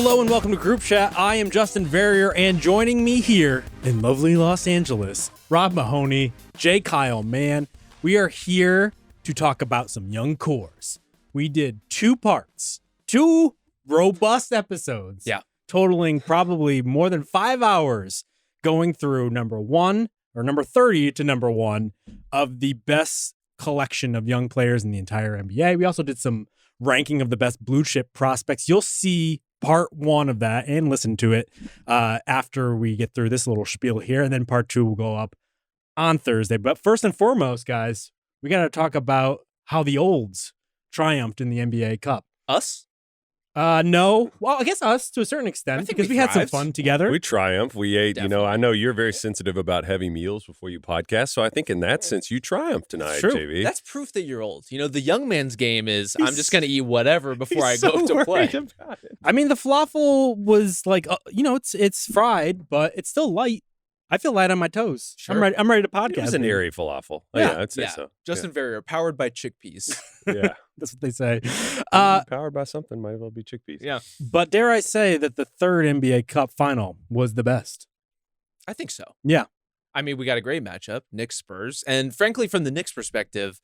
Hello and welcome to Group Chat. I am Justin Verrier, and joining me here in lovely Los Angeles, Rob Mahoney, j.kyle.mann. We are here to talk about some young cores. We did 2 parts, 2 robust episodes, totaling probably more than 5 hours, going through number 30 to number 1 of the best collection of young players in the entire NBA. We also did some ranking of the best blue chip prospects. You'll see part 1 of that and listen to it after we get through this little spiel here. And then part 2 will go up on Thursday. But first and foremost, guys, we got to talk about how the olds triumphed in the NBA Cup. Us? No. Well, I guess us to a certain extent because we had some fun together. We triumphed. We ate, Definitely. I know you're very sensitive about heavy meals before you podcast. So I think in that sense, you triumphed tonight, True. JB. That's proof that you're old. The young man's game is I'm just going to eat whatever before I go to play. I mean, the falafel was like, it's fried, but it's still light. I feel light on my toes. Sure. I'm ready to podcast. It was an airy falafel. Yeah, I'd say so. Justin Verrier, powered by chickpeas. Yeah. That's what they say. Powered by something, might as well be chickpeas. Yeah. But dare I say that the third NBA Cup final was the best? I think so. Yeah. I mean, we got a great matchup, Knicks Spurs. And frankly, from the Knicks perspective,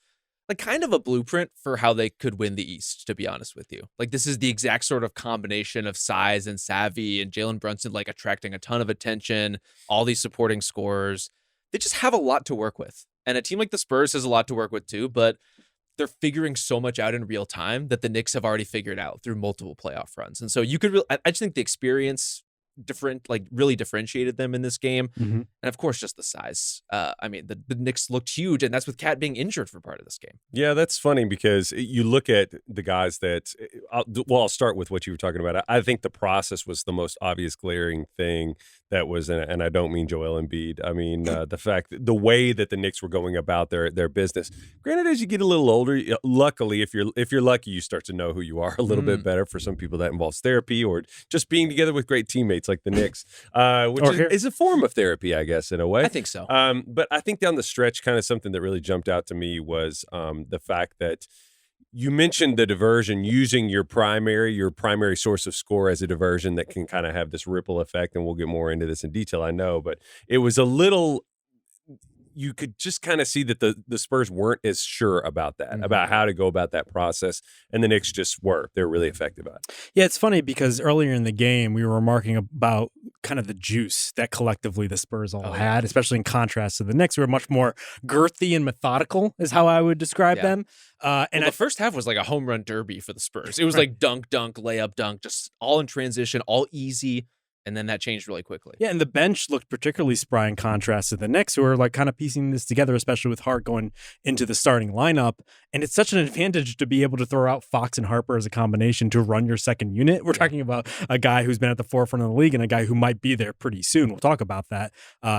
like kind of a blueprint for how they could win the East, to be honest with you. Like this is the exact sort of combination of size and savvy and Jalen Brunson like attracting a ton of attention, all these supporting scorers. They just have a lot to work with. And a team like the Spurs has a lot to work with too, but they're figuring so much out in real time that the Knicks have already figured out through multiple playoff runs. And so you could I just think the experience really differentiated them in this game. Mm-hmm. And of course, just the size. I mean, the Knicks looked huge, and that's with Cat being injured for part of this game. Yeah, that's funny because you look at the guys that, I'll start with what you were talking about. I think the process was the most obvious glaring thing that was, and I don't mean Joel Embiid. I mean, the way that the Knicks were going about their business. Granted, as you get a little older, luckily, if you're lucky, you start to know who you are a little bit better. For some people, that involves therapy or just being together with great teammates like the Knicks, which is a form of therapy, I guess, in a way. I think so. But I think down the stretch, kind of something that really jumped out to me was the fact that you mentioned the diversion, using your primary source of score as a diversion that can kind of have this ripple effect, and we'll get more into this in detail, I know, but it was a little... You could just kind of see that the Spurs weren't as sure about that, about how to go about that process. And the Knicks just were. They're really effective at it. Yeah, it's funny because earlier in the game, we were remarking about kind of the juice that collectively the Spurs all had, especially in contrast to the Knicks, who were much more girthy and methodical is how I would describe them. And the first half was like a home run derby for the Spurs. It was like dunk, layup, dunk, just all in transition, all easy. And then that changed really quickly. Yeah, and the bench looked particularly spry in contrast to the Knicks, who are like kind of piecing this together, especially with Hart going into the starting lineup. And it's such an advantage to be able to throw out Fox and Harper as a combination to run your second unit. We're talking about a guy who's been at the forefront of the league and a guy who might be there pretty soon. We'll talk about that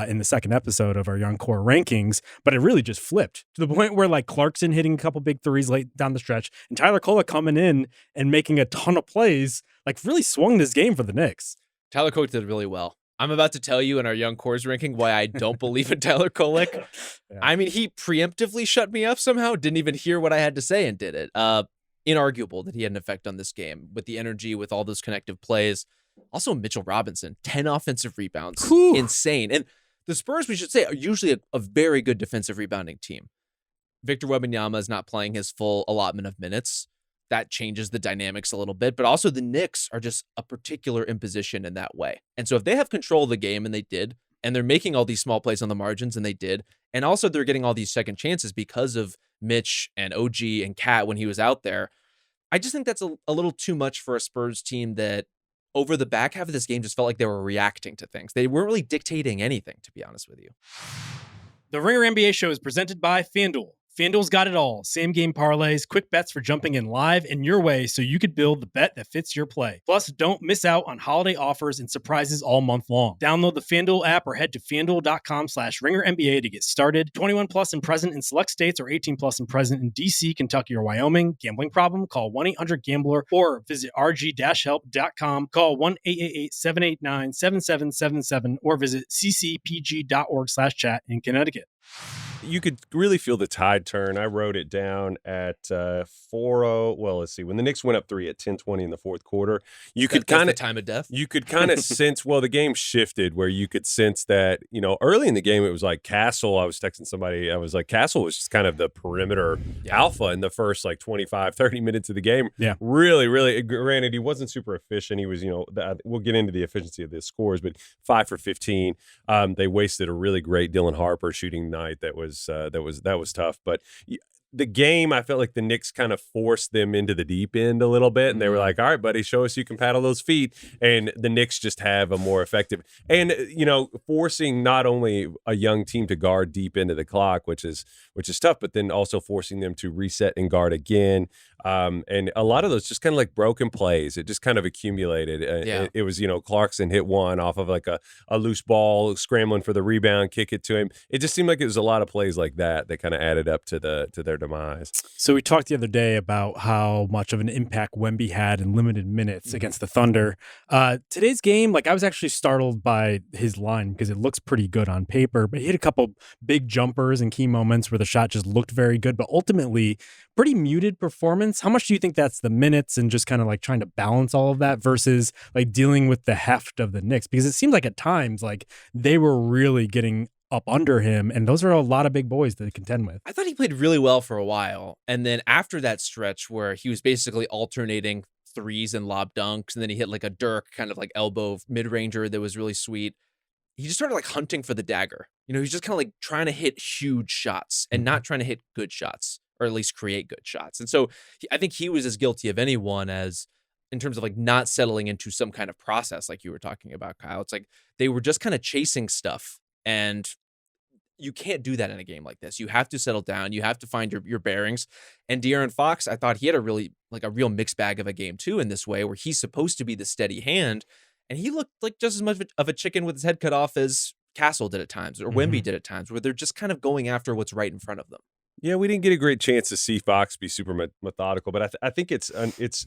in the second episode of our Young Core rankings. But it really just flipped to the point where like Clarkson hitting a couple big threes late down the stretch and Tyler Kolek coming in and making a ton of plays, like really swung this game for the Knicks. Tyler Kolek did really well. I'm about to tell you in our Young Cores ranking why I don't believe in Tyler Kolek. Yeah. I mean, he preemptively shut me up somehow, didn't even hear what I had to say and did it. Inarguable that he had an effect on this game with the energy, with all those connective plays. Also, Mitchell Robinson, 10 offensive rebounds. Whew. Insane. And the Spurs, we should say, are usually a very good defensive rebounding team. Victor Wembanyama is not playing his full allotment of minutes. That changes the dynamics a little bit, but also the Knicks are just a particular imposition in that way. And so if they have control of the game, and they did, and they're making all these small plays on the margins, and they did, and also they're getting all these second chances because of Mitch and OG and Cat when he was out there, I just think that's a little too much for a Spurs team that over the back half of this game just felt like they were reacting to things. They weren't really dictating anything, to be honest with you. The Ringer NBA show is presented by FanDuel. FanDuel's got it all. Same game parlays, quick bets for jumping in live and your way so you could build the bet that fits your play. Plus, don't miss out on holiday offers and surprises all month long. Download the FanDuel app or head to FanDuel.com/RingerNBA to get started. 21 plus and present in select states or 18 plus and present in DC, Kentucky, or Wyoming. Gambling problem? Call 1-800-GAMBLER or visit rg-help.com. Call 1-888-789-7777 or visit ccpg.org/chat in Connecticut. you could really feel the tide turn. I wrote it down at 4:0. Well, let's see. When the Knicks went up 3 at 10:20 in the fourth quarter, That's the time of death. You could kind of sense. Well, the game shifted where you could sense that early in the game it was like Castle. I was texting somebody. I was like, Castle was just kind of the perimeter alpha in the first like 25, 30 minutes of the game. Yeah, really, really. Granted, he wasn't super efficient. He was, we'll get into the efficiency of the scores, but 5 for 15. They wasted a really great Dylan Harper shooting night. That was tough. But the game, I felt like the Knicks kind of forced them into the deep end a little bit, and they were like, "All right, buddy, show us you can paddle those feet." And the Knicks just have a more effective, and forcing not only a young team to guard deep into the clock, which is tough, but then also forcing them to reset and guard again. And a lot of those just kind of like broken plays. It just kind of accumulated. It was, Clarkson hit one off of like a loose ball, scrambling for the rebound, kick it to him. It just seemed like it was a lot of plays like that kind of added up to their demise. So we talked the other day about how much of an impact Wemby had in limited minutes against the Thunder. Today's game, I was actually startled by his line because it looks pretty good on paper, but he hit a couple big jumpers and key moments where the shot just looked very good, but ultimately pretty muted performance. How much do you think that's the minutes and just kind of trying to balance all of that versus dealing with the heft of the Knicks? Because it seems like at times they were really getting up under him, and those are a lot of big boys to contend with. I thought he played really well for a while, and then after that stretch where he was basically alternating threes and lob dunks, and then he hit a Dirk kind of elbow mid-ranger that was really sweet, he just started hunting for the dagger. He's just kind of trying to hit huge shots and not trying to hit good shots, or at least create good shots. And so I think he was as guilty of anyone as in terms of not settling into some kind of process like you were talking about, Kyle. It's they were just kind of chasing stuff, and you can't do that in a game like this. You have to settle down. You have to find your bearings. And De'Aaron Fox, I thought he had a really a real mixed bag of a game too in this way, where he's supposed to be the steady hand, and he looked like just as much of a chicken with his head cut off as Castle did at times, or Wemby did at times, where they're just kind of going after what's right in front of them. Yeah, we didn't get a great chance to see Fox be super methodical, but I think it's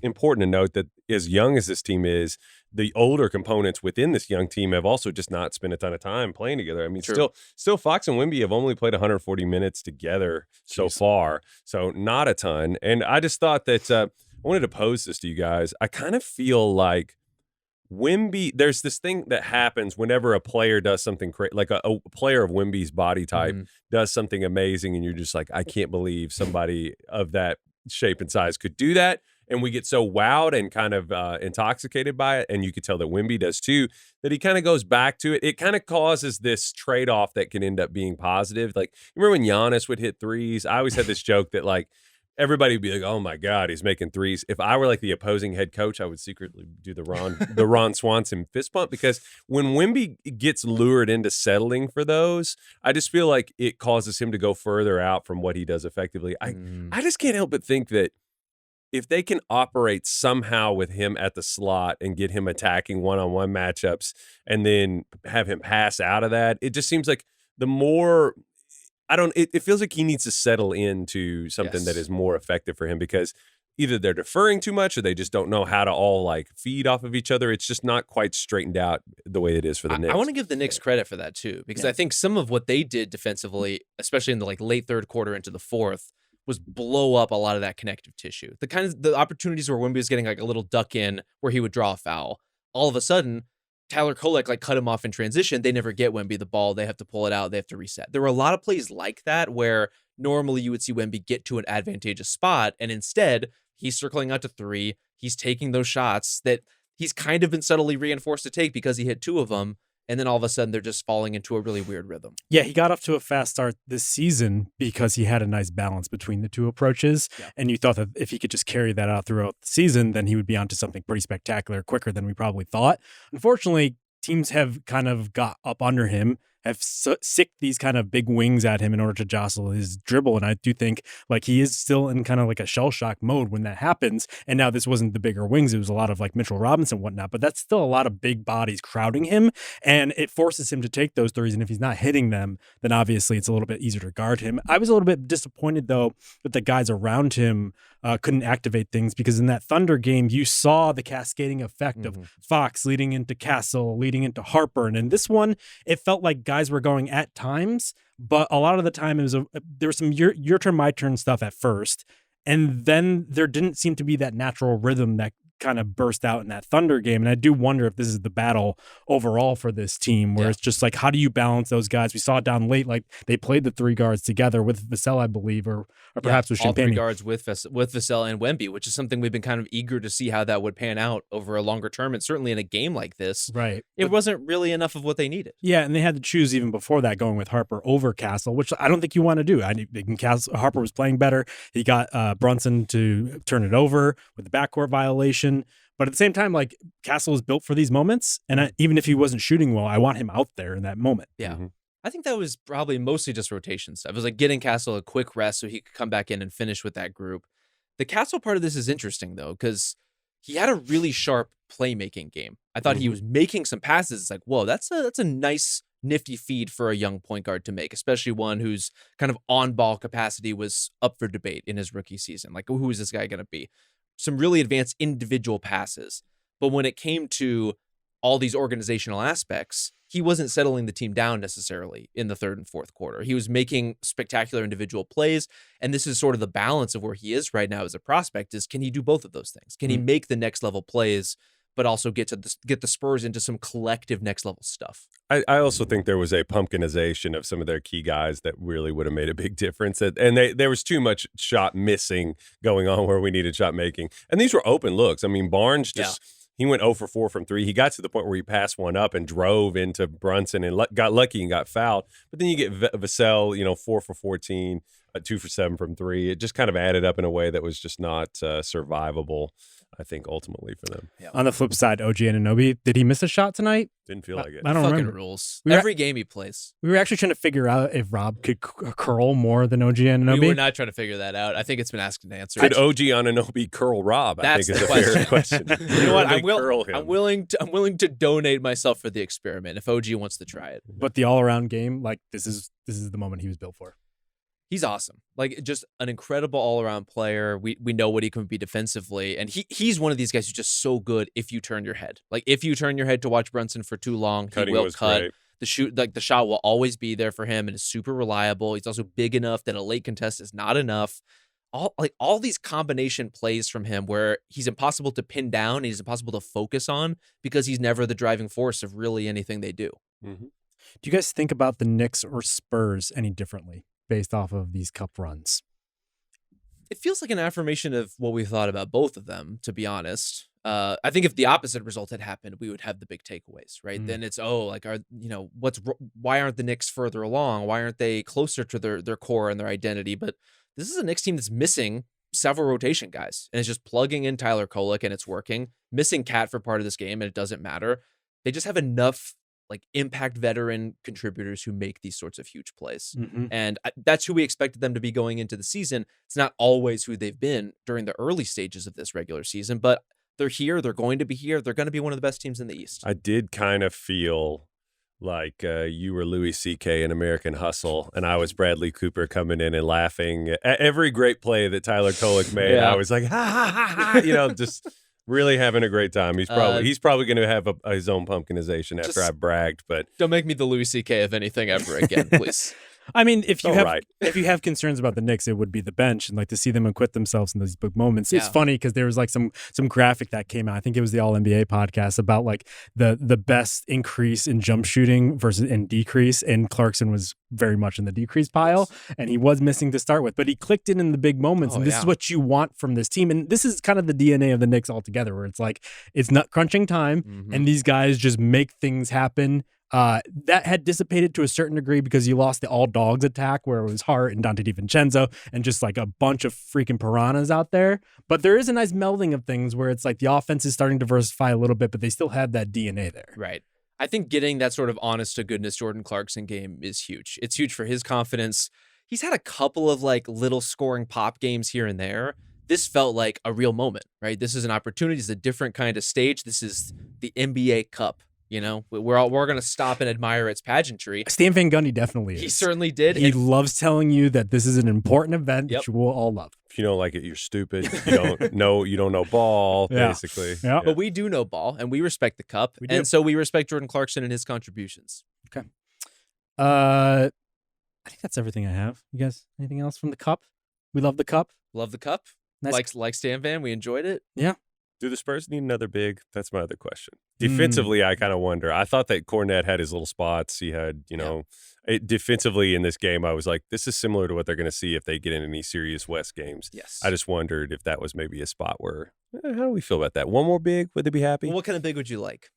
important to note that as young as this team is, the older components within this young team have also just not spent a ton of time playing together. I mean, still Fox and Wemby have only played 140 minutes together so far, so not a ton. And I just thought that I wanted to pose this to you guys. I kind of feel like Wemby, there's this thing that happens whenever a player does something crazy, like a player of Wemby's body type does something amazing, and you're just like, I can't believe somebody of that shape and size could do that. And we get so wowed and kind of intoxicated by it, and you could tell that Wemby does too, that he kind of goes back to it. It kind of causes this trade-off that can end up being positive. Like, remember when Giannis would hit threes? I always had this joke that everybody would be like, "Oh my God, he's making threes." If I were the opposing head coach, I would secretly do the Ron Swanson fist pump, because when Wemby gets lured into settling for those, I just feel like it causes him to go further out from what he does effectively. I just can't help but think that if they can operate somehow with him at the slot and get him attacking one-on-one matchups and then have him pass out of that, it just seems like the more. It feels like he needs to settle into something that is more effective for him, because either they're deferring too much or they just don't know how to all feed off of each other. It's just not quite straightened out the way it is for the Knicks. I want to give the Knicks credit for that too, because I think some of what they did defensively, especially in the late third quarter into the fourth, was blow up a lot of that connective tissue. The opportunities where Wemby was getting a little duck in where he would draw a foul, all of a sudden Tyler Kolek cut him off in transition. They never get Wemby the ball. They have to pull it out. They have to reset. There were a lot of plays like that where normally you would see Wemby get to an advantageous spot, and instead he's circling out to three. He's taking those shots that he's kind of been subtly reinforced to take because he hit two of them, and then all of a sudden they're just falling into a really weird rhythm. Yeah, he got off to a fast start this season because he had a nice balance between the two approaches. Yeah. And you thought that if he could just carry that out throughout the season, then he would be onto something pretty spectacular quicker than we probably thought. Unfortunately, teams have kind of got up under him, have sicked these kind of big wings at him in order to jostle his dribble. And I do think he is still in kind of a shell shock mode when that happens. And now this wasn't the bigger wings. It was a lot of Mitchell Robinson and whatnot, but that's still a lot of big bodies crowding him. And it forces him to take those threes. And if he's not hitting them, then obviously it's a little bit easier to guard him. I was a little bit disappointed though that the guys around him couldn't activate things, because in that Thunder game, you saw the cascading effect of Fox leading into Castle, leading into Harper. And in this one, it felt like guys were going at times, but a lot of the time it was there was some your turn, my turn stuff at first. And then there didn't seem to be that natural rhythm that kind of burst out in that Thunder game. And I do wonder if this is the battle overall for this team, where it's just like, how do you balance those guys? We saw it down late, like they played the 3 guards together with Vassell, I believe, or perhaps with all Champagne. 3 guards with Vassell and Wemby, which is something we've been kind of eager to see how that would pan out over a longer term. And certainly in a game like this, right? It wasn't really enough of what they needed. Yeah, and they had to choose even before that, going with Harper over Castle, which I don't think you want to do. Harper was playing better. He got Brunson to turn it over with the backcourt violation. But at the same time, like, Castle is built for these moments. And even if he wasn't shooting well, I want him out there in that moment. Yeah. Mm-hmm. I think that was probably mostly just rotation stuff. It was like getting Castle a quick rest so he could come back in and finish with that group. The Castle part of this is interesting, though, because he had a really sharp playmaking game. I thought he was making some passes. It's like, whoa, that's a nice, nifty feed for a young point guard to make, especially one whose kind of on-ball capacity was up for debate in his rookie season. Like, who is this guy going to be? Some really advanced individual passes. But when it came to all these organizational aspects, he wasn't settling the team down necessarily in the 3rd and 4th quarter. He was making spectacular individual plays. And this is sort of the balance of where he is right now as a prospect, is can he do both of those things? Can he make the next level plays, but also get the Spurs into some collective next level stuff? I also think there was a pumpkinization of some of their key guys that really would have made a big difference. And there was too much shot missing going on where we needed shot making. And these were open looks. I mean, Barnes he went 0 for 4 from 3. He got to the point where he passed one up and drove into Brunson and got lucky and got fouled. But then you get Vassell, 4 for 14, 2 for 7 from 3. It just kind of added up in a way that was just not survivable, I think, ultimately for them. Yeah. On the flip side, OG Anunoby, did he miss a shot tonight? Didn't feel like it. I don't Fucking remember. Rules. Every game he plays. We were actually trying to figure out if Rob could curl more than OG Anunoby. We were not trying to figure that out. I think it's been asked and answered. Could OG Anunoby curl Rob? I think is a fair question. You know what? I'm willing to donate myself for the experiment if OG wants to try it. But the all-around game, like, this is the moment he was built for. He's awesome. Like, just an incredible all-around player. We know what he can be defensively. And he's one of these guys who's just so good if you turn your head. Like, if you turn your head to watch Brunson for too long, Cutting he will cut. Great. The shot will always be there for him and is super reliable. He's also big enough that a late contest is not enough. All these combination plays from him where he's impossible to pin down and he's impossible to focus on because he's never the driving force of really anything they do. Mm-hmm. Do you guys think about the Knicks or Spurs any differently based off of these cup runs? It feels like an affirmation of what we thought about both of them, to be honest. I think if the opposite result had happened, we would have the big takeaways, right? Then it's, why aren't the Knicks further along? Why aren't they closer to their core and their identity? But this is a Knicks team that's missing several rotation guys, and it's just plugging in Tyler Kolek and it's working. Missing Cat for part of this game, and it doesn't matter. They just have enough like impact veteran contributors who make these sorts of huge plays. Mm-hmm. And that's who we expected them to be going into the season. It's not always who they've been during the early stages of this regular season, but they're here. They're going to be here. They're going to be one of the best teams in the East. I did kind of feel like you were Louis C.K. in American Hustle, and I was Bradley Cooper coming in and laughing at every great play that Tyler Kolek made. I was like, ha, ha, ha, ha, just really having a great time. He's probably going to have his own pumpkinization after I bragged. But don't make me the Louis C.K. of anything ever again, please. I mean, if you have concerns about the Knicks, it would be the bench, and like to see them acquit themselves in these big moments. It's funny because there was like some graphic that came out. I think it was the All NBA podcast about like the best increase in jump shooting versus in decrease, and Clarkson was very much in the decrease pile, and he was missing to start with, but he clicked in the big moments, and this is what you want from this team, and this is kind of the DNA of the Knicks altogether, where it's like it's nut crunching time, and these guys just make things happen. That had dissipated to a certain degree because you lost the all dogs attack where it was Hart and Dante DiVincenzo and just like a bunch of freaking piranhas out there. But there is a nice melding of things where it's like the offense is starting to diversify a little bit, but they still have that DNA there. Right. I think getting that sort of honest to goodness Jordan Clarkson game is huge. It's huge for his confidence. He's had a couple of like little scoring pop games here and there. This felt like a real moment, right? This is an opportunity. It's a different kind of stage. This is the NBA Cup. You know, we're going to stop and admire its pageantry. Stan Van Gundy definitely is. He certainly did. He loves telling you that this is an important event that you will all love. If you don't like it, you're stupid. You don't know ball, basically. Yeah. But we do know ball, and we respect the cup. And so we respect Jordan Clarkson and his contributions. Okay. I think that's everything I have. You guys, anything else from the cup? We love the cup. Love the cup. Nice. Like Stan Van, we enjoyed it. Yeah. Do the Spurs need another big? That's my other question. Defensively, I kind of wonder. I thought that Cornette had his little spots. He had, defensively in this game, I was like, this is similar to what they're going to see if they get in any serious West games. Yes. I just wondered if that was maybe a spot where, how do we feel about that? One more big? Would they be happy? Well, what kind of big would you like?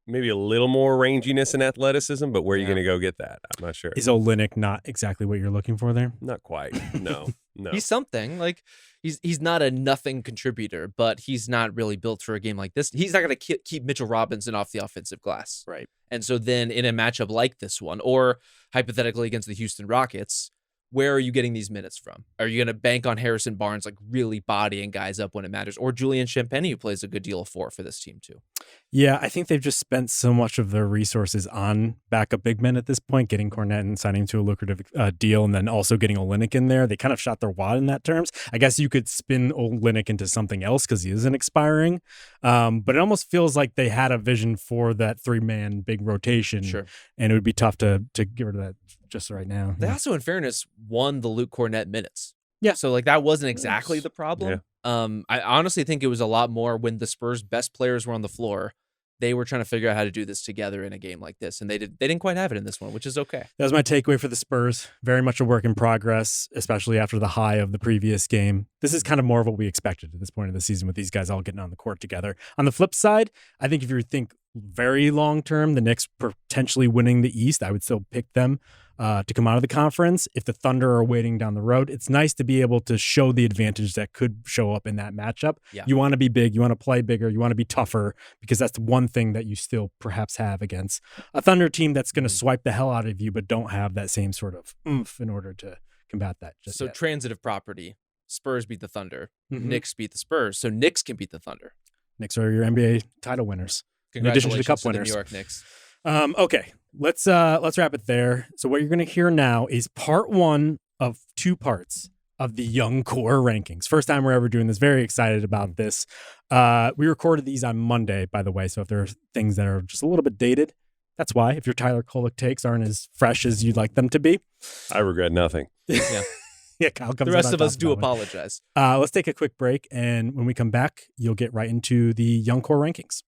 Maybe a little more ranginess and athleticism, but where are you going to go get that? I'm not sure. Is Olynyk not exactly what you're looking for there? Not quite. No. He's something. Like he's not a nothing contributor, but he's not really built for a game like this. He's not going to keep Mitchell Robinson off the offensive glass. Right. And so then in a matchup like this one, or hypothetically against the Houston Rockets, where are you getting these minutes from? Are you going to bank on Harrison Barnes, like really bodying guys up when it matters? Or Julian Champagny, who plays a good deal of for this team too? Yeah, I think they've just spent so much of their resources on backup big men at this point, getting Cornette and signing him to a lucrative deal, and then also getting Olynyk in there. They kind of shot their wad in that terms. I guess you could spin Olynyk into something else because he isn't expiring. But it almost feels like they had a vision for that 3-man big rotation. Sure. And it would be tough to get rid of that just right now. They also, in fairness, won the Luke Cornette minutes. Yeah. So like that wasn't exactly the problem. Yeah. I honestly think it was a lot more when the Spurs' best players were on the floor. They were trying to figure out how to do this together in a game like this, and they didn't quite have it in this one, which is okay. That was my takeaway for the Spurs. Very much a work in progress, especially after the high of the previous game. This is kind of more of what we expected at this point of the season with these guys all getting on the court together. On the flip side, I think if you think very long term, the Knicks potentially winning the East, I would still pick them to come out of the conference. If the Thunder are waiting down the road, it's nice to be able to show the advantage that could show up in that matchup. Yeah. You want to be big, you want to play bigger, you want to be tougher, because that's the one thing that you still perhaps have against a Thunder team that's going to swipe the hell out of you, but don't have that same sort of oomph in order to combat that. So yet. Transitive property. Spurs beat the Thunder. Mm-hmm. Knicks beat the Spurs. So Knicks can beat the Thunder. Knicks are your NBA title winners. In addition to the Cup winners. New York Knicks. Okay, let's wrap it there. So what you're going to hear now is part 1 of 2 parts of the Young Core rankings. First time we're ever doing this. Very excited about this. We recorded these on Monday, by the way. So if there are things that are just a little bit dated, that's why. If your Tyler Kolek takes aren't as fresh as you'd like them to be, I regret nothing. Yeah. Yeah, Kyle comes. The rest of us do apologize. apologize. Let's take a quick break, and when we come back, you'll get right into the Young Core rankings.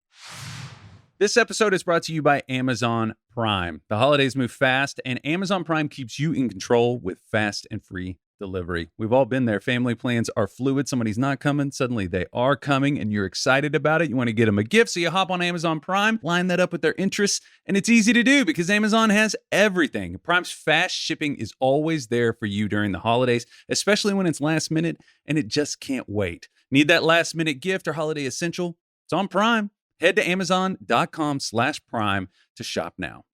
This episode is brought to you by Amazon Prime. The holidays move fast, and Amazon Prime keeps you in control with fast and free delivery. We've all been there. Family plans are fluid. Somebody's not coming. Suddenly they are coming, and you're excited about it. You want to get them a gift, so you hop on Amazon Prime, line that up with their interests, and it's easy to do because Amazon has everything. Prime's fast shipping is always there for you during the holidays, especially when it's last minute, and it just can't wait. Need that last minute gift or holiday essential? It's on Prime. Head to Amazon.com/Prime to shop now.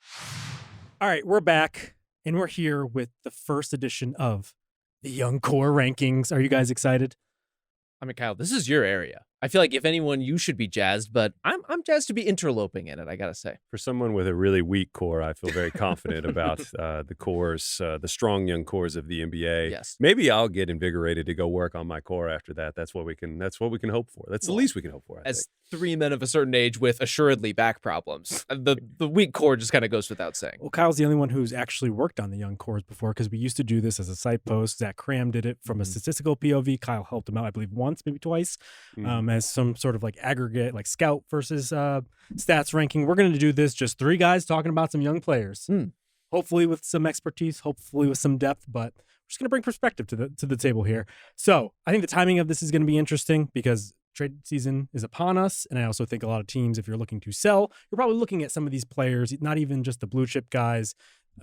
All right, we're back, and we're here with the first edition of the Young Core rankings. Are you guys excited? I mean, Kyle, this is your area. I feel like if anyone, you should be jazzed, but I'm jazzed to be interloping in it, I gotta say. For someone with a really weak core, I feel very confident about the cores, the strong young cores of the NBA. Yes. Maybe I'll get invigorated to go work on my core after that. That's what we can hope for. That's the least we can hope for, I think. 3 men of a certain age with assuredly back problems. The weak core just kind of goes without saying. Well, Kyle's the only one who's actually worked on the Young Cores before, because we used to do this as a site post. Zach Cram did it from a statistical POV. Kyle helped him out, I believe, once, maybe twice, as some sort of like aggregate, like scout versus stats ranking. We're going to do this just 3 guys talking about some young players, hopefully with some expertise, hopefully with some depth, but we're just going to bring perspective to the table here. So I think the timing of this is going to be interesting because trade season is upon us. And I also think a lot of teams, if you're looking to sell, you're probably looking at some of these players, not even just the blue chip guys,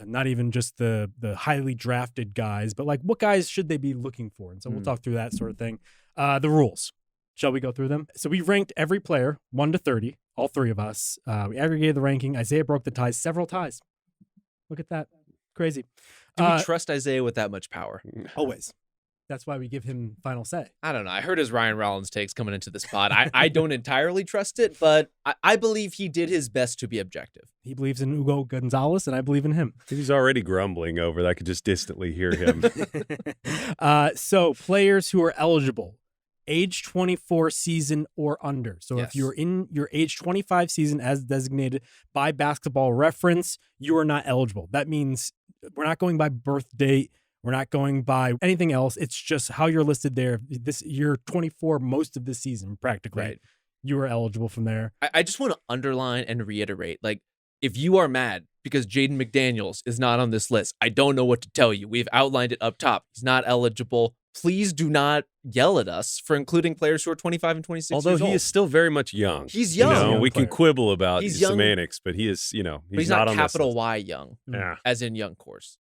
not even just the highly drafted guys, but like what guys should they be looking for? And so we'll talk through that sort of thing. The rules. Shall we go through them? So we ranked every player 1 to 30, all 3 of us. We aggregated the ranking. Isaiah broke the ties, several ties. Look at that. Crazy. Do we trust Isaiah with that much power? Always. That's why we give him final say. I don't know. I heard his Ryan Rollins takes coming into this pod. I don't entirely trust it, but I believe he did his best to be objective. He believes in Hugo Gonzalez, and I believe in him. He's already grumbling over that. I could just distantly hear him. So players who are eligible age 24 season or under. So if you're in your age 25 season as designated by Basketball Reference, you are not eligible. That means we're not going by birth date. We're not going by anything else. It's just how you're listed there. You're 24 most of the season, practically. Right. You are eligible from there. I just want to underline and reiterate, like, if you are mad because Jaden McDaniels is not on this list, I don't know what to tell you. We've outlined it up top. He's not eligible. Please do not yell at us for including players who are 25 and 26 Although years old. he is still very much young. He's young. You know, Young we player. can quibble about He's the young. semantics, but he is, But he's not on capital this list. Y young, Yeah. as in young course.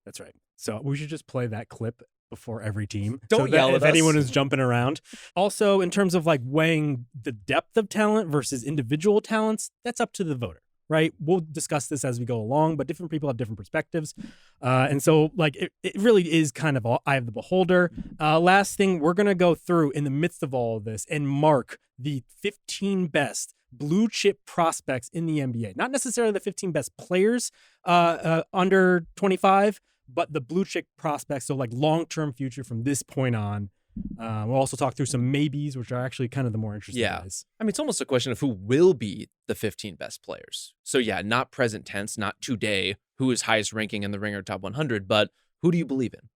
That's right. So we should just play that clip before every team. Don't so that yell at if us. anyone is jumping around. Also, in terms of like weighing the depth of talent versus individual talents, that's up to the voter, right? We'll discuss this as we go along, but different people have different perspectives. And so like it really is kind of eye of the beholder. Last thing, we're going to go through in the midst of all of this and mark the 15 best blue chip prospects in the NBA. Not necessarily the 15 best players under 25, but the blue chip prospects. So like long-term future from this point on. We'll also talk through some maybes, which are actually kind of the more interesting guys. I mean, it's almost a question of who will be the 15 best players. So yeah, not present tense, not today, who is highest ranking in the Ringer Top 100, but who do you believe in?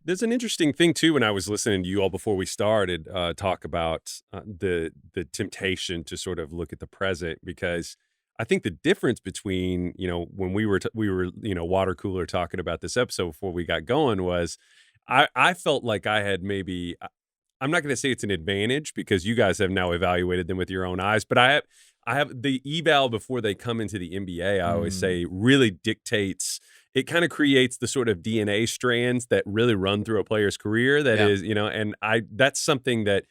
There's an interesting thing too when I was listening to you all before we started talk about the temptation to sort of look at the present, because I think the difference between when we were water cooler talking about this episode before we got going was I felt like I had maybe, I'm not going to say it's an advantage because you guys have now evaluated them with your own eyes, but I have the eval before they come into the NBA. I always say really dictates. It kind of creates the sort of DNA strands that really run through a player's career. That is, and that's something that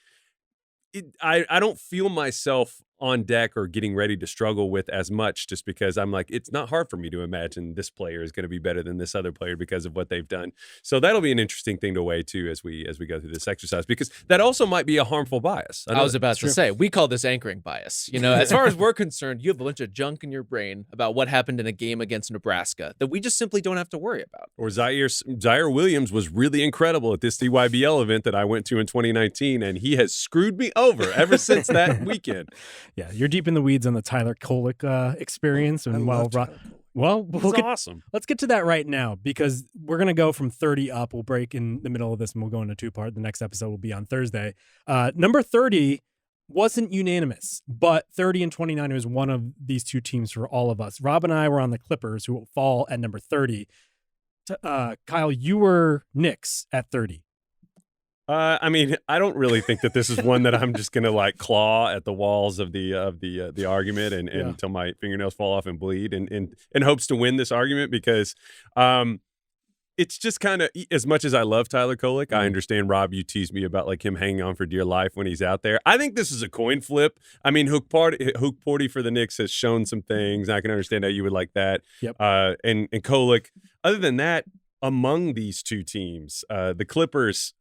I don't feel myself on deck or getting ready to struggle with as much, just because I'm like, it's not hard for me to imagine this player is going to be better than this other player because of what they've done. So that'll be an interesting thing to weigh too as we go through this exercise, because that also might be a harmful bias. I was about to say, we call this anchoring bias. As far as we're concerned, you have a bunch of junk in your brain about what happened in a game against Nebraska that we just simply don't have to worry about. Or Zaire Williams was really incredible at this DYBL event that I went to in 2019, and he has screwed me over ever since that weekend. Yeah, you're deep in the weeds on the Tyler Kolek experience. And Awesome. Let's get to that right now, because we're going to go from 30 up. We'll break in the middle of this and we'll go into two-part. The next episode will be on Thursday. Number 30 wasn't unanimous, but 30 and 29 was one of these two teams for all of us. Rob and I were on the Clippers, who will fall at number 30. Kyle, you were Knicks at 30. I mean, I don't really think that this is one that I'm just gonna like claw at the walls of the argument and until my fingernails fall off and bleed and in hopes to win this argument, because it's just kind of, as much as I love Tyler Kolek, I understand, Rob, you tease me about like him hanging on for dear life when he's out there. I think this is a coin flip. I mean, Hook Porty for the Knicks has shown some things. I can understand how you would like that. Yep. And Kolek. Other than that, among these two teams, the Clippers.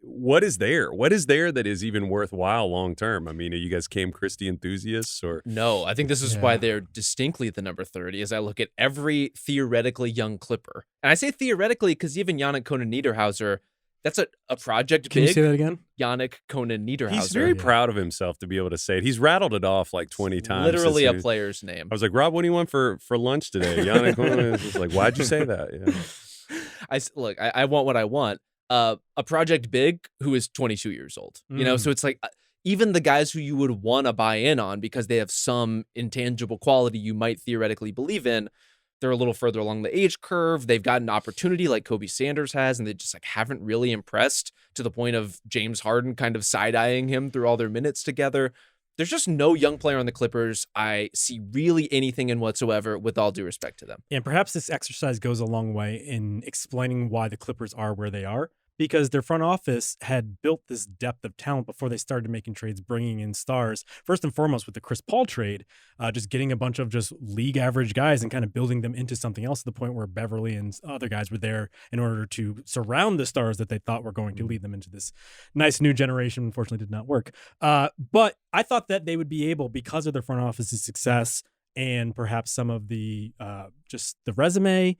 What is there? What is there that is even worthwhile long term? I mean, are you guys Cam Christie enthusiasts or no? I think this is why they're distinctly the number 30. As I look at every theoretically young Clipper, and I say theoretically because even Yannick Konan-Niederhauser, that's a project. Can you say that again? Yannick Konan-Niederhauser. He's very proud of himself to be able to say it. He's rattled it off like 20 times. Literally a player's name. I was like, Rob, what do you want for lunch today? Yannick Konan is just like, why'd you say that? Yeah. I want what I want. A project big who is 22 years old, so it's like even the guys who you would want to buy in on because they have some intangible quality you might theoretically believe in, they're a little further along the age curve. They've got an opportunity like Kobe Sanders has, and they just like haven't really impressed to the point of James Harden kind of side-eyeing him through all their minutes together. There's just no young player on the Clippers I see really anything in whatsoever, with all due respect to them. And perhaps this exercise goes a long way in explaining why the Clippers are where they are, because their front office had built this depth of talent before they started making trades, bringing in stars. First and foremost with the Chris Paul trade, just getting a bunch of just league average guys and kind of building them into something else, to the point where Beverly and other guys were there in order to surround the stars that they thought were going to lead them into this nice new generation. Unfortunately, did not work. But I thought that they would be able, because of their front office's success and perhaps some of the just the resume,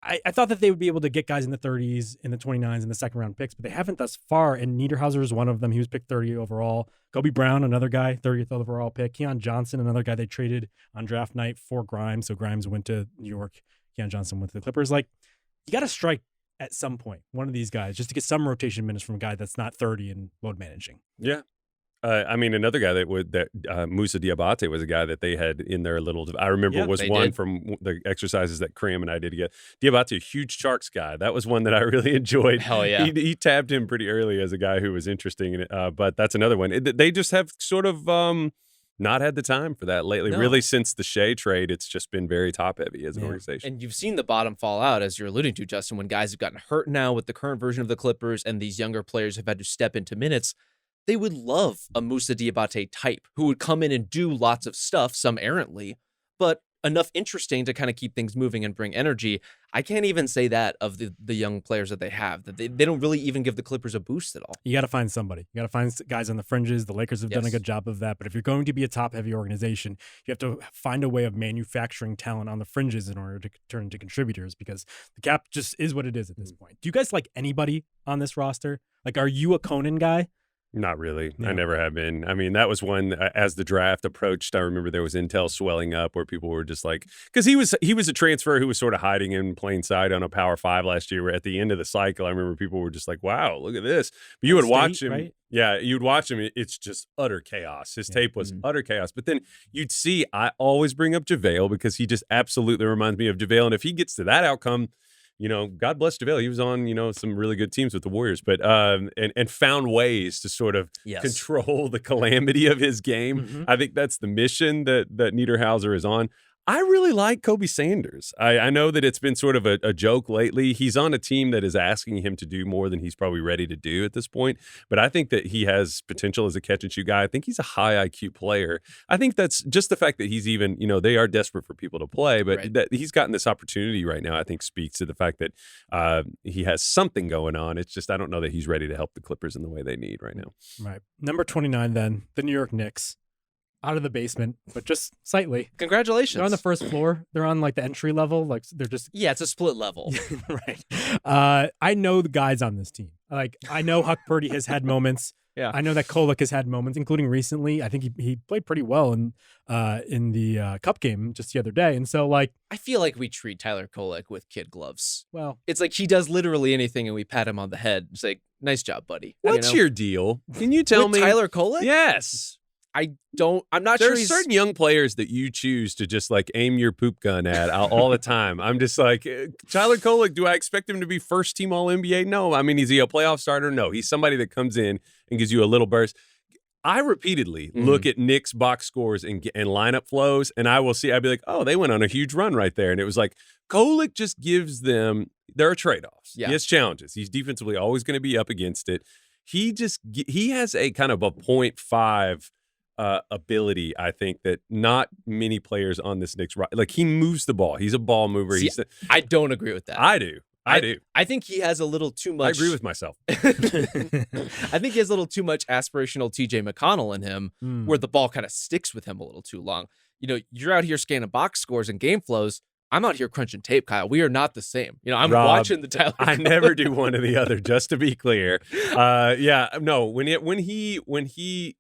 I thought that they would be able to get guys in the 30s, in the 29s, in the second round picks, but they haven't thus far. And Niederhauser is one of them. He was picked 30 overall. Kobe Brown, another guy, 30th overall pick. Keon Johnson, another guy they traded on draft night for Grimes. So Grimes went to New York. Keon Johnson went to the Clippers. Like, you got to strike at some point, one of these guys, just to get some rotation minutes from a guy that's not 30 and load managing. Yeah. I mean, another guy Moussa Diabate was a guy that they had in their little. I remember was one did. from the exercises that Cram and I did together. Diabate, a huge Sharks guy. That was one that I really enjoyed. Hell yeah. He tabbed him pretty early as a guy who was interesting. But that's another one. They just have sort of not had the time for that lately. No. Really, since the Shea trade, it's just been very top heavy as an organization. And you've seen the bottom fall out, as you're alluding to, Justin, when guys have gotten hurt now with the current version of the Clippers and these younger players have had to step into minutes. They would love a Moussa Diabate type who would come in and do lots of stuff, some errantly, but enough interesting to kind of keep things moving and bring energy. I can't even say that of the young players that they have, that they don't really even give the Clippers a boost at all. You got to find somebody. You got to find guys on the fringes. The Lakers have done a good job of that. But if you're going to be a top-heavy organization, you have to find a way of manufacturing talent on the fringes in order to turn into contributors, because the cap just is what it is at this point. Do you guys like anybody on this roster? Like, are you a Conan guy? Not really. No. I never have been. I mean, that was one as the draft approached. I remember there was intel swelling up where people were just like, because he was a transfer who was sort of hiding in plain sight on a Power 5 last year. At the end of the cycle, I remember people were just like, "Wow, look at this." But you would watch him, right? Yeah, you'd watch him. It's just utter chaos. His tape was utter chaos. But then you'd see. I always bring up JaVale because he just absolutely reminds me of JaVale, and if he gets to that outcome. God bless JaVale. He was on, some really good teams with the Warriors, but and found ways to sort of control the calamity of his game. Mm-hmm. I think that's the mission that Niederhauser is on. I really like Kobe Sanders. I know that it's been sort of a joke lately. He's on a team that is asking him to do more than he's probably ready to do at this point. But I think that he has potential as a catch-and-shoot guy. I think he's a high IQ player. I think that's just the fact that he's even, they are desperate for people to play, but that he's gotten this opportunity right now, I think speaks to the fact that he has something going on. It's just I don't know that he's ready to help the Clippers in the way they need right now. Right. Number 29 then, the New York Knicks. Out of the basement, but just slightly. Congratulations. They're on the first floor. They're on like the entry level. Like they're just it's a split level. Right. I know the guys on this team. Like I know Huck Purdy has had moments. Yeah. I know that Kolek has had moments, including recently. I think he played pretty well in the Cup game just the other day. And so like I feel like we treat Tyler Kolek with kid gloves. Well, it's like he does literally anything and we pat him on the head. It's like, nice job, buddy. What's your deal? Can you tell with me? Tyler Kolek? Yes. I'm not sure. There's certain young players that you choose to just like aim your poop gun at all the time. I'm just like, Tyler Kolek, do I expect him to be first team All NBA? No. I mean, is he a playoff starter? No. He's somebody that comes in and gives you a little burst. I repeatedly look at Knicks box scores and lineup flows, and I'd be like, oh, they went on a huge run right there. And it was like, Kolek just gives them, there are trade-offs. Yeah. He has challenges. He's defensively always going to be up against it. He has a kind of a 0.5 ability, I think, that not many players on this Knicks, like he moves the ball. He's a ball mover. I don't agree with that. I do. I think he has a little too much. I agree with myself. I think he has a little too much aspirational TJ McConnell in him, where the ball kind of sticks with him a little too long. You're out here scanning box scores and game flows. I'm out here crunching tape, Kyle. We are not the same. I'm Rob, watching the Tyler. I never do one or the other, just to be clear. When he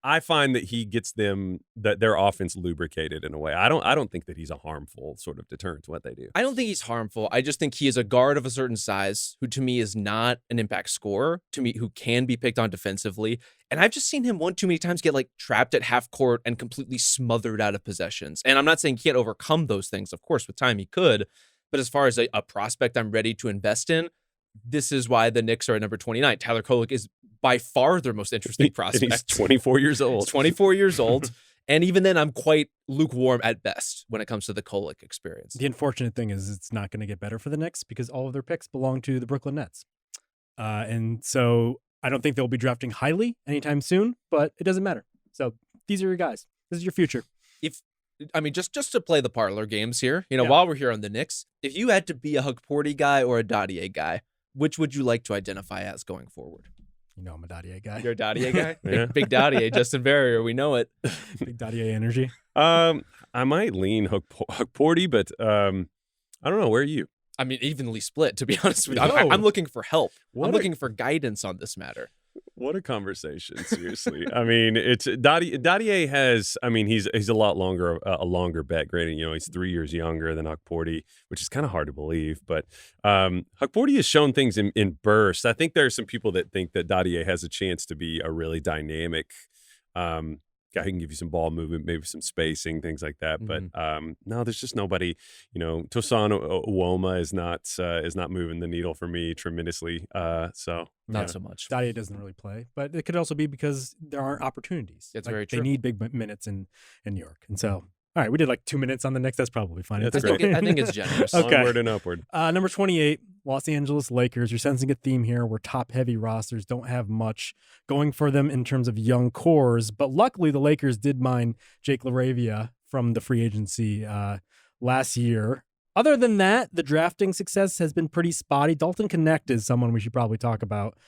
I find that he gets them, that their offense lubricated in a way. I don't think that he's a harmful sort of deterrent to what they do. I don't think he's harmful. I just think he is a guard of a certain size who to me is not an impact scorer, to me who can be picked on defensively. And I've just seen him one too many times get like trapped at half court and completely smothered out of possessions. And I'm not saying he can't overcome those things. Of course, with time he could. But as far as a prospect I'm ready to invest in, this is why the Knicks are at number 29. Tyler Kolek is by far their most interesting prospect. And he's 24 years old. He's 24 years old. And even then, I'm quite lukewarm at best when it comes to the Kolek experience. The unfortunate thing is it's not going to get better for the Knicks because all of their picks belong to the Brooklyn Nets. And so I don't think they'll be drafting highly anytime soon, but it doesn't matter. So these are your guys. This is your future. Just to play the parlor games here, while we're here on the Knicks, if you had to be a Hukporty guy or a Dadier guy, which would you like to identify as going forward? I'm a Dadier guy. You're a Dadier guy? Yeah. Big Dadier, Justin Verrier, we know it. Big Dadier energy. I might lean Hukporty, but I don't know. Where are you? I mean, evenly split, to be honest with you. No. I'm looking for help. What I'm a- looking for guidance on this matter. What a conversation, seriously. I mean, it's Dadier has. I mean, he's a lot longer a longer bet. Granted, he's 3 years younger than Hukporti, which is kind of hard to believe. But Hukporti has shown things in bursts. I think there are some people that think that Dadier has a chance to be a really dynamic guy who can give you some ball movement, maybe some spacing, things like that. But no, there's just nobody. Tosan Uoma is not moving the needle for me tremendously. So Not so much. Dadier doesn't really play, but it could also be because there aren't opportunities. It's Like, very true. They need big minutes in New York, and so. All right, we did like 2 minutes on the Knicks. That's probably fine. That's I think it's generous. Okay. Onward and upward. Number Number 28, Los Angeles Lakers. You're sensing a theme here where top-heavy rosters don't have much going for them in terms of young cores. But luckily, the Lakers did mine Jake LaRavia from the free agency last year. Other than that, the drafting success has been pretty spotty. Dalton Connect is someone we should probably talk about.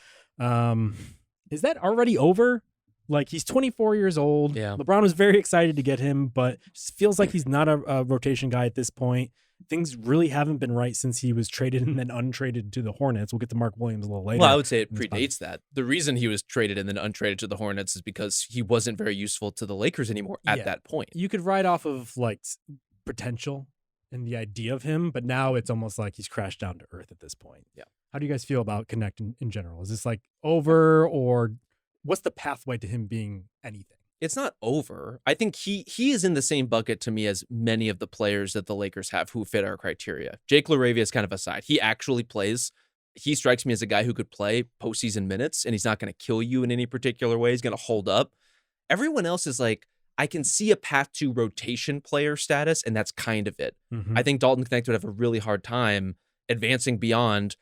Is that already over? Like, he's 24 years old. Yeah. LeBron was very excited to get him, but just feels like he's not a rotation guy at this point. Things really haven't been right since he was traded and then untraded to the Hornets. We'll get to Mark Williams a little later. Well, I would say it in this predates that. The reason he was traded and then untraded to the Hornets is because he wasn't very useful to the Lakers anymore at Yeah. that point. You could write off of like potential and the idea of him, but now it's almost like he's crashed down to earth at this point. Yeah. How do you guys feel about Connect in general? Is this like over, or what's the pathway to him being anything? It's not over. I think he is in the same bucket to me as many of the players that the Lakers have who fit our criteria. Jake LaRavia is kind of a side. He actually plays. He strikes me as a guy who could play postseason minutes, and he's not going to kill you in any particular way. He's going to hold up. Everyone else is like, I can see a path to rotation player status, and that's kind of it. Mm-hmm. I think Dalton Connect would have a really hard time advancing beyond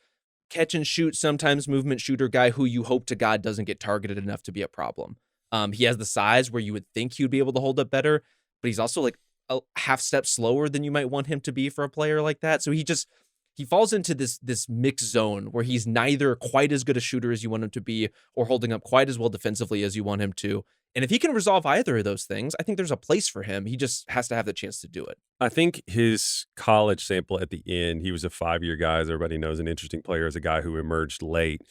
catch and shoot, sometimes movement shooter guy who you hope to God doesn't get targeted enough to be a problem. He has the size where you would think he would be able to hold up better, but he's also like a half step slower than you might want him to be for a player like that. So he falls into this mixed zone where he's neither quite as good a shooter as you want him to be or holding up quite as well defensively as you want him to. And if he can resolve either of those things, I think there's a place for him. He just has to have the chance to do it. I think his college sample at the end, he was a 5-year guy, as everybody knows, an interesting player as a guy who emerged late.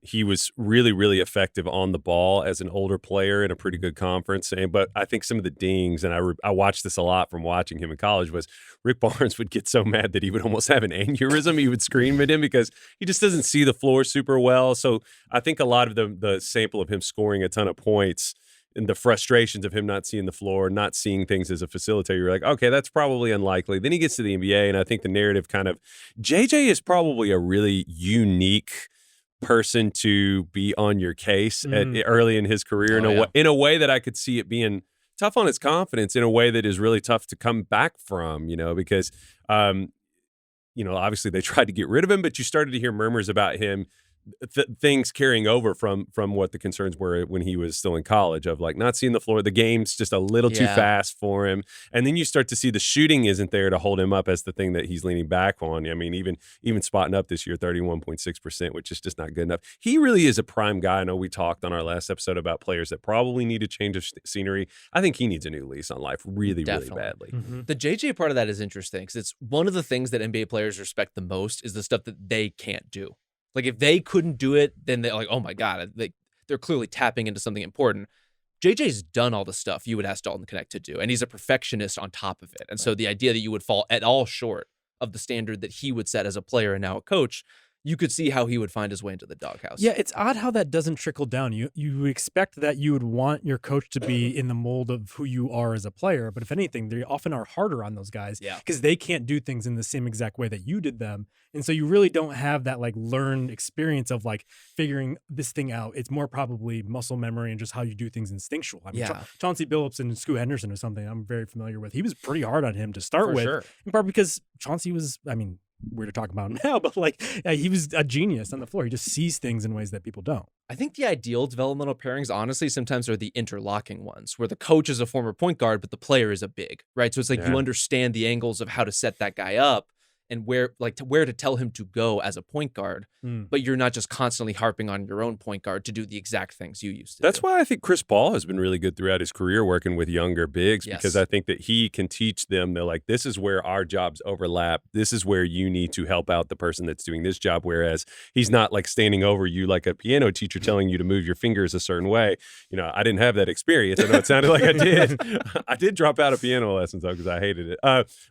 He was really, really effective on the ball as an older player in a pretty good conference. But I think some of the dings, and I watched this a lot from watching him in college, was Rick Barnes would get so mad that he would almost have an aneurysm. He would scream at him because he just doesn't see the floor super well. So I think a lot of the sample of him scoring a ton of points and the frustrations of him not seeing the floor, not seeing things as a facilitator, you're like, okay, that's probably unlikely. Then he gets to the NBA, and I think the narrative kind of, JJ is probably a really unique person to be on your case early in his career in a way that I could see it being tough on his confidence in a way that is really tough to come back from, because, obviously they tried to get rid of him, but you started to hear murmurs about him, things carrying over from what the concerns were when he was still in college of like not seeing the floor. The game's just a little too fast for him. And then you start to see the shooting isn't there to hold him up as the thing that he's leaning back on. I mean, even spotting up this year, 31.6%, which is just not good enough. He really is a prime guy. I know we talked on our last episode about players that probably need a change of scenery. I think he needs a new lease on life really, Definitely. really badly. Mm-hmm. The JJ part of that is interesting because it's one of the things that NBA players respect the most is the stuff that they can't do. Like, if they couldn't do it, then they're like, oh, my God, they're clearly tapping into something important. JJ's done all the stuff you would ask Dalton Connect to do, and he's a perfectionist on top of it. And so the idea that you would fall at all short of the standard that he would set as a player and now a coach, you could see how he would find his way into the doghouse. Yeah, it's odd how that doesn't trickle down. You expect that you would want your coach to be in the mold of who you are as a player, but if anything, they often are harder on those guys because they can't do things in the same exact way that you did them. And so you really don't have that like learned experience of like figuring this thing out. It's more probably muscle memory and just how you do things instinctual. I mean, Chauncey Billups and Scoot Henderson or something I'm very familiar with. He was pretty hard on him to start with, in part because Chauncey was, weird to talk about him now, but he was a genius on the floor. He just sees things in ways that people don't. I think the ideal developmental pairings, honestly, sometimes are the interlocking ones where the coach is a former point guard, but the player is a big, right? So it's like you understand the angles of how to set that guy up. and where to tell him to go as a point guard, but you're not just constantly harping on your own point guard to do the exact things you used to That's do. why I think Chris Paul has been really good throughout his career working with younger bigs, because I think that he can teach them that, like, this is where our jobs overlap. This is where you need to help out the person that's doing this job, whereas he's not like standing over you like a piano teacher telling you to move your fingers a certain way. You know, I didn't have that experience. I know it sounded like I did. I did drop out of piano lessons, though, because I hated it.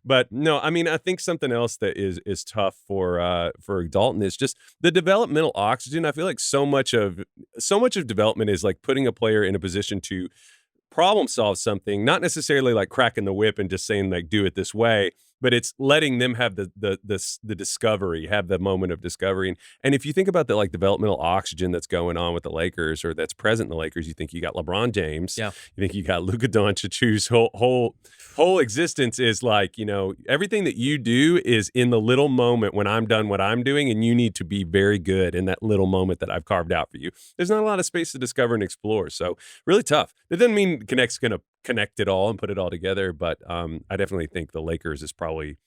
But no, I mean, I think something else that is tough for Dalton is just the developmental oxygen. I feel like so much of development is like putting a player in a position to problem solve something, not necessarily like cracking the whip and just saying like do it this way, but it's letting them have the discovery, have the moment of discovery. And if you think about the like developmental oxygen that's going on with the Lakers, or that's present in the Lakers, you think you got LeBron James, you think you got Luka Doncic, whose whole existence is like, you know, everything that you do is in the little moment when I'm done what I'm doing, and you need to be very good in that little moment that I've carved out for you. There's not a lot of space to discover and explore, so really tough. That doesn't mean Connect's going to connect it all and put it all together, but I definitely think the Lakers is probably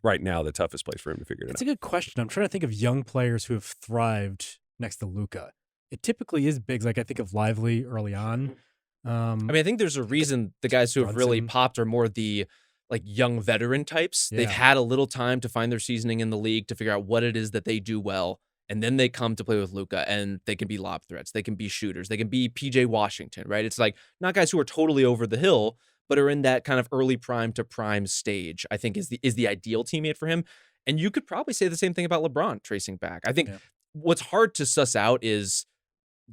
right now the toughest place for him to figure it out. It's a good question. I'm trying to think of young players who have thrived next to Luka. It typically is bigs. Like I think of Lively early on. I mean, I think there's a reason the guys who have really popped are more the like young veteran types. They've had a little time to find their seasoning in the league, to figure out what it is that they do well. And then they come to play with Luka, and they can be lob threats. They can be shooters. They can be PJ Washington, right? It's like not guys who are totally over the hill, but are in that kind of early prime to prime stage, I think is the ideal teammate for him. And you could probably say the same thing about LeBron tracing back. I think what's hard to suss out is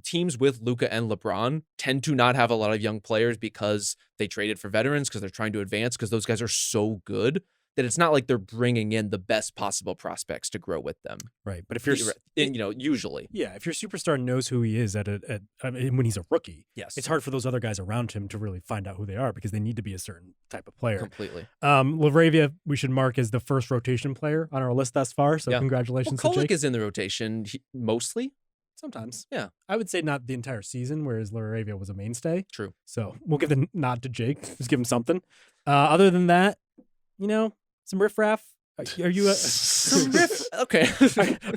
teams with Luka and LeBron tend to not have a lot of young players because they traded for veterans, because they're trying to advance, because those guys are so good that it's not like they're bringing in the best possible prospects to grow with them. Right. But if you're, usually. Yeah. If your superstar knows who he is when he's a rookie, it's hard for those other guys around him to really find out who they are, because they need to be a certain type of player. Completely. Laravia, we should mark as the first rotation player on our list thus far. So congratulations well, to Kolek Jake. is in the rotation mostly. Sometimes. Yeah. I would say not the entire season, whereas Laravia was a mainstay. True. So we'll give the nod to Jake. Just give him something. Other than that, some riffraff. Are you some riff? Okay.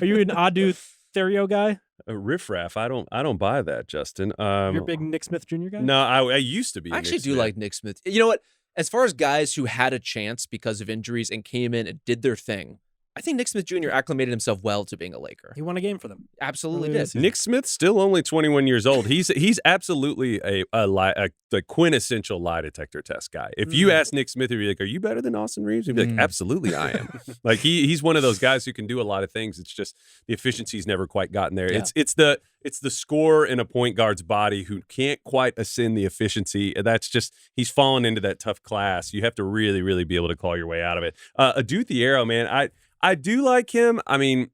Are you an Adu Therio guy? A riffraff? I don't buy that, Justin. You're a big Nick Smith Jr. guy? No, I used to be. I actually do like Nick Smith. You know what? As far as guys who had a chance because of injuries and came in and did their thing, I think Nick Smith Jr. acclimated himself well to being a Laker. He won a game for them. Absolutely did. Nick Smith's still only 21 years old. He's absolutely the quintessential lie detector test guy. If you ask Nick Smith, he'd be like, "Are you better than Austin Reeves?" He'd be like, "Absolutely, I am." Like he's one of those guys who can do a lot of things. It's just the efficiency's never quite gotten there. Yeah. It's the scorer in a point guard's body who can't quite ascend the efficiency. That's just he's fallen into that tough class. You have to really, really be able to claw your way out of it. Adu Thiero, man, I do like him. I mean,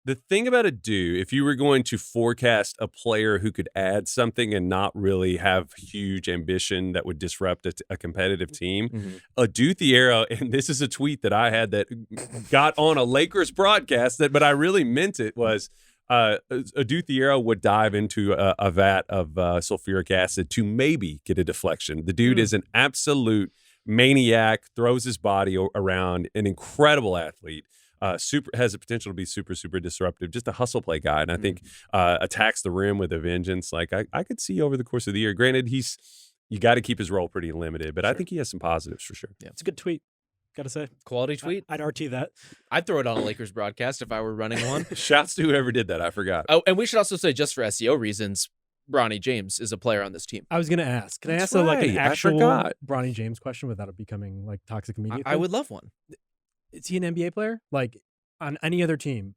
the thing about Adu, if you were going to forecast a player who could add something and not really have huge ambition that would disrupt a competitive team, Adu Thiero, and this is a tweet that I had that got on a Lakers broadcast, but I really meant it, was Adu Thiero would dive into a vat of sulfuric acid to maybe get a deflection. The dude is an absolute maniac, throws his body around, an incredible athlete, has the potential to be super, super disruptive, just a hustle play guy. And I think attacks the rim with a vengeance. Like I could see over the course of the year, granted, you got to keep his role pretty limited, but I think he has some positives for sure. Yeah, it's a good tweet. Got to say. Quality tweet. I'd RT that. I'd throw it on a Lakers broadcast if I were running one. Shouts to whoever did that. I forgot. Oh, and we should also say, just for SEO reasons, Bronny James is a player on this team. I was going to ask. Can I ask That's like an right. actual I forgot. Bronny James question without it becoming like toxic media? I would love one. Is he an NBA player? Like on any other team?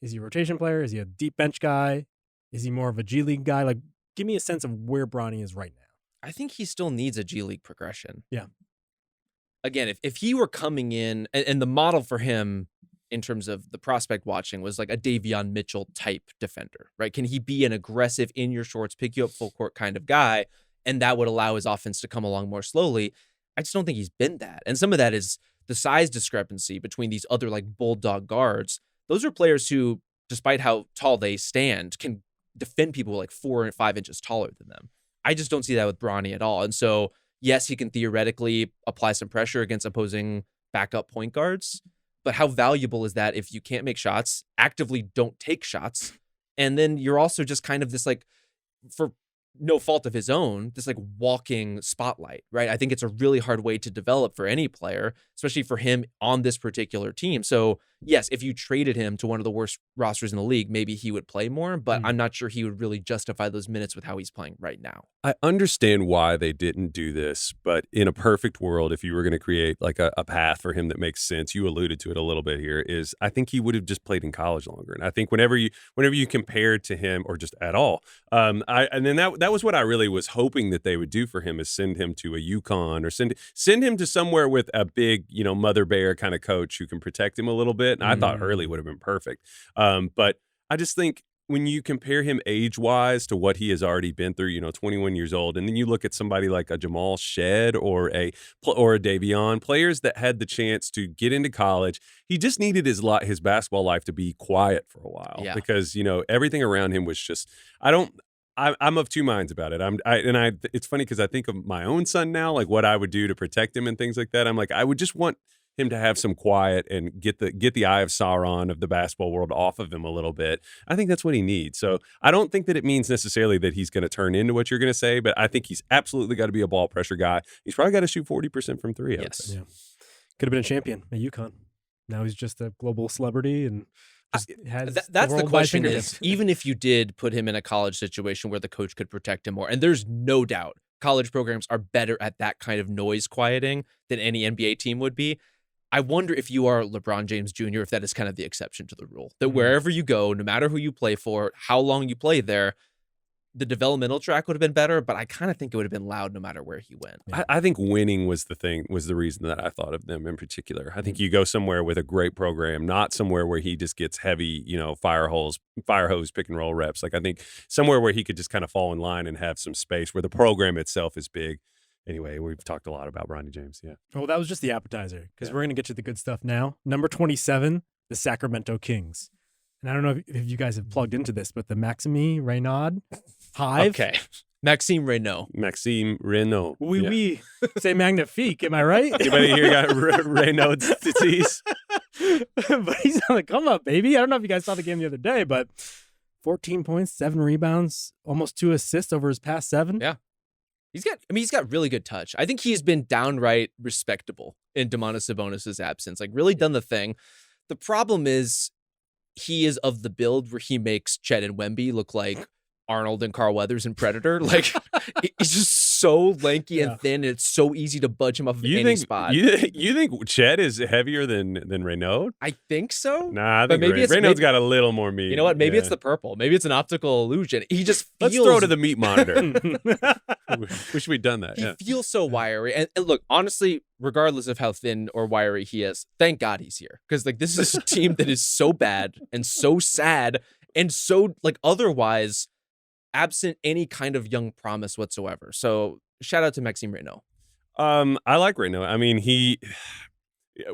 Is he a rotation player? Is he a deep bench guy? Is he more of a G League guy? Like, give me a sense of where Bronny is right now. I think he still needs a G League progression. Yeah. Again, if he were coming in, and the model for him in terms of the prospect watching was like a Davion Mitchell type defender, right? Can he be an aggressive in your shorts, pick you up full court kind of guy? And that would allow his offense to come along more slowly. I just don't think he's been that. And some of that is the size discrepancy between these other like bulldog guards. Those are players who, despite how tall they stand, can defend people like 4 and 5 inches taller than them. I just don't see that with Bronny at all. And so, yes, he can theoretically apply some pressure against opposing backup point guards, But how valuable is that if you can't make shots, actively don't take shots, and then you're also just kind of this like, for no fault of his own, this like walking spotlight, right? I think it's a really hard way to develop for any player, especially for him on this particular team. So yes, if you traded him to one of the worst rosters in the league, maybe he would play more, but I'm not sure he would really justify those minutes with how he's playing right now. I understand why they didn't do this, but in a perfect world, if you were going to create like a path for him that makes sense, you alluded to it a little bit here, is I think he would have just played in college longer. And I think whenever you compare to him, or just at all, and then that was what I really was hoping that they would do for him, is send him to a UConn, or send him to somewhere with a big, mother bear kind of coach who can protect him a little bit. And I thought Hurley would have been perfect. But I just think when you compare him age-wise to what he has already been through, 21 years old, and then you look at somebody like a Jamal Shed or a Davion, players that had the chance to get into college, he just needed his basketball life to be quiet for a while, because everything around him was just I'm of two minds about it. It's funny because I think of my own son now, like what I would do to protect him and things like that. I'm like, I would just want him to have some quiet and get the eye of Sauron of the basketball world off of him a little bit. I think that's what he needs. So I don't think that it means necessarily that he's going to turn into what you're going to say, but I think he's absolutely got to be a ball pressure guy. He's probably got to shoot 40% from three. Yes. Yeah. Could have been a champion at UConn. Now he's just a global celebrity and that's the question is, even if you did put him in a college situation where the coach could protect him more, and there's no doubt college programs are better at that kind of noise quieting than any NBA team would be. I wonder if you are LeBron James Jr., if that is kind of the exception to the rule, that wherever you go, no matter who you play for, how long you play there, the developmental track would have been better, but I kind of think it would have been loud no matter where he went. I think winning was the reason that I thought of them in particular. I think you go somewhere with a great program, not somewhere where he just gets heavy, fire hose pick and roll reps. Like I think somewhere where he could just kind of fall in line and have some space where the program itself is big. Anyway, we've talked a lot about Bronny James. Yeah. Well, that was just the appetizer, because we're going to get to the good stuff now. Number 27, the Sacramento Kings. And I don't know if you guys have plugged into this, but the Maxime Reynaud Hive. Okay. Maxime Reynaud. Oui. C'est magnifique. Am I right? Anybody here got Reynaud's disease? But he's on the come up, baby. I don't know if you guys saw the game the other day, but 14 points, 7 rebounds, almost 2 assists over his past 7. Yeah. He's got really good touch. I think he's been downright respectable in Domantas Sabonis' absence, like really done the thing. The problem is he is of the build where he makes Chet and Wemby look like Arnold and Carl Weathers in Predator. Like he's just so lanky and thin, and it's so easy to budge him off of any spot. You think Chet is heavier than I Reynaud? think so. Nah, I think Reynaud's got a little more meat. You know what? Maybe it's the purple. Maybe it's an optical illusion. He just feels... Let's throw to the meat monitor. Wish we'd done that. He feels so wiry. And look, honestly, regardless of how thin or wiry he is, thank God he's here. Because like this is a team that is so bad and so sad and so like otherwise absent any kind of young promise whatsoever. So shout out to Maxime Reynaud. I like Reynaud. I mean, he,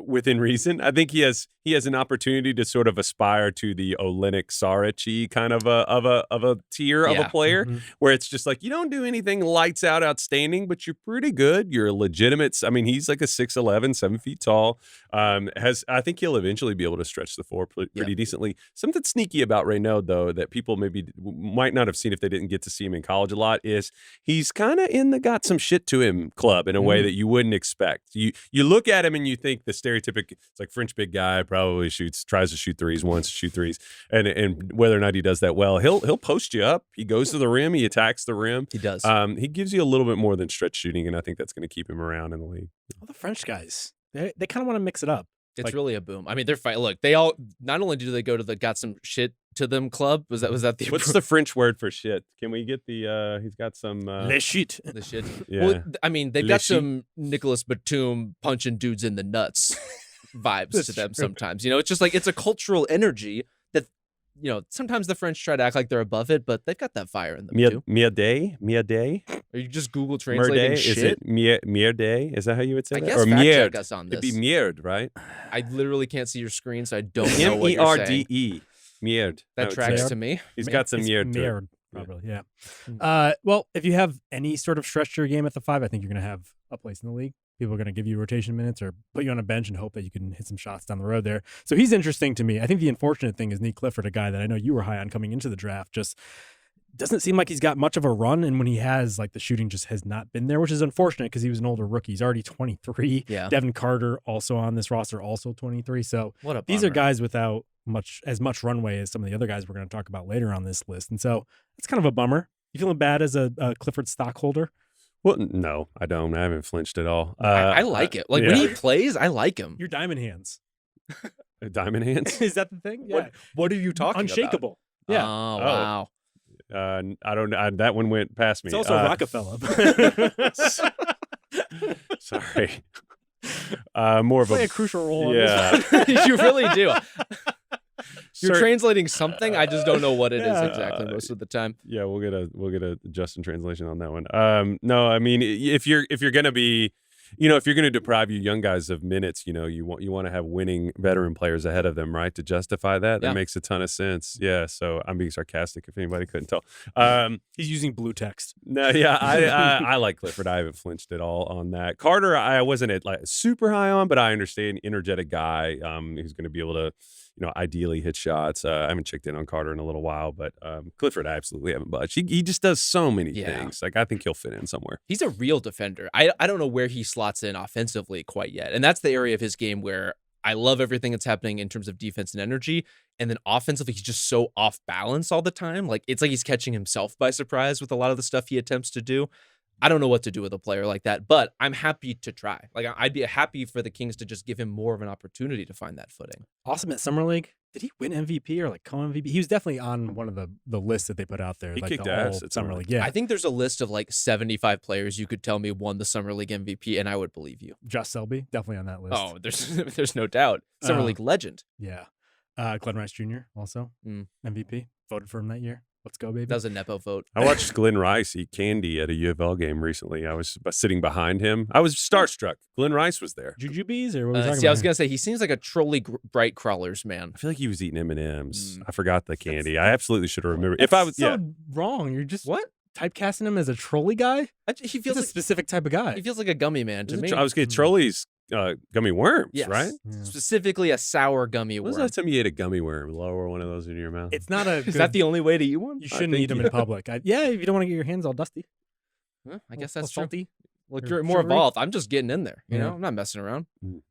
within reason, I think he has an opportunity to sort of aspire to the Olynyk Saric kind of a tier of a player, where it's just like you don't do anything lights out outstanding, but you're pretty good. You're a legitimate. I mean, he's like a 6'11", 7 feet tall. I think he'll eventually be able to stretch the floor pretty decently. Something sneaky about Reynaud, though, that people maybe might not have seen if they didn't get to see him in college a lot, is he's kind of in the got some shit to him club in a way that you wouldn't expect. You look at him and you think the stereotypical, it's like French big guy, probably tries to shoot threes, wants to shoot threes, and whether or not he does that well, he'll post you up. He goes to the rim, he attacks the rim. He does. He gives you a little bit more than stretch shooting, and I think that's going to keep him around in the league. All the French guys, they kind of want to mix it up. It's really a boom. I mean, they're fighting. Look, they all not only do they go to the got some shit to them club. Was that the what's the French word for shit? Can we get the? He's got some le shit. The shit. Yeah. Well, I mean, they've got some Nicholas Batum punching dudes in the nuts vibes to them sometimes. It's just like it's a cultural energy that sometimes the French try to act like they're above it, but they've got that fire in them too. Mierde. Are you just Google translating shit? Is it mierde? Is that how you would say I that? guess Or fact mierde? check us on this. It'd be mierde, right? I literally can't see your screen, so I don't know what you're saying. mierde. Mierde. That tracks to me. He's got some mierde to it. Probably, yeah. Well, if you have any sort of stretch to your game at the 5, I think you're going to have a place in the league. People are going to give you rotation minutes or put you on a bench and hope that you can hit some shots down the road there. So he's interesting to me. I think the unfortunate thing is Nick Clifford, a guy that I know you were high on coming into the draft, just doesn't seem like he's got much of a run. And when he has, like, the shooting just has not been there, which is unfortunate because he was an older rookie. He's already 23. Yeah. Devin Carter also on this roster, also 23. So What a these are bummer. guys without as much runway as some of the other guys we're going to talk about later on this list. And so it's kind of a bummer. You feeling bad as a Clifford stockholder? Well, no, I don't. I haven't flinched at all. I like it. Like when he plays, I like him. Your diamond hands. Diamond hands. Is that the thing? Yeah. What are you talking Unshakable. about? Yeah. Oh, wow. I don't. that one went past me. It's also Rockefeller. Sorry. More of Play a crucial role. Yeah. On this. You really do. You're Cer- translating something. I just don't know what it is exactly most of the time. Yeah, we'll get a Justin translation on that one. No, I mean, if you're gonna be, if you're gonna deprive you young guys of minutes, you want to have winning veteran players ahead of them, right? To justify that, Yeah. that makes a ton of sense. Yeah. So I'm being sarcastic if anybody couldn't tell. He's using blue text. No, yeah, I like Clifford. I haven't flinched at all on that. Carter, I wasn't like super high on, but I understand energetic guy who's going to be able to, ideally hit shots. I haven't checked in on Carter in a little while, but Clifford, I absolutely haven't budged. He just does so many things. Like I think he'll fit in somewhere. He's a real defender. I don't know where he slots in offensively quite yet. And that's the area of his game where I love everything that's happening in terms of defense and energy. And then offensively, he's just so off balance all the time. Like it's like he's catching himself by surprise with a lot of the stuff he attempts to do. I don't know what to do with a player like that, but I'm happy to try. Like I'd be happy for the Kings to just give him more of an opportunity to find that footing. Awesome at Summer League. Did he win MVP or like co-MVP? He was definitely on one of the lists that they put out there. He like kicked the ass whole at Summer Summer League. Yeah. I think there's a list of like 75 players you could tell me won the Summer League MVP, and I would believe you. Josh Selby, definitely on that list. Oh, there's no doubt. Summer League legend. Yeah. Glenn Rice Jr. also MVP. Voted for him that year. Let's go, baby. That was a Nepo vote. I watched Glenn Rice eat candy at a U of L game recently. I was sitting behind him. I was starstruck. Glenn Rice was there. Jujubes or what was I was about? gonna say he seems like a trolley bright crawlers man. I feel like he was eating M&Ms. I forgot the candy. I absolutely should have remembered. If I was, so wrong. You're just What? typecasting him as a trolley guy. He He's feels a like specific type of guy. he feels like a gummy man to me. I was getting Trolleys gummy worms, Yes. right? Yeah. Specifically a sour gummy When was worm. the last time you ate a gummy worm? Lower one of those into your mouth? It's not a. Is that the only way to eat one? You I shouldn't think eat them in public. Yeah, if you don't want to get your hands all dusty. I guess All that's true. salty. Look, or you're more sugary. evolved. I'm just getting in there. You Yeah. know, I'm not messing around.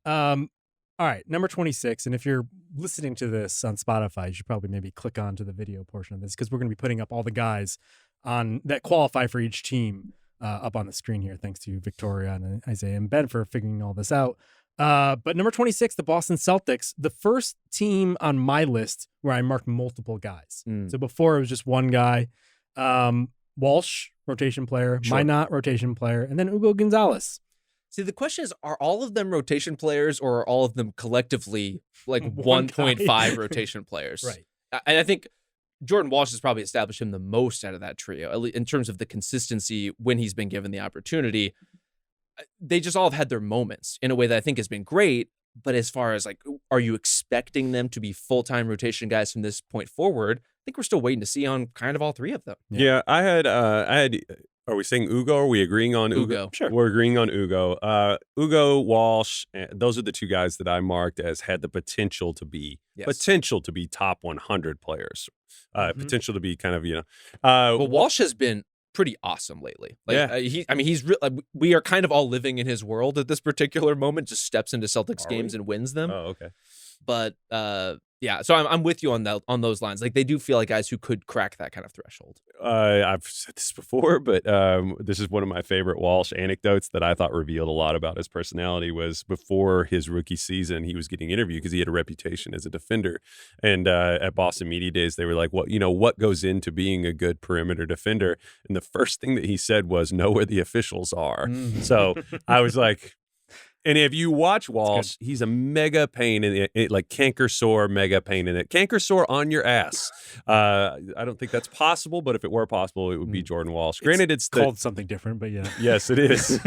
All right, number 26. And if you're listening to this on Spotify, you should probably maybe click on to the video portion of this because we're going to be putting up all the guys on that qualify for each team up on the screen here. Thanks to Victoria and Isaiah and Ben for figuring all this out. But number 26, the Boston Celtics, the first team on my list where I marked multiple guys. So before it was just one guy. Walsh, rotation player. Sure. Minot, rotation player. And then Hugo Gonzalez. See, the question is, are all of them rotation players or are all of them collectively like One guy. 1.5 rotation players? Right. And I think Jordan Walsh has probably established him the most out of that trio, at least in terms of the consistency when he's been given the opportunity. They just all have had their moments in a way that I think has been great. But as far as like, are you expecting them to be full-time rotation guys from this point forward? I think we're still waiting to see on kind of all three of them. Yeah, I had. Are we saying Ugo? Are we agreeing on Ugo? Ugo. Sure. We're agreeing on Ugo. Walsh. Those are the two guys that I marked as had the potential to be top 100 players. Potential to be kind of Well, Walsh has been pretty awesome lately. We are kind of all living in his world at this particular moment. Just steps into Celtics games and wins them. Oh, okay. But yeah, so I'm with you on those lines. Like they do feel like guys who could crack that kind of threshold. I've said this before, but this is one of my favorite Walsh anecdotes that I thought revealed a lot about his personality. Was before his rookie season, he was getting interviewed because he had a reputation as a defender. And at Boston Media Days, they were like, what goes into being a good perimeter defender? And the first thing that he said was, know where the officials are. So I was like, and if you watch Walsh, he's a mega pain in it, like canker sore, mega pain in it. Canker sore on your ass. I don't think that's possible, but if it were possible, it would be Jordan Walsh. Granted, it's called something different, but yeah. Yes, it is.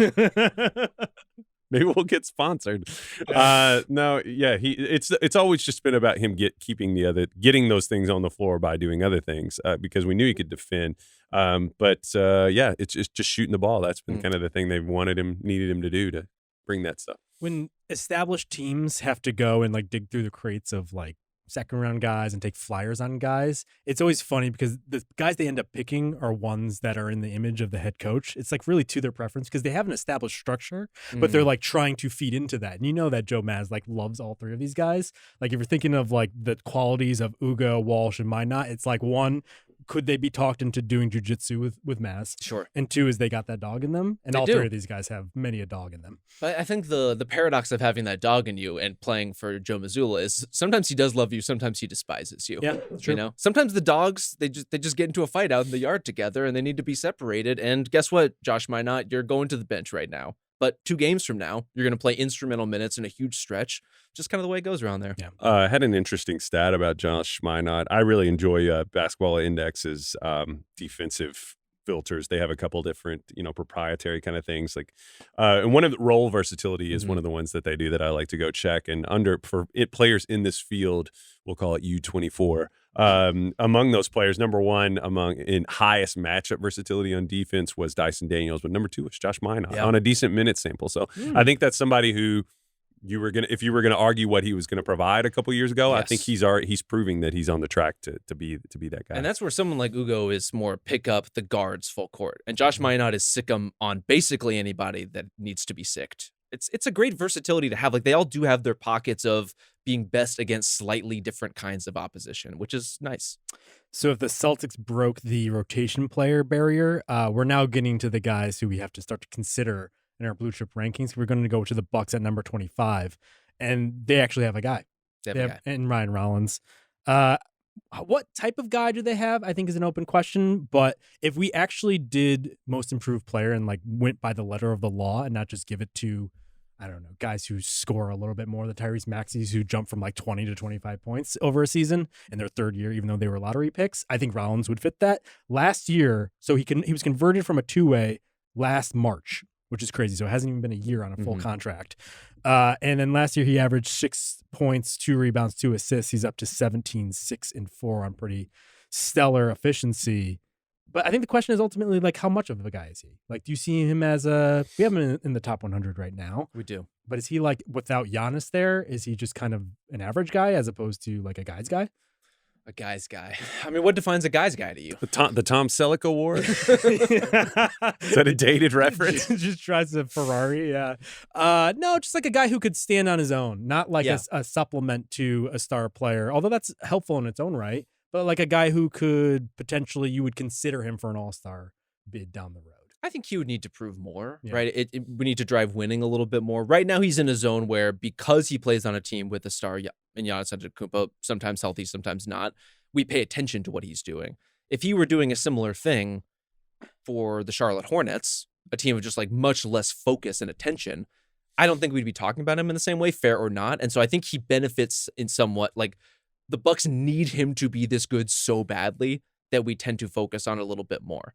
Maybe we'll get sponsored. No, yeah, it's always just been about him getting those things on the floor by doing other things because we knew he could defend. But it's just shooting the ball. That's been kind of the thing they've needed him to do to bring that stuff. When established teams have to go and like dig through the crates of like second round guys and take flyers on guys, it's always funny because the guys they end up picking are ones that are in the image of the head coach. It's like really to their preference because they have an established structure, but they're like trying to feed into that. And you know that Joe Maz like loves all three of these guys. Like if you're thinking of like the qualities of Ugo, Walsh, and Minot, it's like one, could they be talked into doing jujitsu with Maz? Sure. And two is they got that dog in them. And They all do. three of these guys have many a dog in them. But I think the paradox of having that dog in you and playing for Joe Mazzulla is sometimes he does love you, sometimes he despises you. Yeah, that's true. You know, sometimes the dogs they just get into a fight out in the yard together and they need to be separated. And guess what, Josh Minot, you're going to the bench right now. But 2 games from now, you're going to play instrumental minutes in a huge stretch. Just kind of the way it goes around there. Yeah. I had an interesting stat about Josh Minot. I really enjoy Basketball Index's defensive filters. They have a couple different, proprietary kind of things. Like, and one of the role versatility is one of the ones that they do that I like to go check. And players in this field, we'll call it U24. Among those players, number one in highest matchup versatility on defense was Dyson Daniels, but number 2 was Josh Minot on a decent minute sample. So I think that's somebody who if you were gonna argue what he was gonna provide a couple years ago, I think he's proving that he's on the track to be that guy. And that's where someone like Ugo is more pick up the guards full court. And Josh Minot is sick 'em on basically anybody that needs to be sicked. It's a great versatility to have. Like they all do have their pockets of being best against slightly different kinds of opposition, which is nice. So if the Celtics broke the rotation player barrier, we're now getting to the guys who we have to start to consider in our blue chip rankings. We're going to go to the Bucks at number 25, and they actually have a guy. They have a guy. And Ryan Rollins. What type of guy do they have? I think is an open question. But if we actually did most improved player and like went by the letter of the law and not just give it to, I don't know, guys who score a little bit more, the Tyrese Maxeys who jump from like 20 to 25 points over a season in their third year, even though they were lottery picks, I think Rollins would fit that. Last year, so he was converted from a 2-way last March, which is crazy. So it hasn't even been a year on a full contract. And then last year he averaged 6 points, 2 rebounds, 2 assists. He's up to 17, 6, and 4 on pretty stellar efficiency. But I think the question is ultimately like, how much of a guy is he? Like, do you see him as we have him in the top 100 right now. We do. But is he like, without Giannis there, is he just kind of an average guy as opposed to like a guy's guy? A guy's guy. I mean, what defines a guy's guy to you? The Tom Selleck Award? Is that a dated reference? Just tries a Ferrari, yeah. No, just like a guy who could stand on his own, not like a supplement to a star player, although that's helpful in its own right, but like a guy who could potentially, you would consider him for an all-star bid down the road. I think he would need to prove more, right? We need to drive winning a little bit more. Right now, he's in a zone where because he plays on a team with a star in Giannis Antetokounmpo, sometimes healthy, sometimes not, we pay attention to what he's doing. If he were doing a similar thing for the Charlotte Hornets, a team of just like much less focus and attention, I don't think we'd be talking about him in the same way, fair or not. And so I think he benefits in somewhat like the Bucks need him to be this good so badly that we tend to focus on a little bit more.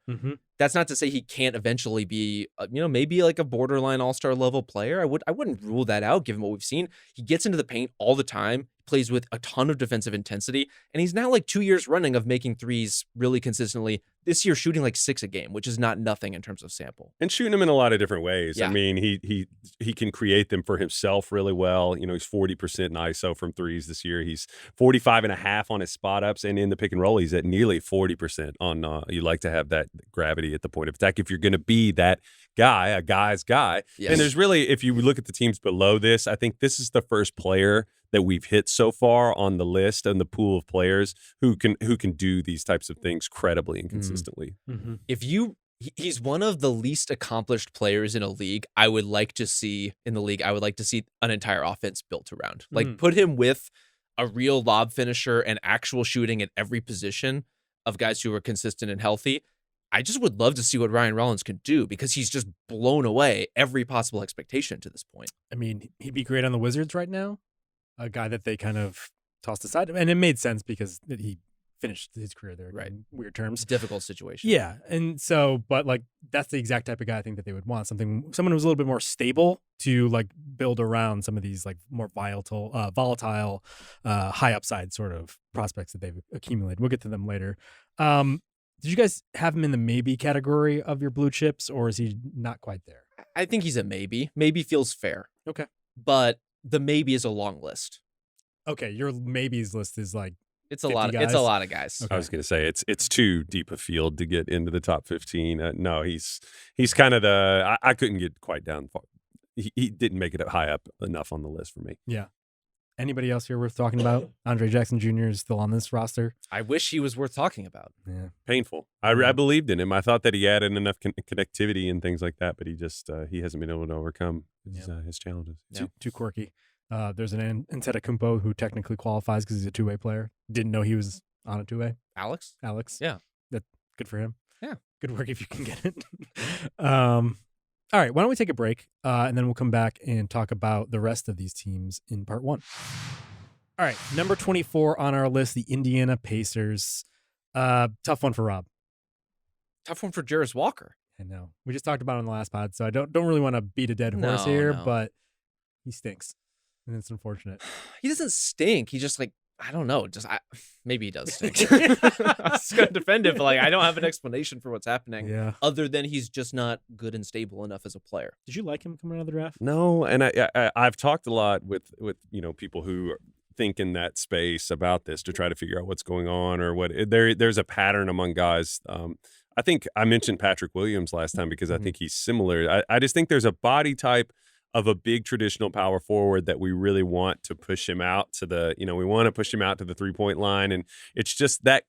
That's not to say he can't eventually be, maybe like a borderline all-star level player. I wouldn't rule that out given what we've seen. He gets into the paint all the time, plays with a ton of defensive intensity, and he's now like 2 years running of making threes really consistently. This year shooting like 6 a game, which is not nothing in terms of sample. And shooting them in a lot of different ways. Yeah. I mean, he can create them for himself really well. He's 40% in ISO from threes this year. He's 45.5 on his spot ups, and in the pick and roll, he's at nearly 40% on. You like to have that gravity at the point of attack if you're going to be that guy, a guy's guy. Yes. And there's really, if you look at the teams below this, I think this is the first player that we've hit so far on the list and the pool of players who can do these types of things credibly and consistently. He's one of the least accomplished players in a league I would like to see in the league. I would like to see an entire offense built around. Like put him with a real lob finisher and actual shooting at every position of guys who are consistent and healthy. I just would love to see what Ryan Rollins can do because he's just blown away every possible expectation to this point. I mean, he'd be great on the Wizards right now. A guy that they kind of tossed aside. And it made sense because he finished his career there in weird terms. Difficult situation. Yeah. And so, but like, that's the exact type of guy I think that they would want. Someone who's a little bit more stable to like build around some of these like more volatile, high upside sort of prospects that they've accumulated. We'll get to them later. Did you guys have him in the maybe category of your blue chips, or is he not quite there? I think he's a maybe. Maybe feels fair. Okay. But the maybe is a long list. Okay, your maybes list is like It's a 50 lot. guys? It's a lot of guys. Okay. I was going to say it's too deep a field to get into the top 15. No, he's kind of the I couldn't get quite down far. He didn't make it high up enough on the list for me. Yeah. Anybody else here worth talking about? Andre Jackson Jr. is still on this roster. I wish he was worth talking about. Yeah. Painful. I believed in him. I thought that he added enough connectivity and things like that, but he just he hasn't been able to overcome his challenges. Too quirky. There's an Antetokounmpo who technically qualifies because he's a two-way player. Didn't know he was on a two-way. Alex? Yeah. That good for him. Yeah. Good work if you can get it. All right, why don't we take a break and then we'll come back and talk about the rest of these teams in part one. All right, number 24 on our list, the Indiana Pacers. Tough one for Rob. Tough one for Jarris Walker. I know. We just talked about it on the last pod, so I don't really want to beat a dead horse here, but he stinks. And it's unfortunate. He doesn't stink. He just I don't know. Maybe he does stink. I was going to defend him, but I don't have an explanation for what's happening. Yeah. Other than he's just not good and stable enough as a player. Did you like him coming out of the draft? No, and I've talked a lot with people who think in that space about this to try to figure out what's going on or what. There's a pattern among guys. I think I mentioned Patrick Williams last time because I think he's similar. I just think there's a body type of a big traditional power forward that we really want to push him out to the, we want to push him out to the 3-point line. And it's just that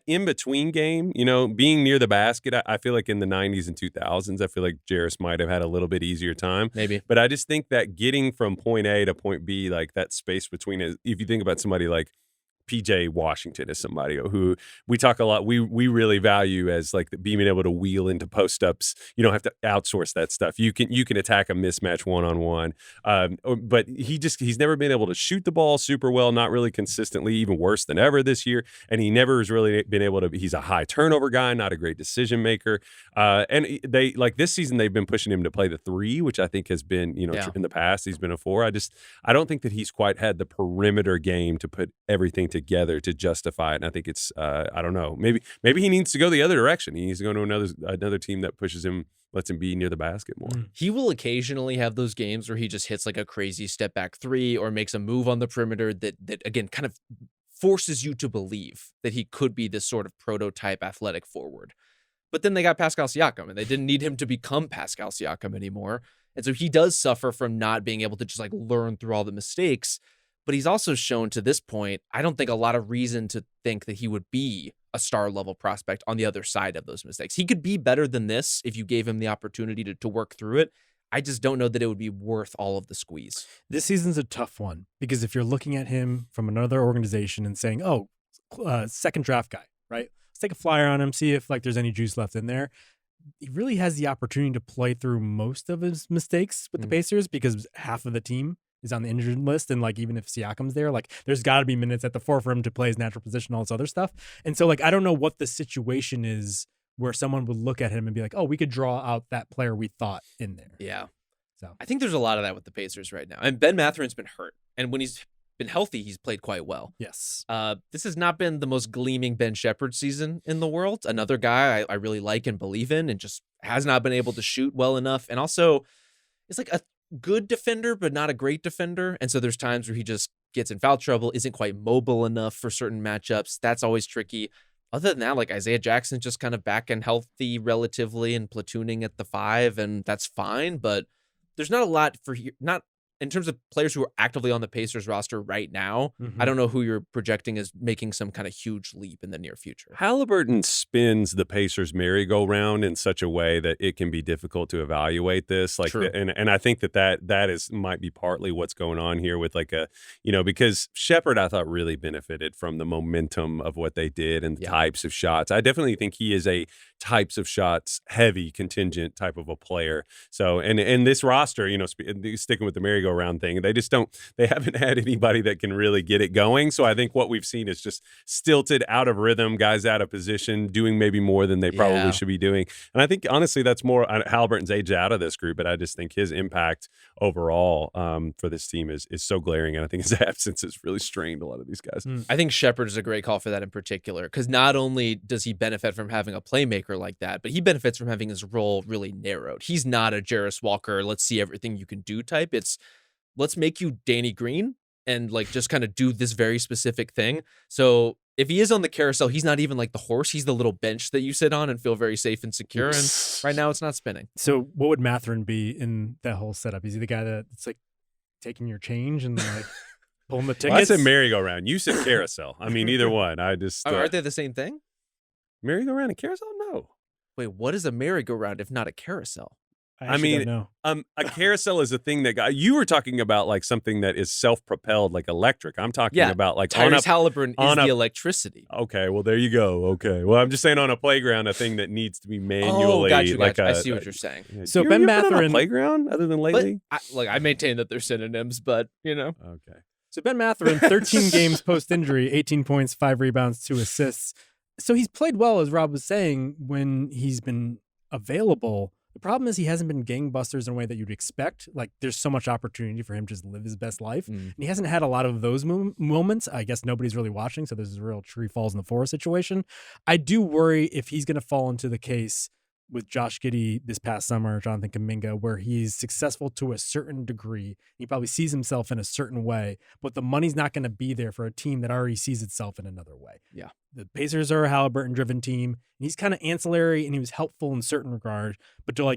in-between game, being near the basket, I feel like in the 90s and 2000s, I feel like Jarris might have had a little bit easier time. Maybe. But I just think that getting from point A to point B, like that space between it, if you think about somebody like PJ Washington is somebody who we talk a lot. We really value as being able to wheel into post ups. You don't have to outsource that stuff. You can attack a mismatch 1-on-1. But he's never been able to shoot the ball super well, not really consistently, even worse than ever this year. And he never has really been able to. He's a high turnover guy, not a great decision maker. And they this season they've been pushing him to play the 3, which I think has been in the past he's been a 4. I don't think that he's quite had the perimeter game to put everything together to justify it. And I think it's I don't know. Maybe he needs to go the other direction. He needs to go to another team that pushes him, lets him be near the basket more. He will occasionally have those games where he just hits a crazy step back 3 or makes a move on the perimeter that again kind of forces you to believe that he could be this sort of prototype athletic forward. But then they got Pascal Siakam and they didn't need him to become Pascal Siakam anymore. And so he does suffer from not being able to just learn through all the mistakes. But he's also shown to this point, I don't think a lot of reason to think that he would be a star level prospect on the other side of those mistakes. He could be better than this if you gave him the opportunity to work through it. I just don't know that it would be worth all of the squeeze. This season's a tough one because if you're looking at him from another organization and saying, second draft guy, right? Let's take a flyer on him, see if there's any juice left in there. He really has the opportunity to play through most of his mistakes with the Pacers because half of the team is on the injured list. And even if Siakam's there, there's got to be minutes at the 4 for him to play his natural position, all this other stuff. And so I don't know what the situation is where someone would look at him and be like, oh, we could draw out that player we thought in there. Yeah. So I think there's a lot of that with the Pacers right now. And Ben Matherin's been hurt. And when he's been healthy, he's played quite well. Yes. This has not been the most gleaming Ben Shepherd season in the world. Another guy I really like and believe in and just has not been able to shoot well enough. And also it's a good defender, but not a great defender. And so there's times where he just gets in foul trouble, isn't quite mobile enough for certain matchups. That's always tricky. Other than that, Isaiah Jackson's just kind of back and healthy relatively and platooning at the 5, and that's fine. But there's not a lot not in terms of players who are actively on the Pacers roster right now. I don't know who you're projecting as making some kind of huge leap in the near future. Halliburton spins the Pacers merry-go-round in such a way that it can be difficult to evaluate this. And I think that might be partly what's going on here with because Shepherd I thought really benefited from the momentum of what they did and the types of shots. I definitely think he is a types of shots heavy contingent type of a player. So and this roster, sticking with the merry-go merry-go-round thing. They haven't had anybody that can really get it going. So I think what we've seen is just stilted, out of rhythm, guys out of position, doing maybe more than they probably should be doing. And I think, honestly, that's more Halliburton's age out of this group, but I just think his impact overall for this team is so glaring. And I think his absence has really strained a lot of these guys. I think Shepherd is a great call for that in particular, because not only does he benefit from having a playmaker like that, but he benefits from having his role really narrowed. He's not a Jarris Walker, let's see everything you can do type. It's let's make you Danny Green and like just kind of do this very specific thing. So if he is on the carousel, he's not even like the horse. He's the little bench that you sit on and feel very safe and secure. And right now it's not spinning. So what would Mathurin be in that whole setup? Is he the guy that's like taking your change and like pulling the tickets? Well, I said merry-go-round. You said carousel. I mean, either one. I just Aren't they the same thing? merry-go-round and carousel? No. Wait, what is a merry-go-round if not a carousel? I mean, don't know. A carousel is a thing that you were talking about, like something that is self-propelled, like electric. I'm talking about like Tyrese Halliburton is the electricity. Okay, well there you go. Okay, well I'm just saying on a playground, a thing that needs to be manually. Gotcha. I see what you're saying. So Ben Mathurin, on a playground other than lately. I maintain that they're synonyms, but you know. Okay. So Ben Mathurin, 13 games post-injury, 18 points, 5 rebounds, 2 assists. So he's played well, as Rob was saying, when he's been available. The problem is he hasn't been gangbusters in a way that you'd expect. Like, there's so much opportunity for him to just live his best life. And he hasn't had a lot of those moments. I guess nobody's really watching, so there's a real tree falls in the forest situation. I do worry if he's going to fall into the case with Josh Giddey this past summer, Jonathan Kuminga, where he's successful to a certain degree. He probably sees himself in a certain way, but the money's not going to be there for a team that already sees itself in another way. Yeah. The Pacers are a Halliburton-driven team, and he's kind of ancillary, and he was helpful in certain regards. But do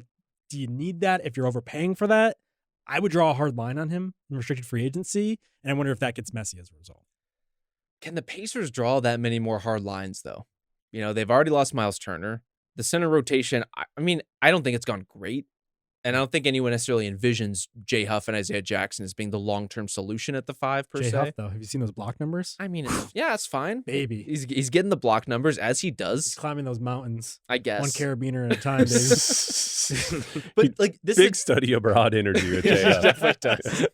you need that if you're overpaying for that? I would draw a hard line on him in restricted free agency, and I wonder if that gets messy as a result. Can the Pacers draw that many more hard lines, though? You know, they've already lost Miles Turner. The center rotation, I mean, I don't think it's gone great. And I don't think anyone necessarily envisions Jay Huff and Isaiah Jackson as being the long-term solution at the 5 per se. Jay Huff, though, have you seen those block numbers? I mean, it's fine. Baby. He's getting the block numbers as he does. He's climbing those mountains. I guess. One carabiner at a time, baby. But like this big study abroad interview at Jay Huff. definitely does.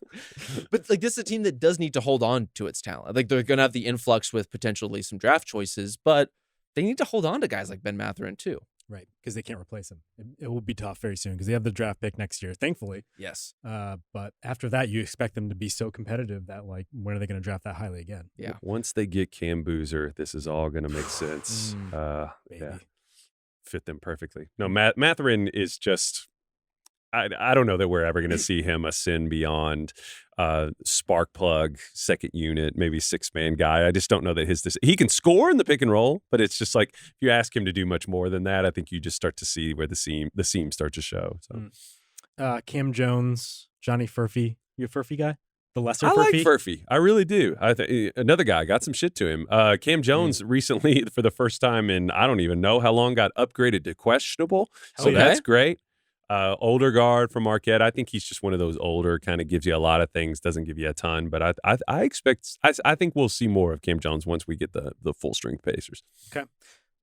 But like this is a team that does need to hold on to its talent. Like they're gonna have the influx with potentially some draft choices, but they need to hold on to guys like Ben Mathurin too. Right, because they can't replace him. It will be tough very soon because they have the draft pick next year, thankfully. Yes. But after that, you expect them to be so competitive that, like, when are they going to draft that highly again? Yeah. Once they get Cam Boozer, this is all going to make sense. Yeah, fit them perfectly. No, Mathurin is just. I don't know that we're ever going to see him ascend beyond spark plug, second unit, maybe 6-man guy. I just don't know that he can score in the pick and roll, but it's just like if you ask him to do much more than that, I think you just start to see where the seam starts to show. So, Cam Jones, Johnny Furphy, you a Furphy guy? The lesser I Furphy? like Furphy. I really do. I think another guy got some shit to him. Cam Jones recently, for the first time in I don't even know how long, got upgraded to questionable. So that's great. Older guard from Marquette. I think he's just one of those older, kind of gives you a lot of things, doesn't give you a ton. But I think we'll see more of Cam Jones once we get the full strength Pacers. Okay.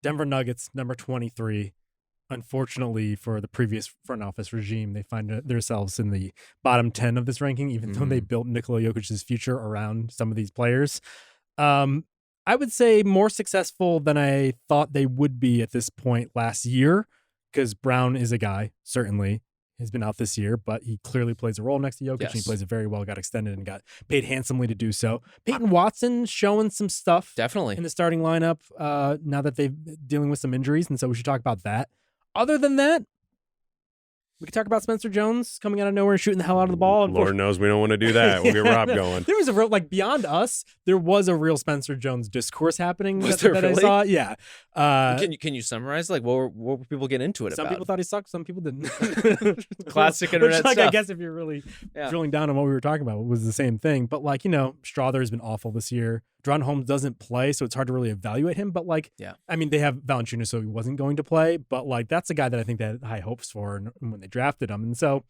Denver Nuggets, number 23. Unfortunately for the previous front office regime, they find themselves in the bottom 10 of this ranking, even though they built Nikola Jokic's future around some of these players. I would say more successful than I thought they would be at this point last year. Because Brown is a guy, certainly, has been out this year, but he clearly plays a role next to Jokic. Yes. And he plays it very well, got extended and got paid handsomely to do so. Peyton Watson showing some stuff Definitely in the starting lineup now that they're dealing with some injuries, and so we should talk about that. Other than that, we could talk about Spencer Jones coming out of nowhere and shooting the hell out of the ball. Lord knows we don't want to do that. We'll get Rob going. There was a real, beyond us, there was a real Spencer Jones discourse happening that really? I saw. Yeah. Can you summarize? Like, what were people getting into it some about? People thought he sucked. Some people didn't. Classic internet Which, stuff. I guess if you're really drilling down on what we were talking about, it was the same thing. But, Strawther has been awful this year. Dron Holmes doesn't play, so it's hard to really evaluate him. But, I mean, they have Valanciunas, so he wasn't going to play. But, that's a guy that I think they had high hopes for when they drafted him. And so,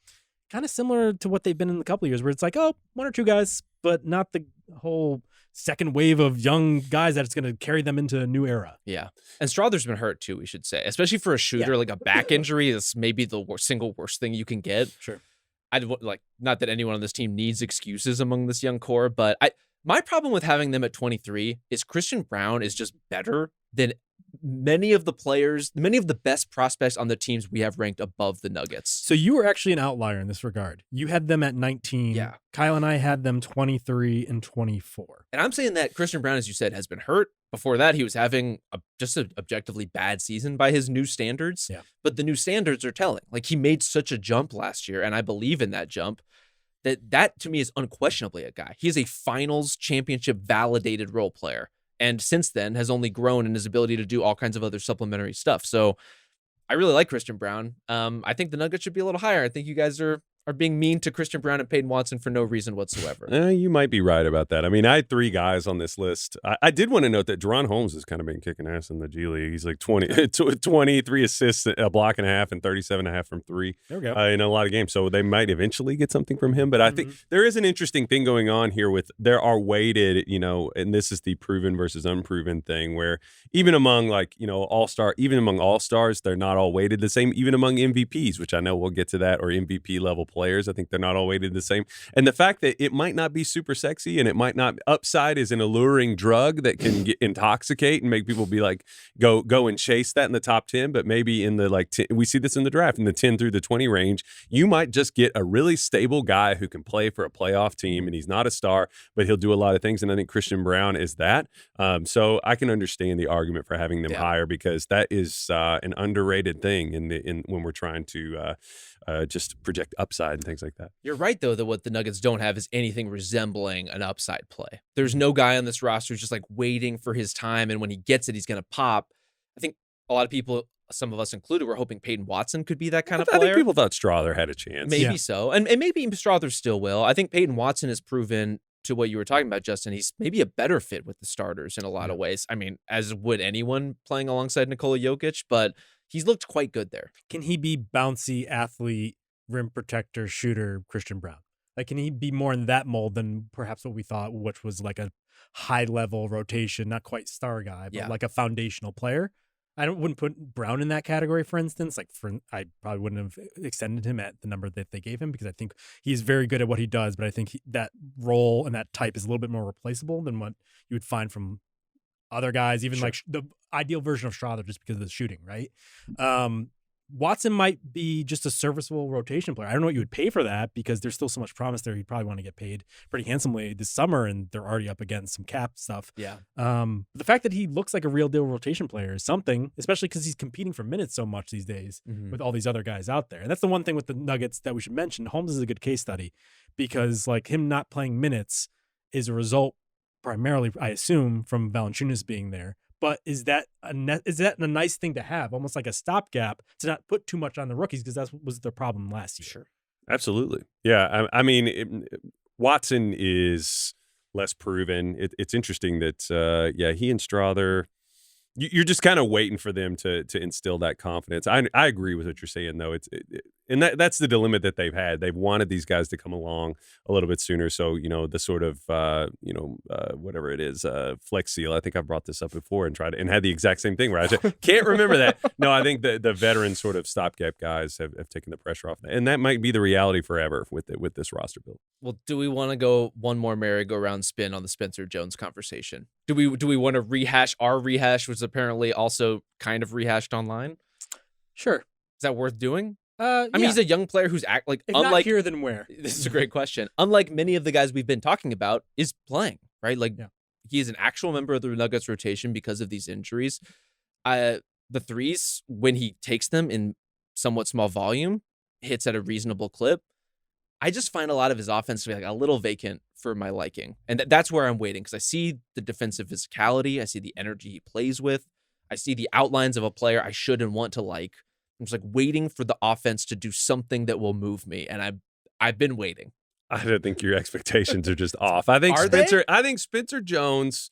kind of similar to what they've been in a couple of years, where it's like, one or two guys, but not the whole second wave of young guys that's going to carry them into a new era. Yeah. And Strawther's been hurt, too, we should say. Especially for a shooter, like a back injury is maybe the single worst thing you can get. Sure. not that anyone on this team needs excuses among this young core, but my problem with having them at 23 is Christian Braun is just better than many of the best prospects on the teams we have ranked above the Nuggets. So you were actually an outlier in this regard. You had them at 19. Yeah. Kyle and I had them 23 and 24. And I'm saying that Christian Braun, as you said, has been hurt. Before that, he was having just an objectively bad season by his new standards. Yeah. But the new standards are telling. Like, he made such a jump last year, and I believe in that jump. That to me is unquestionably a guy. He is a finals championship validated role player. And since then has only grown in his ability to do all kinds of other supplementary stuff. So I really like Christian Braun. I think the Nuggets should be a little higher. I think you guys are being mean to Christian Braun and Peyton Watson for no reason whatsoever. You might be right about that. I mean, I had 3 guys on this list. I did want to note that Deron Holmes has kind of been kicking ass in the G League. He's like 23 assists, a block and a half, and 37.5 from 3 There we go. in a lot of games. So they might eventually get something from him. But I think there is an interesting thing going on here with there are weighted, and this is the proven versus unproven thing where even among all-stars, they're not all weighted the same. Even among MVPs, which I know we'll get to that, or MVP level players, I think they're not all weighted the same. And the fact that it might not be super sexy and it might not upside is an alluring drug that can intoxicate and make people be like, go and chase that in the top 10. But maybe in the 10, we see this in the draft in the 10 through the 20 range, you might just get a really stable guy who can play for a playoff team. And he's not a star, but he'll do a lot of things. And I think Christian Braun is that. So I can understand the argument for having them higher because that is an underrated thing when we're trying to just project upside and things like that. You're right, though, that what the Nuggets don't have is anything resembling an upside play. There's no guy on this roster who's just like waiting for his time, and when he gets it, he's going to pop. I think a lot of people, some of us included, were hoping Peyton Watson could be that kind of player. I think people thought Strother had a chance. Maybe so. And maybe Strother still will. I think Peyton Watson has proven, to what you were talking about, Justin, he's maybe a better fit with the starters in a lot of ways. I mean, as would anyone playing alongside Nikola Jokic, but he's looked quite good there. Can he be bouncy athlete, rim protector, shooter Christian Braun? Like, can he be more in that mold than perhaps what we thought, which was like a high-level rotation, not quite star guy, but like a foundational player? I wouldn't put Braun in that category, for instance. I probably wouldn't have extended him at the number that they gave him because I think he's very good at what he does, but I think that role and that type is a little bit more replaceable than what you would find from other guys, even like the ideal version of Strother just because of the shooting, right? Watson might be just a serviceable rotation player. I don't know what you would pay for that because there's still so much promise there. He'd probably want to get paid pretty handsomely this summer, and they're already up against some cap stuff. Yeah. The fact that he looks like a real deal rotation player is something, especially because he's competing for minutes so much these days with all these other guys out there. And that's the one thing with the Nuggets that we should mention. Holmes is a good case study because like him not playing minutes is a result primarily, I assume, from Valanciunas being there. But is that a nice thing to have, almost like a stopgap to not put too much on the rookies because that was the problem last year? Sure. Absolutely. Yeah. I mean, Watson is less proven. It's interesting that, he and Strother, you're just kind of waiting for them to instill that confidence. I agree with what you're saying, though. And that's the dilemma that they've had. They've wanted these guys to come along a little bit sooner. So, the sort of, whatever it is, Flex Seal. I think I've brought this up before and had the exact same thing where I can't remember that. No, I think the veteran sort of stopgap guys have taken the pressure off. And that might be the reality forever with this roster build. Well, do we want to go one more merry-go-round spin on the Spencer Jones conversation? Do we want to rehash our rehash, which is apparently also kind of rehashed online? Sure. Is that worth doing? I mean, he's a young player who's if unlike not here, then where? This is a great question. Unlike many of the guys we've been talking about, is playing, right? He is an actual member of the Nuggets rotation because of these injuries. The threes, when he takes them in somewhat small volume, hits at a reasonable clip. I just find a lot of his offense to be like a little vacant for my liking. And that's where I'm waiting because I see the defensive physicality. I see the energy he plays with. I see the outlines of a player I should and want to like. I'm just like waiting for the offense to do something that will move me. And I've been waiting. I don't think your expectations are just off. I think Spencer Jones,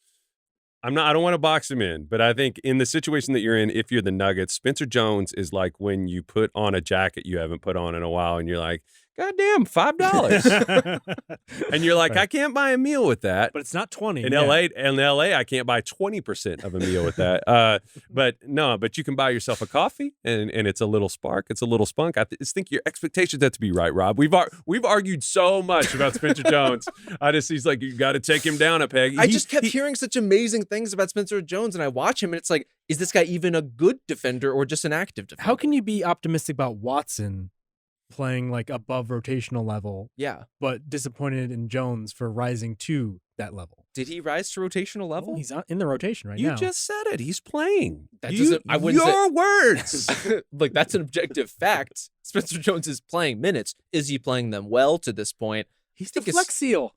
I don't want to box him in, but I think in the situation that you're in, if you're the Nuggets, Spencer Jones is like when you put on a jacket you haven't put on in a while and you're like, goddamn, $5. And you're like, Right. I can't buy a meal with that. But it's not 20. In yeah. LA, I can't buy 20% of a meal with that. But you can buy yourself a coffee, and it's a little spark, it's a little spunk. I just think your expectations have to be right, Rob. We've argued so much about Spencer Jones. He's like, you got to take him down a peg. I just kept hearing such amazing things about Spencer Jones, and I watch him, and it's like, is this guy even a good defender or just an active defender? How can you be optimistic about Watson playing like above rotational level, Yeah. but disappointed in Jones for rising to that level? Did he rise to rotational level? He's in the rotation right You now. just said it. He's playing. That doesn't. I wouldn't your words. like that's an objective fact. Spencer Jones is playing minutes. Is he playing them well to this point? He's the think it's- flex seal.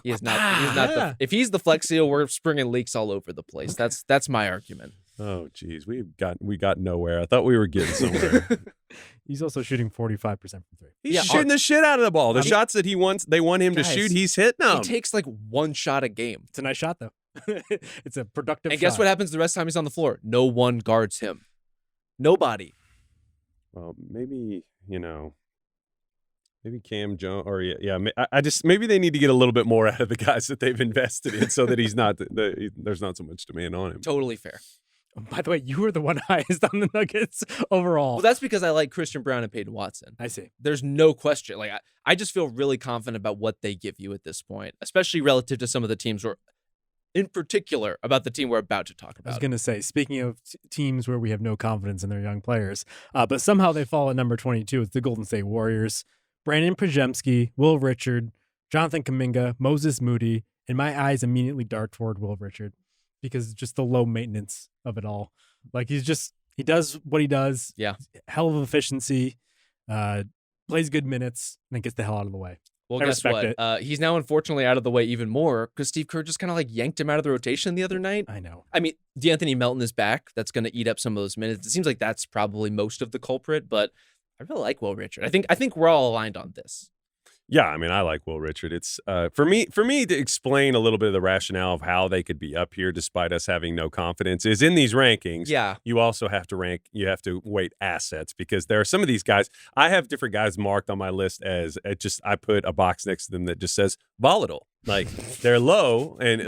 He is not. He's not. Yeah. If he's the flex seal, we're springing leaks all over the place. That's my argument. Oh, geez, we got nowhere. I thought we were getting somewhere. He's also shooting 45% from three. He's Yeah, shooting the shit out of the ball. The I mean- shots that they want him Guys, to shoot, he's hitting He them. takes like one shot a game. It's a nice shot though. It's a productive And shot. guess what happens the rest of the time he's on the floor? No one guards him. Nobody. Well, maybe maybe Cam Jones, or I just maybe they need to get a little bit more out of the guys that they've invested in, so that he's not there's not so much demand on him. Totally fair. By the way, you were the one highest on the Nuggets overall. Well, that's because I like Christian Brown and Peyton Watson. I see. There's no question. Like I just feel really confident about what they give you at this point, especially relative to some of the teams in particular about the team we're about to talk I was about. going to say, speaking of teams where we have no confidence in their young players, but somehow they fall at number 22. It's the Golden State Warriors. Brandon Pajemski, Will Richard, Jonathan Kuminga, Moses Moody, and my eyes immediately dart toward Will Richard because just the low maintenance of it all. Like he does what he does. Yeah. Hell of efficiency, plays good minutes, and then gets the hell out of the way. Well, I guess respect what? He's now unfortunately out of the way even more because Steve Kerr just kind of like yanked him out of the rotation the other night. I know. I mean, DeAnthony Melton is back. That's going to eat up some of those minutes. It seems like that's probably most of the culprit, but I really like Will Richard. I think we're all aligned on this. Yeah, I mean, I like Will Richard. It's for me to explain a little bit of the rationale of how they could be up here despite us having no confidence is in these rankings. Yeah. You also have to weight assets because there are some of these guys. I have different guys marked on my list as I put a box next to them that just says volatile. Like they're low, and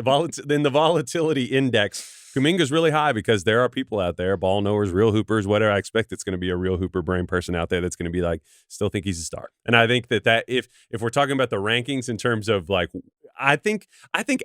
then the volatility index. Kuminga's really high because there are people out there, ball knowers, real hoopers, whatever. I expect it's going to be a real hooper brain person out there that's going to be like, still think he's a star. And I think that if we're talking about the rankings in terms of like, I think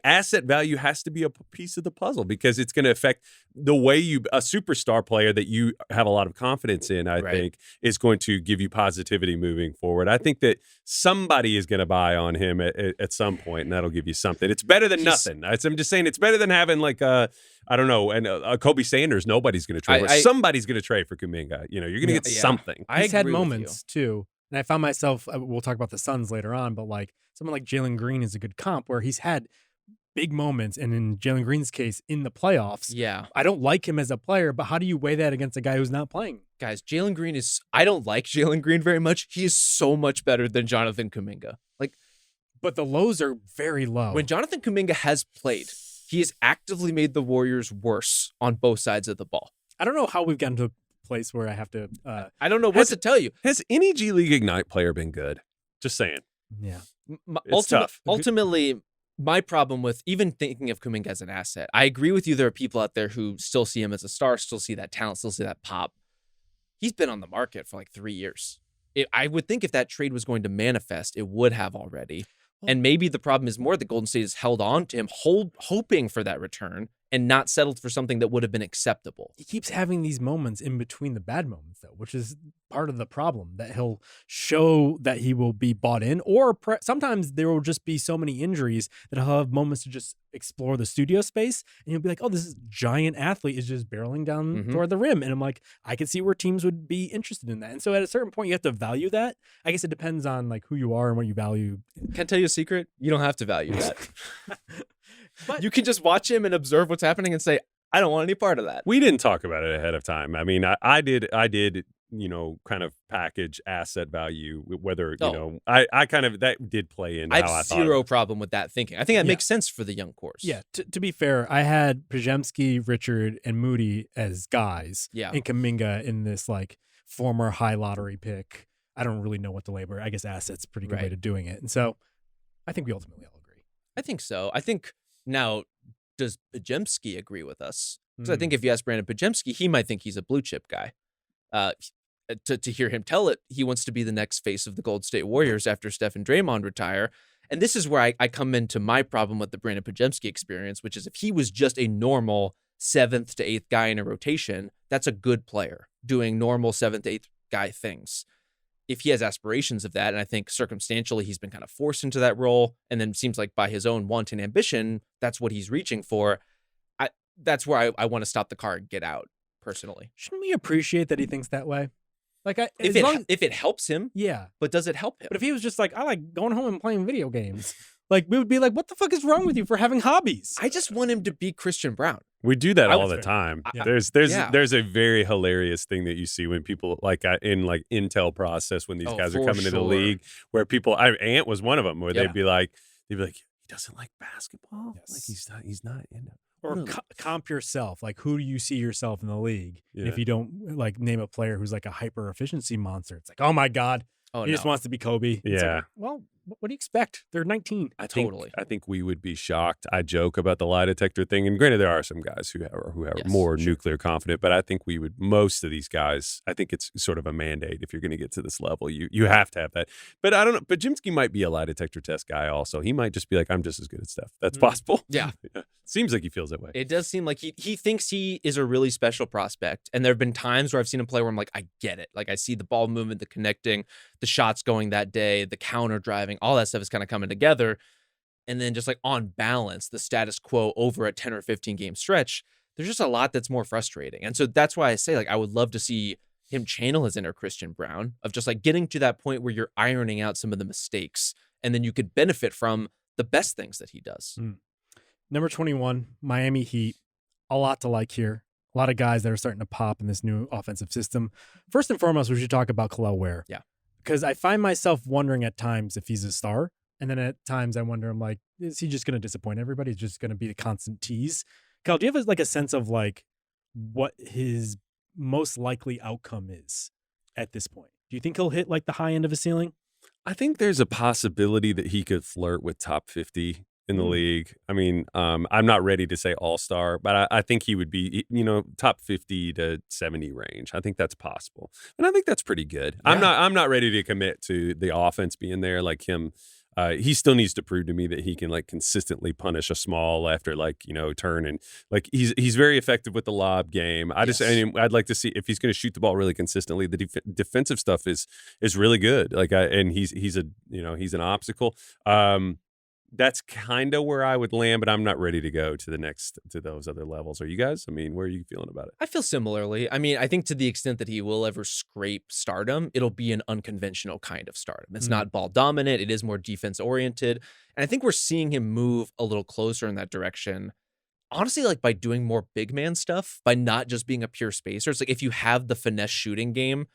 asset value has to be a piece of the puzzle because it's going to affect the way a superstar player that you have a lot of confidence in, I think, is going to give you positivity moving forward. I think that somebody is going to buy on him at some point, and that'll give you something. It's better than nothing. I'm just saying it's better than having like I don't know, and Kobe Sanders, nobody's going to trade. Somebody's going to trade for Kuminga. You're going to get something. He's had moments too. And I found myself, we'll talk about the Suns later on, but like someone like Jalen Green is a good comp where he's had big moments. And in Jalen Green's case, in the playoffs, Yeah. I don't like him as a player, but how do you weigh that against a guy who's not playing? Guys, Jalen Green I don't like Jalen Green very much. He is so much better than Jonathan Kuminga. But the lows are very low. When Jonathan Kuminga has played, he has actively made the Warriors worse on both sides of the ball. I don't know how we've gotten to a place where I have to. I don't know what to tell you. Has any G League Ignite player been good? Just saying. Yeah. It's tough. Ultimately, my problem with even thinking of Kuminga as an asset, I agree with you. There are people out there who still see him as a star, still see that talent, still see that pop. He's been on the market for like 3 years. I would think if that trade was going to manifest, it would have already. And maybe the problem is more that Golden State has held on to him, hoping for that return and not settled for something that would have been acceptable. He keeps having these moments in between the bad moments, though, which is part of the problem, that he'll show that he will be bought in, or sometimes there will just be so many injuries that he'll have moments to just explore the studio space, and you'll be like, oh, this giant athlete is just barreling down toward the rim. And I'm like, I could see where teams would be interested in that. And so at a certain point, you have to value that. I guess it depends on like who you are and what you value. Can I tell you a secret? You don't have to value that. But you can just watch him and observe what's happening and say, I don't want any part of that. We didn't talk about it ahead of time. I mean, I did, kind of package asset value, whether, I kind of, that did play into how I have thought. zero problem with that thinking. I think that makes sense for the young course. Yeah. To be fair, I had Pajemski, Richard, and Moody as guys. Yeah. And Kuminga in this like former high lottery pick I don't really know what the labor. I guess assets pretty good way Right. to doing it. And so I think we ultimately all agree. I think so. I think now, does Podziemski agree with us? Because I Mm. think if you ask Brandon Podziemski, he might think he's a blue chip guy. To hear him tell it, he wants to be the next face of the Golden State Warriors after Steph and Draymond retire. And this is where I come into my problem with the Brandon Podziemski experience, which is if he was just a normal 7th to 8th guy in a rotation, that's a good player doing normal 7th to 8th guy things. If he has aspirations of that, and I think circumstantially he's been kind of forced into that role, and then it seems like by his own wanton ambition, that's what he's reaching for. That's where I want to stop the car and get out, personally. Shouldn't we appreciate that he thinks that way? Like, If it helps him, yeah. but does it help him? But if he was just like, I like going home and playing video games, like we would be like, what the fuck is wrong with you for having hobbies? I just want him to be Christian Brown. We do that I all would the say- time. Yeah. There's a very hilarious thing that you see when people like in like intel process when these Oh, guys are for coming into the sure. league where people Ant was one of them where Yeah. they'd be like he doesn't like basketball. Yes. Like he's not in it. Or Really? comp yourself. Like, who do you see yourself in the league? And Yeah. if you don't like name a player who's like a hyper efficiency monster, it's like, oh my God, Oh, he just wants to be Kobe. It's Yeah. like, well, what do you expect? They're 19. Totally. I think we would be shocked. I joke about the lie detector thing, and granted, there are some guys who are Yes, more sure. nuclear confident, but I think we would. Most of these guys, I think it's sort of a mandate. If you're going to get to this level, you have to have that. But I don't know. But Jimsky might be a lie detector test guy. Also, he might just be like, I'm just as good at stuff. That's possible. Yeah. Seems like he feels that way. It does seem like he thinks he is a really special prospect. And there have been times where I've seen him play where I'm like, I get it. Like, I see the ball movement, the connecting, the shots going that day, the counter driving, all that stuff is kind of coming together. And then just like on balance, the status quo over a 10 or 15 game stretch, there's just a lot that's more frustrating. And so that's why I say, like, I would love to see him channel his inner Christian Brown of just like getting to that point where you're ironing out some of the mistakes and then you could benefit from the best things that he does. Number 21, Miami Heat. A lot to like here. A lot of guys that are starting to pop in this new offensive system. First and foremost, we should talk about Kel'el Ware. Yeah. Because I find myself wondering at times if he's a star. And then at times I wonder, I'm like, is he just going to disappoint everybody? Is just going to be the constant tease? Kel, do you have like a sense of like what his most likely outcome is at this point? Do you think he'll hit like the high end of his ceiling? I think there's a possibility that he could flirt with top 50 in the league. I mean, I'm not ready to say all-star, but I think he would be, top 50 to 70 range. I think that's possible. And I think that's pretty good. Yeah. I'm not ready to commit to the offense being there like him. He still needs to prove to me that he can like consistently punish a small after turn, and like he's very effective with the lob game. I'd like to see if he's going to shoot the ball really consistently. The defensive stuff is really good. And he's an obstacle. That's kind of where I would land, but I'm not ready to go to those other levels. Are you guys? I mean, where are you feeling about it? I feel similarly. I mean, I think to the extent that he will ever scrape stardom, it'll be an unconventional kind of stardom. It's not ball dominant. It is more defense oriented. And I think we're seeing him move a little closer in that direction. Honestly, like by doing more big man stuff, by not just being a pure spacer. It's like if you have the finesse shooting game,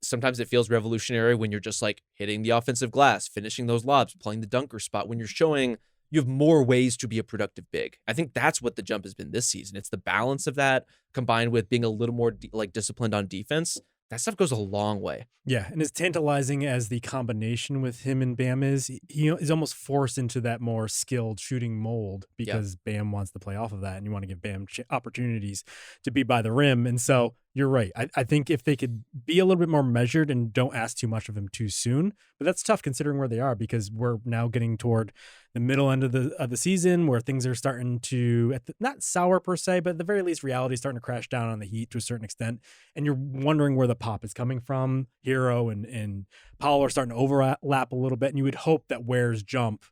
sometimes it feels revolutionary when you're just like hitting the offensive glass, finishing those lobs, playing the dunker spot, when you're showing you have more ways to be a productive big. I think that's what the jump has been this season. It's the balance of that combined with being a little more disciplined on defense. That stuff goes a long way. Yeah, and as tantalizing as the combination with him and Bam is, he is almost forced into that more skilled shooting mold because Bam wants to play off of that, and you want to give Bam opportunities to be by the rim. And so you're right. I think if they could be a little bit more measured and don't ask too much of him too soon, but that's tough considering where they are because we're now getting toward the middle end of the season where things are starting to not sour per se, but at the very least reality is starting to crash down on the Heat to a certain extent, and you're wondering where the pop is coming from. Hero and Powell are starting to overlap a little bit, and you would hope that Ware's jump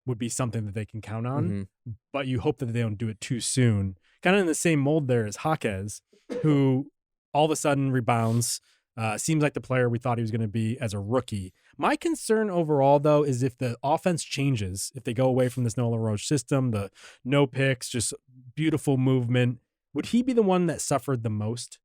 would be something that they can count on, but you hope that they don't do it too soon. Kind of in the same mold there as Jaquez, who all of a sudden rebounds, seems like the player we thought he was going to be as a rookie. My concern overall, though, is if the offense changes, if they go away from this Nolan Roach system, the no picks, just beautiful movement, would he be the one that suffered the most?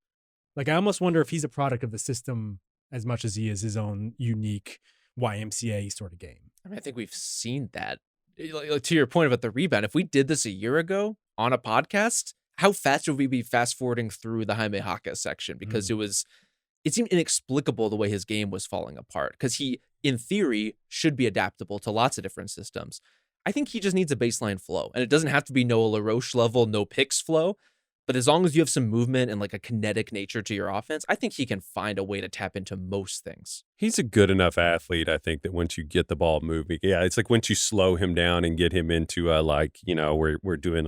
Like, I almost wonder if he's a product of the system as much as he is his own unique YMCA sort of game. I mean, I think we've seen that. Like, to your point about the rebound, if we did this a year ago on a podcast, how fast would we be fast forwarding through the Jaime Jaquez section? Because it was it seemed inexplicable the way his game was falling apart, because he, in theory, should be adaptable to lots of different systems. I think he just needs a baseline flow, and it doesn't have to be Noah LaRoche level, no picks flow. But as long as you have some movement and like a kinetic nature to your offense, I think he can find a way to tap into most things. He's a good enough athlete, I think, that once you get the ball moving, it's like once you slow him down and get him into we're doing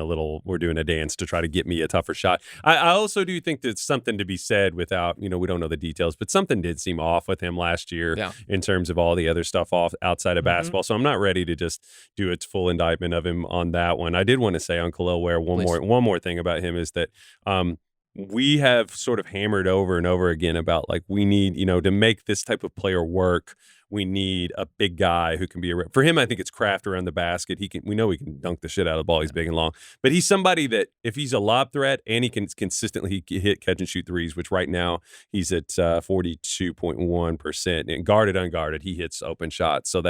a dance to try to get me a tougher shot. I also do think there's something to be said without, we don't know the details, but something did seem off with him last year in terms of all the other stuff outside of basketball. So I'm not ready to just do its full indictment of him on that one. I did want to say on Khalil Ware one more thing about him is that we have sort of hammered over and over again about like we need, to make this type of player work, we need a big guy who can be for him. I think it's craft around the basket. We know he can dunk the shit out of the ball. He's big and long, but he's somebody that if he's a lob threat and he can consistently hit, catch and shoot threes, which right now he's at 42.1%, and guarded, unguarded, he hits open shots. So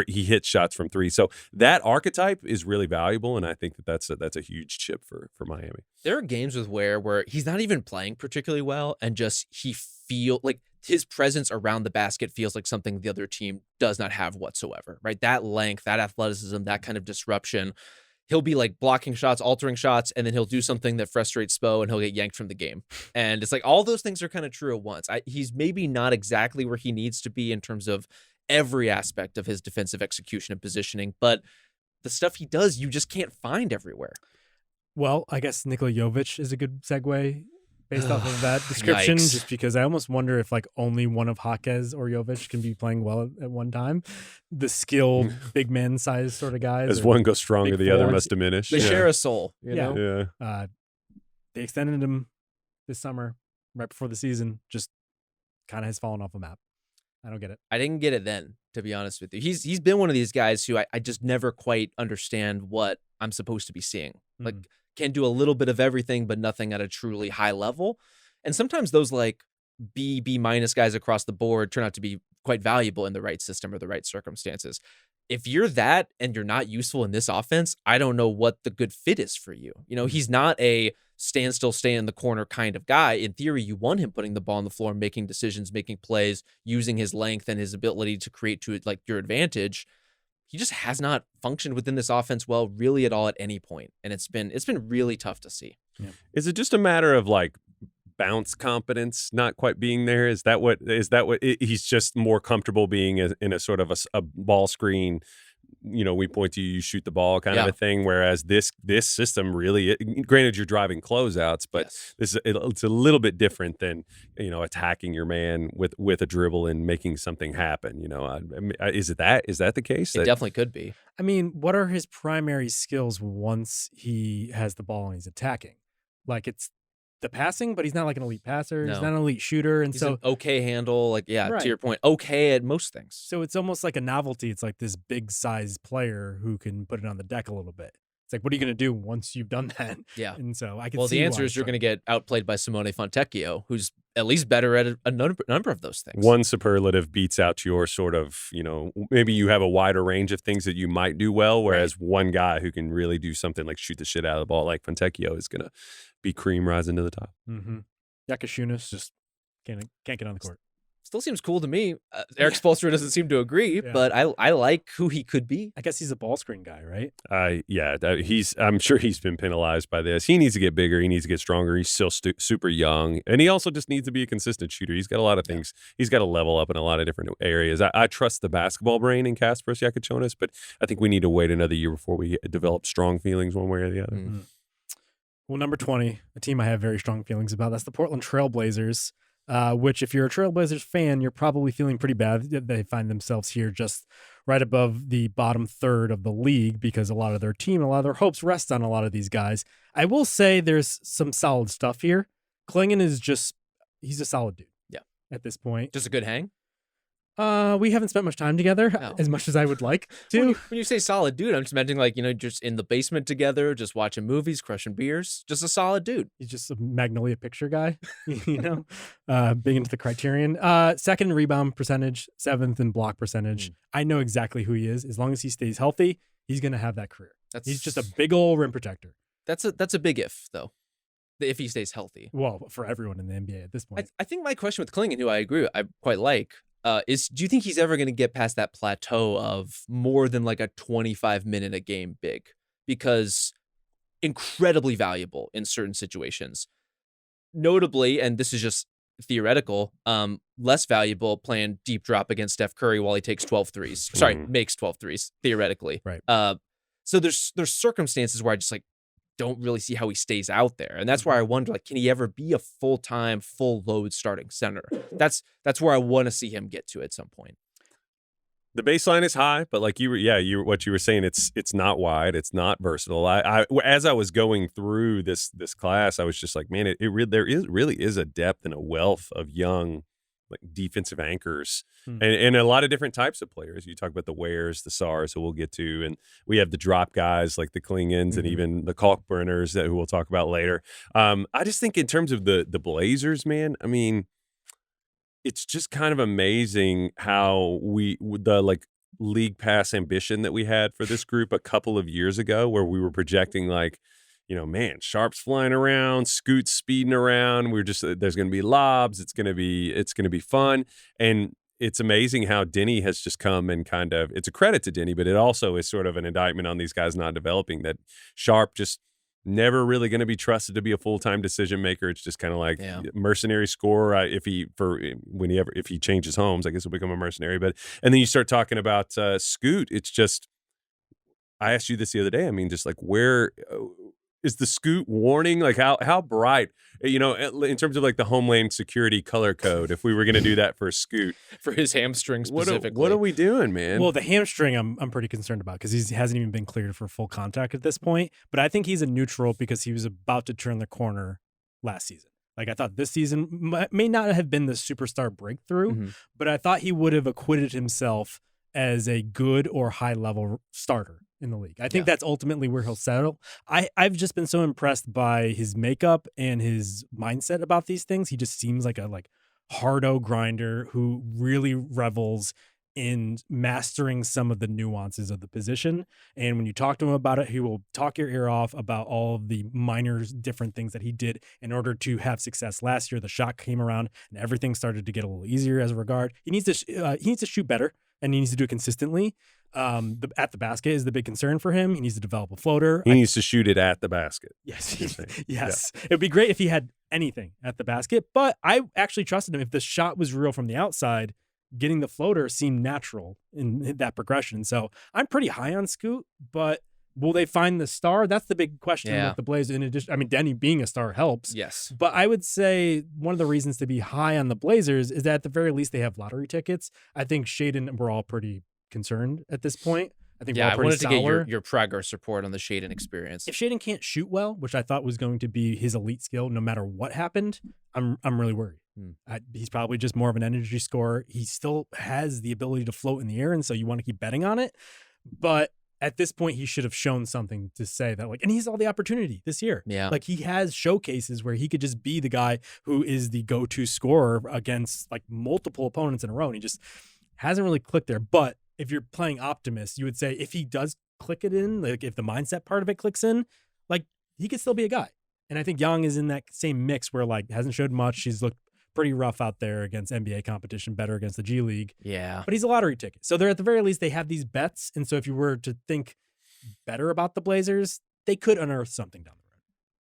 he hits shots from three. So that archetype is really valuable. And I think that's a huge chip for Miami. There are games with where he's not even playing particularly well, and just he feel like his presence around the basket feels like something the other team does not have whatsoever, right? That length, that athleticism, that kind of disruption. He'll be like blocking shots, altering shots, and then he'll do something that frustrates Spo and he'll get yanked from the game. And it's like all those things are kind of true at once. He's maybe not exactly where he needs to be in terms of every aspect of his defensive execution and positioning, but the stuff he does, you just can't find everywhere. Well, I guess Nikola Jovic is a good segue based off of that description, just because I almost wonder if like only one of Jaquez or Jovic can be playing well at one time. The skilled big man size sort of guys. As one goes stronger, the other must diminish. They share a soul, you know? Yeah. They extended him this summer, right before the season. Just kind of has fallen off the map. I don't get it. I didn't get it then, to be honest with you. He's been one of these guys who I just never quite understand what I'm supposed to be seeing. Like, can do a little bit of everything, but nothing at a truly high level. And sometimes those like B minus guys across the board turn out to be quite valuable in the right system or the right circumstances. If you're that and you're not useful in this offense, I don't know what the good fit is for you. He's not a stand still, stay in the corner kind of guy. In theory, you want him putting the ball on the floor, making decisions, making plays, using his length and his ability to create to like your advantage. He just has not functioned within this offense well, really at all at any point. And it's been really tough to see. Yeah. Is it just a matter of like bounce competence not quite being there? Is that what he's just more comfortable being in a sort of a ball screen, we point to you shoot the ball kind of a thing, whereas this system really, granted you're driving closeouts, but it's a little bit different than attacking your man with a dribble and making something happen. Is that the case? It definitely could be. I mean, what are his primary skills once he has the ball and he's attacking? Like, it's the passing, but he's not like an elite passer. No. He's not an elite shooter. And he's an okay handle. Like, to your point, okay at most things. So it's almost like a novelty. It's like this big size player who can put it on the deck a little bit. It's like, what are you going to do once you've done that? Yeah. And so I can see the answer is you're going to get outplayed by Simone Fontecchio, who's at least better at a number of those things. One superlative beats out your sort of, maybe you have a wider range of things that you might do well, whereas one guy who can really do something like shoot the shit out of the ball like Fontecchio is going to be cream rising to the top. Mm-hmm. Yakashunas just can't get on the court. Still seems cool to me. Eric Spoelstra doesn't seem to agree, but I like who he could be. I guess he's a ball screen guy, right? I'm sure he's been penalized by this. He needs to get bigger. He needs to get stronger. He's still super young, and he also just needs to be a consistent shooter. He's got a lot of things. He's got to level up in a lot of different areas. I trust the basketball brain in Kasparas Yakashunas, but I think we need to wait another year before we develop strong feelings one way or the other. Mm-hmm. Well, number 20, a team I have very strong feelings about. That's the Portland Trail Blazers. Which if you're a Trailblazers fan, you're probably feeling pretty bad that they find themselves here just right above the bottom third of the league because a lot of their team, a lot of their hopes rest on a lot of these guys. I will say there's some solid stuff here. Klingon he's a solid dude. Yeah. At this point. Just a good hang? We haven't spent much time together as much as I would like to. When you say solid dude, I'm just imagining like, just in the basement together, just watching movies, crushing beers, just a solid dude. He's just a Magnolia Picture guy, big into the Criterion. Second in rebound percentage, seventh in block percentage. I know exactly who he is. As long as he stays healthy, he's going to have that career. He's just a big old rim protector. That's a big if though. if he stays healthy. Well, for everyone in the NBA at this point. I think my question with Klingon, who I agree with, I quite like, is do you think he's ever going to get past that plateau of more than like a 25-minute a game big? Because incredibly valuable in certain situations. Notably, and this is just theoretical, less valuable playing deep drop against Steph Curry while he takes 12 threes. Sorry, makes 12 threes, theoretically. Right. So there's circumstances where I just like don't really see how he stays out there. And that's where I wonder, like, can he ever be a full-time, full-load starting center? That's where I want to see him get to at some point. The baseline is high, but like what you were saying, it's not wide, it's not versatile. I as I was going through this class, I was just like, man, there really is a depth and a wealth of young like defensive anchors and a lot of different types of players. You talk about the Wares, the Sars, who we'll get to, and we have the drop guys like the Klingons and even the Kalkbrenners who we'll talk about later. I just think in terms of the Blazers, man, I mean, it's just kind of amazing how the like league pass ambition that we had for this group a couple of years ago, where we were projecting like, you know, man, Sharp's flying around, Scoot's speeding around. We're just there's going to be lobs. It's going to be fun, and it's amazing how Denny has just come and kind of. It's a credit to Denny, but it also is sort of an indictment on these guys not developing. That Sharp just never really going to be trusted to be a full-time decision maker. It's just kind of like mercenary scorer. If he changes homes, I guess he'll become a mercenary. But and then you start talking about Scoot. It's just, I asked you this the other day. I mean, just like where is the Scoot warning? Like how bright, you know, in terms of like the Homeland Security color code, if we were going to do that for Scoot. For his hamstring specifically. What are we doing, man? Well, the hamstring I'm pretty concerned about because he hasn't even been cleared for full contact at this point. But I think he's a neutral because he was about to turn the corner last season. Like I thought this season may not have been the superstar breakthrough, but I thought he would have acquitted himself as a good or high-level starter in the league. I think that's ultimately where he'll settle. I've just been so impressed by his makeup and his mindset about these things. He just seems like a hardo grinder who really revels in mastering some of the nuances of the position. And when you talk to him about it, he will talk your ear off about all of the minor different things that he did in order to have success. Last year, the shot came around and everything started to get a little easier as a regard. He needs to shoot better. And he needs to do it consistently. At the basket is the big concern for him. He needs to develop a floater. He needs to shoot it at the basket. Yes. Yes. Yeah. It would be great if he had anything at the basket, but I actually trusted him. If the shot was real from the outside, getting the floater seemed natural in that progression. So I'm pretty high on Scoot, but will they find the star? That's the big question with the Blazers. In addition, I mean, Denny being a star helps. Yes. But I would say one of the reasons to be high on the Blazers is that at the very least they have lottery tickets. I think Shaedon, we're all pretty concerned at this point. I think we're all pretty I wanted sour. to get your progress report on the Shaedon experience. If Shaedon can't shoot well, which I thought was going to be his elite skill no matter what happened, I'm really worried. He's probably just more of an energy scorer. He still has the ability to float in the air, and so you want to keep betting on it. But at this point, he should have shown something to say that, like, and he's all the opportunity this year. Yeah. Like, he has showcases where he could just be the guy who is the go-to scorer against, like, multiple opponents in a row, and he just hasn't really clicked there. But if you're playing optimist, you would say if he does click it in, like, if the mindset part of it clicks in, like, he could still be a guy. And I think Young is in that same mix where, like, hasn't showed much. He's looked pretty rough out there against NBA competition, better against the G League. Yeah. But he's a lottery ticket. So they're at the very least, they have these bets. And so if you were to think better about the Blazers, they could unearth something down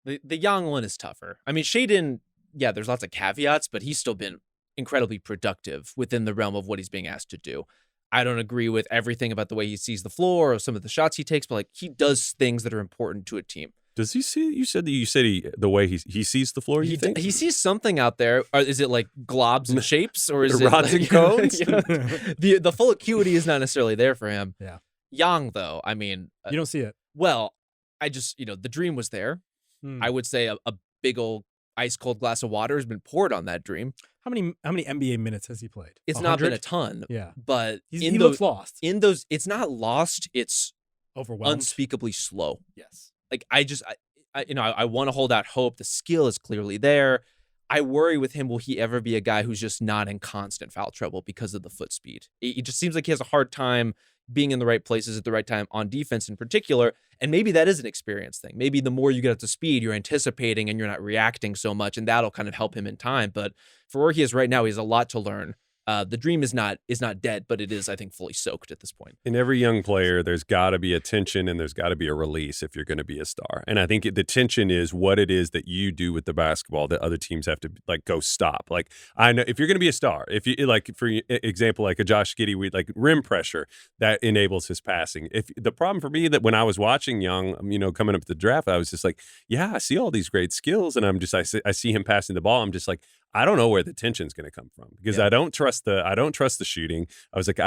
the road. The Young one is tougher. I mean, Shaedon, there's lots of caveats, but he's still been incredibly productive within the realm of what he's being asked to do. I don't agree with everything about the way he sees the floor or some of the shots he takes, but like he does things that are important to a team. Does he see? You said the way he sees the floor. You think he sees something out there? Or is it like globs and shapes, or is it rods and cones? The full acuity is not necessarily there for him. Yeah. Young though, I mean, you don't see it. Well, I just the dream was there. I would say a big old ice cold glass of water has been poured on that dream. How many NBA minutes has he played? It's 100? not been a ton. Yeah, but he looks lost. In those, it's not lost. It's overwhelmed, unspeakably slow. Yes. Like I want to hold out hope. The skill is clearly there. I worry with him, will he ever be a guy who's just not in constant foul trouble because of the foot speed? It just seems like he has a hard time being in the right places at the right time on defense in particular. And maybe that is an experience thing. Maybe the more you get up to speed, you're anticipating and you're not reacting so much, and that'll kind of help him in time. But for where he is right now, he has a lot to learn. The dream is not dead, but it is, I think, fully soaked at this point. In every young player, there's got to be a tension and there's got to be a release if you're going to be a star. And I think the tension is what it is that you do with the basketball that other teams have to like go stop. Like I know if you're going to be a star, if you like, for example, like a Josh Giddey, we like rim pressure that enables his passing. If the problem for me that when I was watching Young, coming up to the draft, I was just like, yeah, I see all these great skills, and I see him passing the ball. I'm just like, I don't know where the tension's going to come from because I don't trust the shooting. I was like,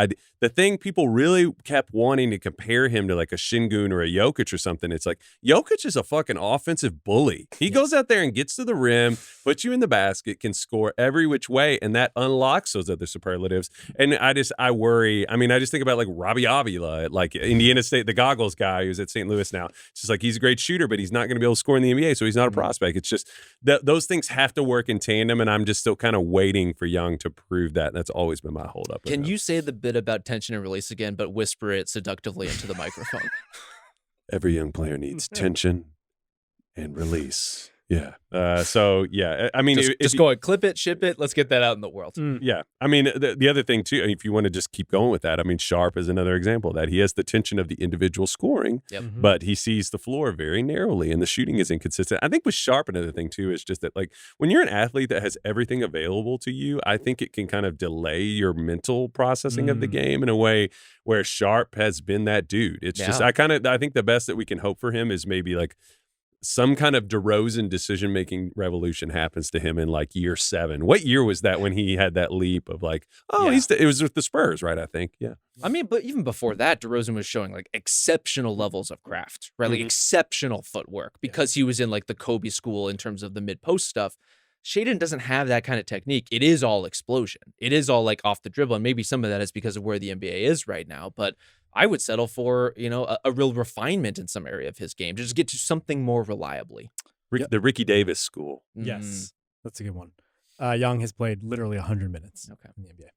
the thing people really kept wanting to compare him to like a Şengün or a Jokic or something. It's like Jokic is a fucking offensive bully. He goes out there and gets to the rim, puts you in the basket, can score every which way, and that unlocks those other superlatives. And I worry. I mean, I just think about like Robbie Avila, like Indiana State, the goggles guy who's at St. Louis now. It's just like he's a great shooter, but he's not going to be able to score in the NBA, so he's not a prospect. It's just those things have to work in tandem, and I'm just still kind of waiting for Young to prove that. That's always been my holdup. Can you say the bit about tension and release again, but whisper it seductively into the microphone? Every young player needs tension and release. Yeah. So yeah, I mean, just go ahead, clip it, ship it. Let's get that out in the world. Yeah. I mean, the other thing too, if you want to just keep going with that, I mean, Sharp is another example of that he has the tension of the individual scoring, but he sees the floor very narrowly and the shooting is inconsistent. I think with Sharp, another thing too, is just that like when you're an athlete that has everything available to you, I think it can kind of delay your mental processing of the game in a way where Sharp has been that dude. It's just, I think the best that we can hope for him is maybe like some kind of DeRozan decision-making revolution happens to him in like year 7. What year was that when he had that leap of like, it was with the Spurs, right? I think. Yeah. I mean, but even before that, DeRozan was showing like exceptional levels of craft, right? Like exceptional footwork because he was in like the Kobe school in terms of the mid-post stuff. Shaedon doesn't have that kind of technique. It is all explosion. It is all like off the dribble. And maybe some of that is because of where the NBA is right now. But I would settle for, a real refinement in some area of his game to just get to something more reliably. The Ricky Davis school. Yes, that's a good one. Young has played literally 100 minutes in the NBA.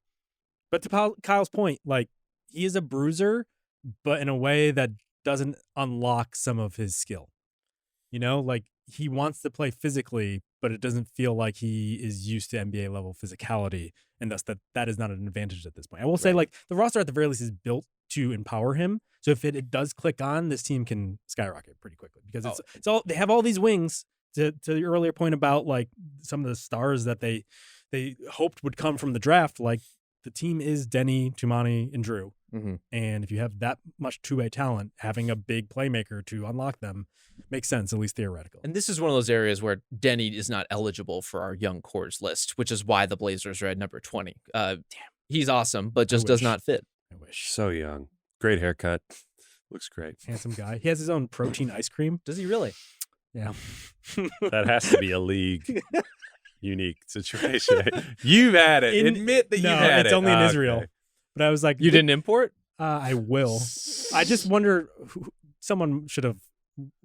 But to Kyle's point, like he is a bruiser, but in a way that doesn't unlock some of his skill. Like he wants to play physically, but it doesn't feel like he is used to NBA level physicality. And thus that is not an advantage at this point. I will say like the roster at the very least is built to empower him. So if it does click on, this team can skyrocket pretty quickly because it's all they have all these wings to your earlier point about like some of the stars that they hoped would come from the draft. Like the team is Denny, Tumani, and Drew. And if you have that much two-way talent, having a big playmaker to unlock them makes sense, at least theoretically. And this is one of those areas where Denny is not eligible for our young cores list, which is why the Blazers are at number 20. He's awesome, but just does not fit. I wish. So young. Great haircut. Looks great. Handsome guy. He has his own protein ice cream. Does he really? Yeah. That has to be a league unique situation. You've had it. Admit that you've had it. It's only in Israel. But I was like, you didn't import? I will. I just wonder, someone should have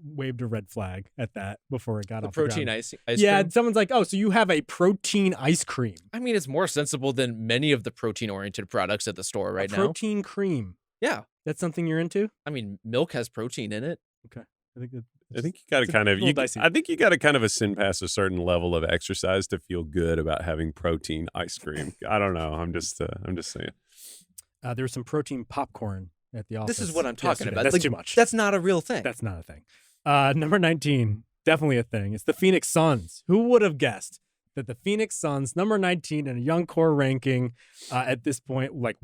waved a red flag at that before it got off the protein ground. ice Yeah, cream? someone's like, oh, so you have a protein ice cream. I mean, it's more sensible than many of the protein-oriented products at the store right now. Protein cream. Yeah. That's something you're into? I mean, milk has protein in it. Okay. I think you got to kind of I think you got to kind of ascend past a certain level of exercise to feel good about having protein ice cream. I don't know. I'm just saying. There was some protein popcorn at the office. This is what I'm talking about. That's like, too much. That's not a real thing. That's not a thing. Number 19, definitely a thing. It's the Phoenix Suns. Who would have guessed that the Phoenix Suns, number 19 in a young core ranking at this point, like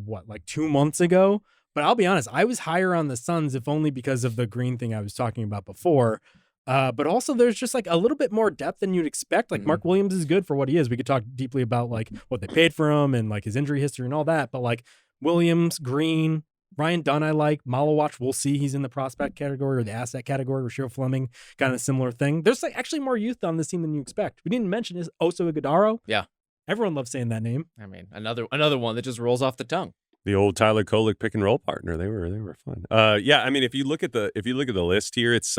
2 months ago? But I'll be honest, I was higher on the Suns, if only because of the green thing I was talking about before. But also there's just like a little bit more depth than you'd expect. Like Mark Williams is good for what he is. We could talk deeply about like what they paid for him and like his injury history and all that. But like Williams, Green, Ryan Dunn, I like. Malawatch, we'll see. He's in the prospect category or the asset category. Rasheed Fleming, kind of similar thing. There's like actually more youth on this team than you expect. We didn't mention is Oso Ighodaro. Yeah. Everyone loves saying that name. I mean, another one that just rolls off the tongue. The old Tyler Kolek pick and roll partner. They were fun. Yeah, I mean, if you look at the list here, it's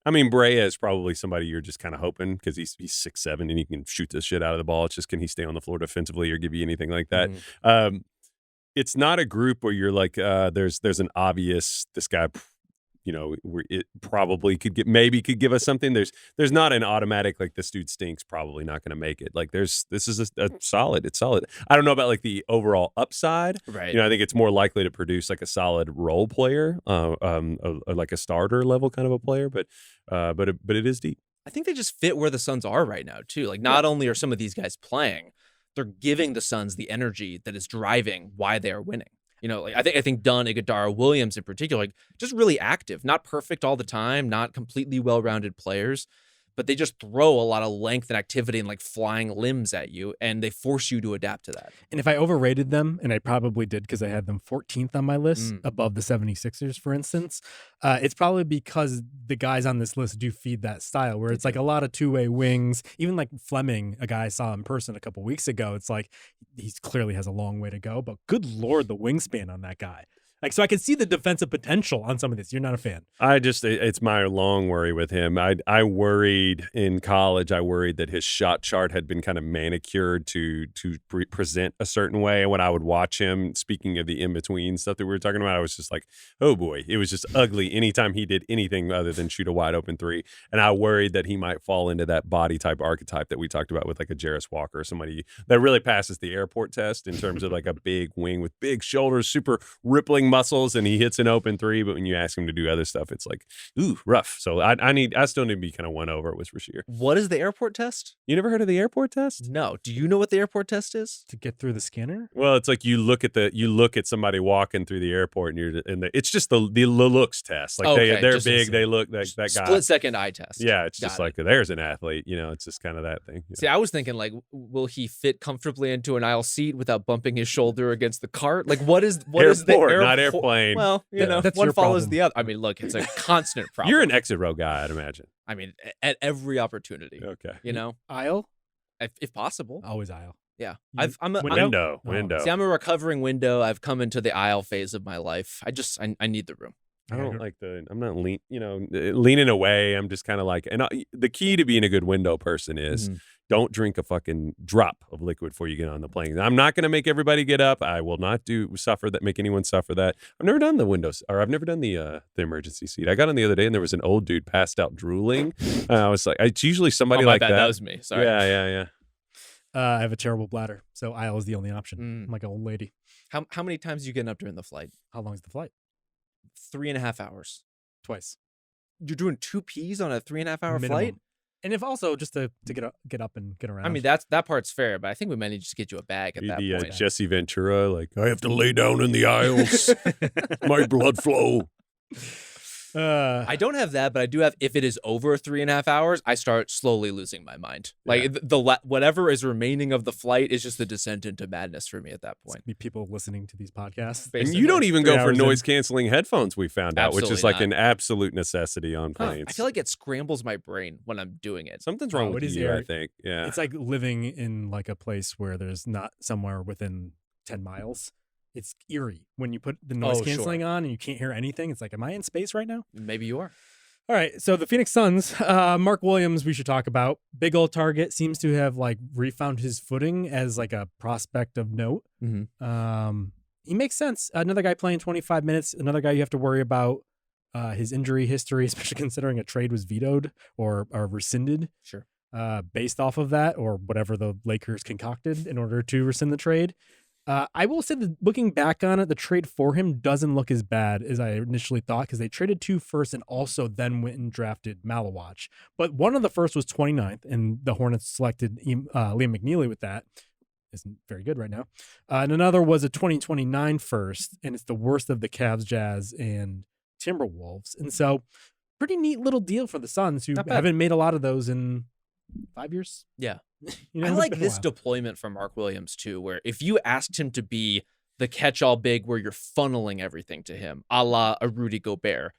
I mean, Brea is probably somebody you're just kind of hoping because he's 6'7" and he can shoot the shit out of the ball. It's just, can he stay on the floor defensively or give you anything like that? Mhm. It's not a group where you're like, there's an obvious, this guy, it probably could give us something. There's not an automatic, like, this dude stinks, probably not going to make it. Like, this is a solid. It's solid. I don't know about like the overall upside. Right. I think it's more likely to produce like a solid role player, like a starter level kind of a player. But it is deep. I think they just fit where the Suns are right now too. Like, not only are some of these guys playing, they're giving the Suns the energy that is driving why they are winning. Like I think Dunn, Iguodala, Williams in particular, like, just really active, not perfect all the time, not completely well-rounded players, but they just throw a lot of length and activity and like flying limbs at you, and they force you to adapt to that. And if I overrated them, and I probably did because I had them 14th on my list above the 76ers, for instance, it's probably because the guys on this list do feed that style where it's like a lot of two-way wings. Even like Fleming, a guy I saw in person a couple weeks ago, it's like he clearly has a long way to go, but good Lord, the wingspan on that guy. Like, so I can see the defensive potential on some of this. You're not a fan. It's my long worry with him. I worried in college. I worried that his shot chart had been kind of manicured to present a certain way. And when I would watch him, speaking of the in-between stuff that we were talking about, I was just like, oh boy, it was just ugly anytime he did anything other than shoot a wide open three. And I worried that he might fall into that body type archetype that we talked about with like a Jarris Walker, somebody that really passes the airport test in terms of like a big wing with big shoulders, super rippling muscles, and he hits an open three, but when you ask him to do other stuff, it's like, ooh, rough. So I still need to be kind of won over with Rasheer. What is the airport test? You never heard of the airport test? No. Do you know what the airport test is? To get through the scanner? Well, it's like you look at somebody walking through the airport, and it's just the looks test. Like they're big, they look like that guy. Split second eye test. Yeah, it's just like there's an athlete. It's just kind of that thing. See, I was thinking like, will he fit comfortably into an aisle seat without bumping his shoulder against the cart? Like, what is the airport? Not airplane. Well, that's one your follows problem. the other. I mean, look, it's a constant problem. You're an exit row guy, I'd imagine. I mean, at every opportunity. Okay. Aisle? If possible. Always aisle. Yeah. Window? Window. See, I'm a recovering window. I've come into the aisle phase of my life. I need the room. I don't like I'm not leaning away. I'm just kind of like, and the key to being a good window person is don't drink a fucking drop of liquid before you get on the plane. I'm not going to make everybody get up. I will not make anyone suffer that. I've never done the windows, or I've never done the emergency seat. I got on the other day and there was an old dude passed out drooling. I was like, it's usually somebody like that. That was me. Sorry. Yeah. I have a terrible bladder, so aisle is the only option. I'm like an old lady. How many times are you getting up during the flight? How long is the flight? 3.5 hours. Twice. You're doing 2 Ps on a 3.5 hour Minimum. flight? And if also just to get up and get around. I mean, that part's fair, but I think we might need to just get you a bag at that point. Jesse Ventura, like, I have to lay down in the aisles. My blood flow. I don't have that, but I do have, if it is over 3.5 hours, I start slowly losing my mind. Like whatever is remaining of the flight is just the descent into madness for me at that point. Be people listening to these podcasts. And you don't even go for 3 hours noise canceling headphones, we found out, which is like an absolute necessity on planes. I feel like it scrambles my brain when I'm doing it. Something's wrong with you, I think. Yeah. It's like living in like a place where there's not somewhere within 10 miles. It's eerie when you put the noise canceling on and you can't hear anything. It's like, am I in space right now? Maybe you are. All right. So the Phoenix Suns, Mark Williams, we should talk about. Big old target, seems to have like refound his footing as like a prospect of note. He makes sense. Another guy playing 25 minutes. Another guy you have to worry about his injury history, especially considering a trade was vetoed or rescinded. Sure. Based off of that or whatever the Lakers concocted in order to rescind the trade. I will say that looking back on it, the trade for him doesn't look as bad as I initially thought because they traded 2 firsts and also then went and drafted Malawach. But one of the firsts was 29th, and the Hornets selected Liam McNeely with that. Isn't very good right now. And another was a 2029 first, and it's the worst of the Cavs, Jazz, and Timberwolves. And so pretty neat little deal for the Suns, who haven't made a lot of those in 5 years. Yeah. I like this deployment from Mark Williams too, where if you asked him to be the catch-all big where you're funneling everything to him, a la a Rudy Gobert,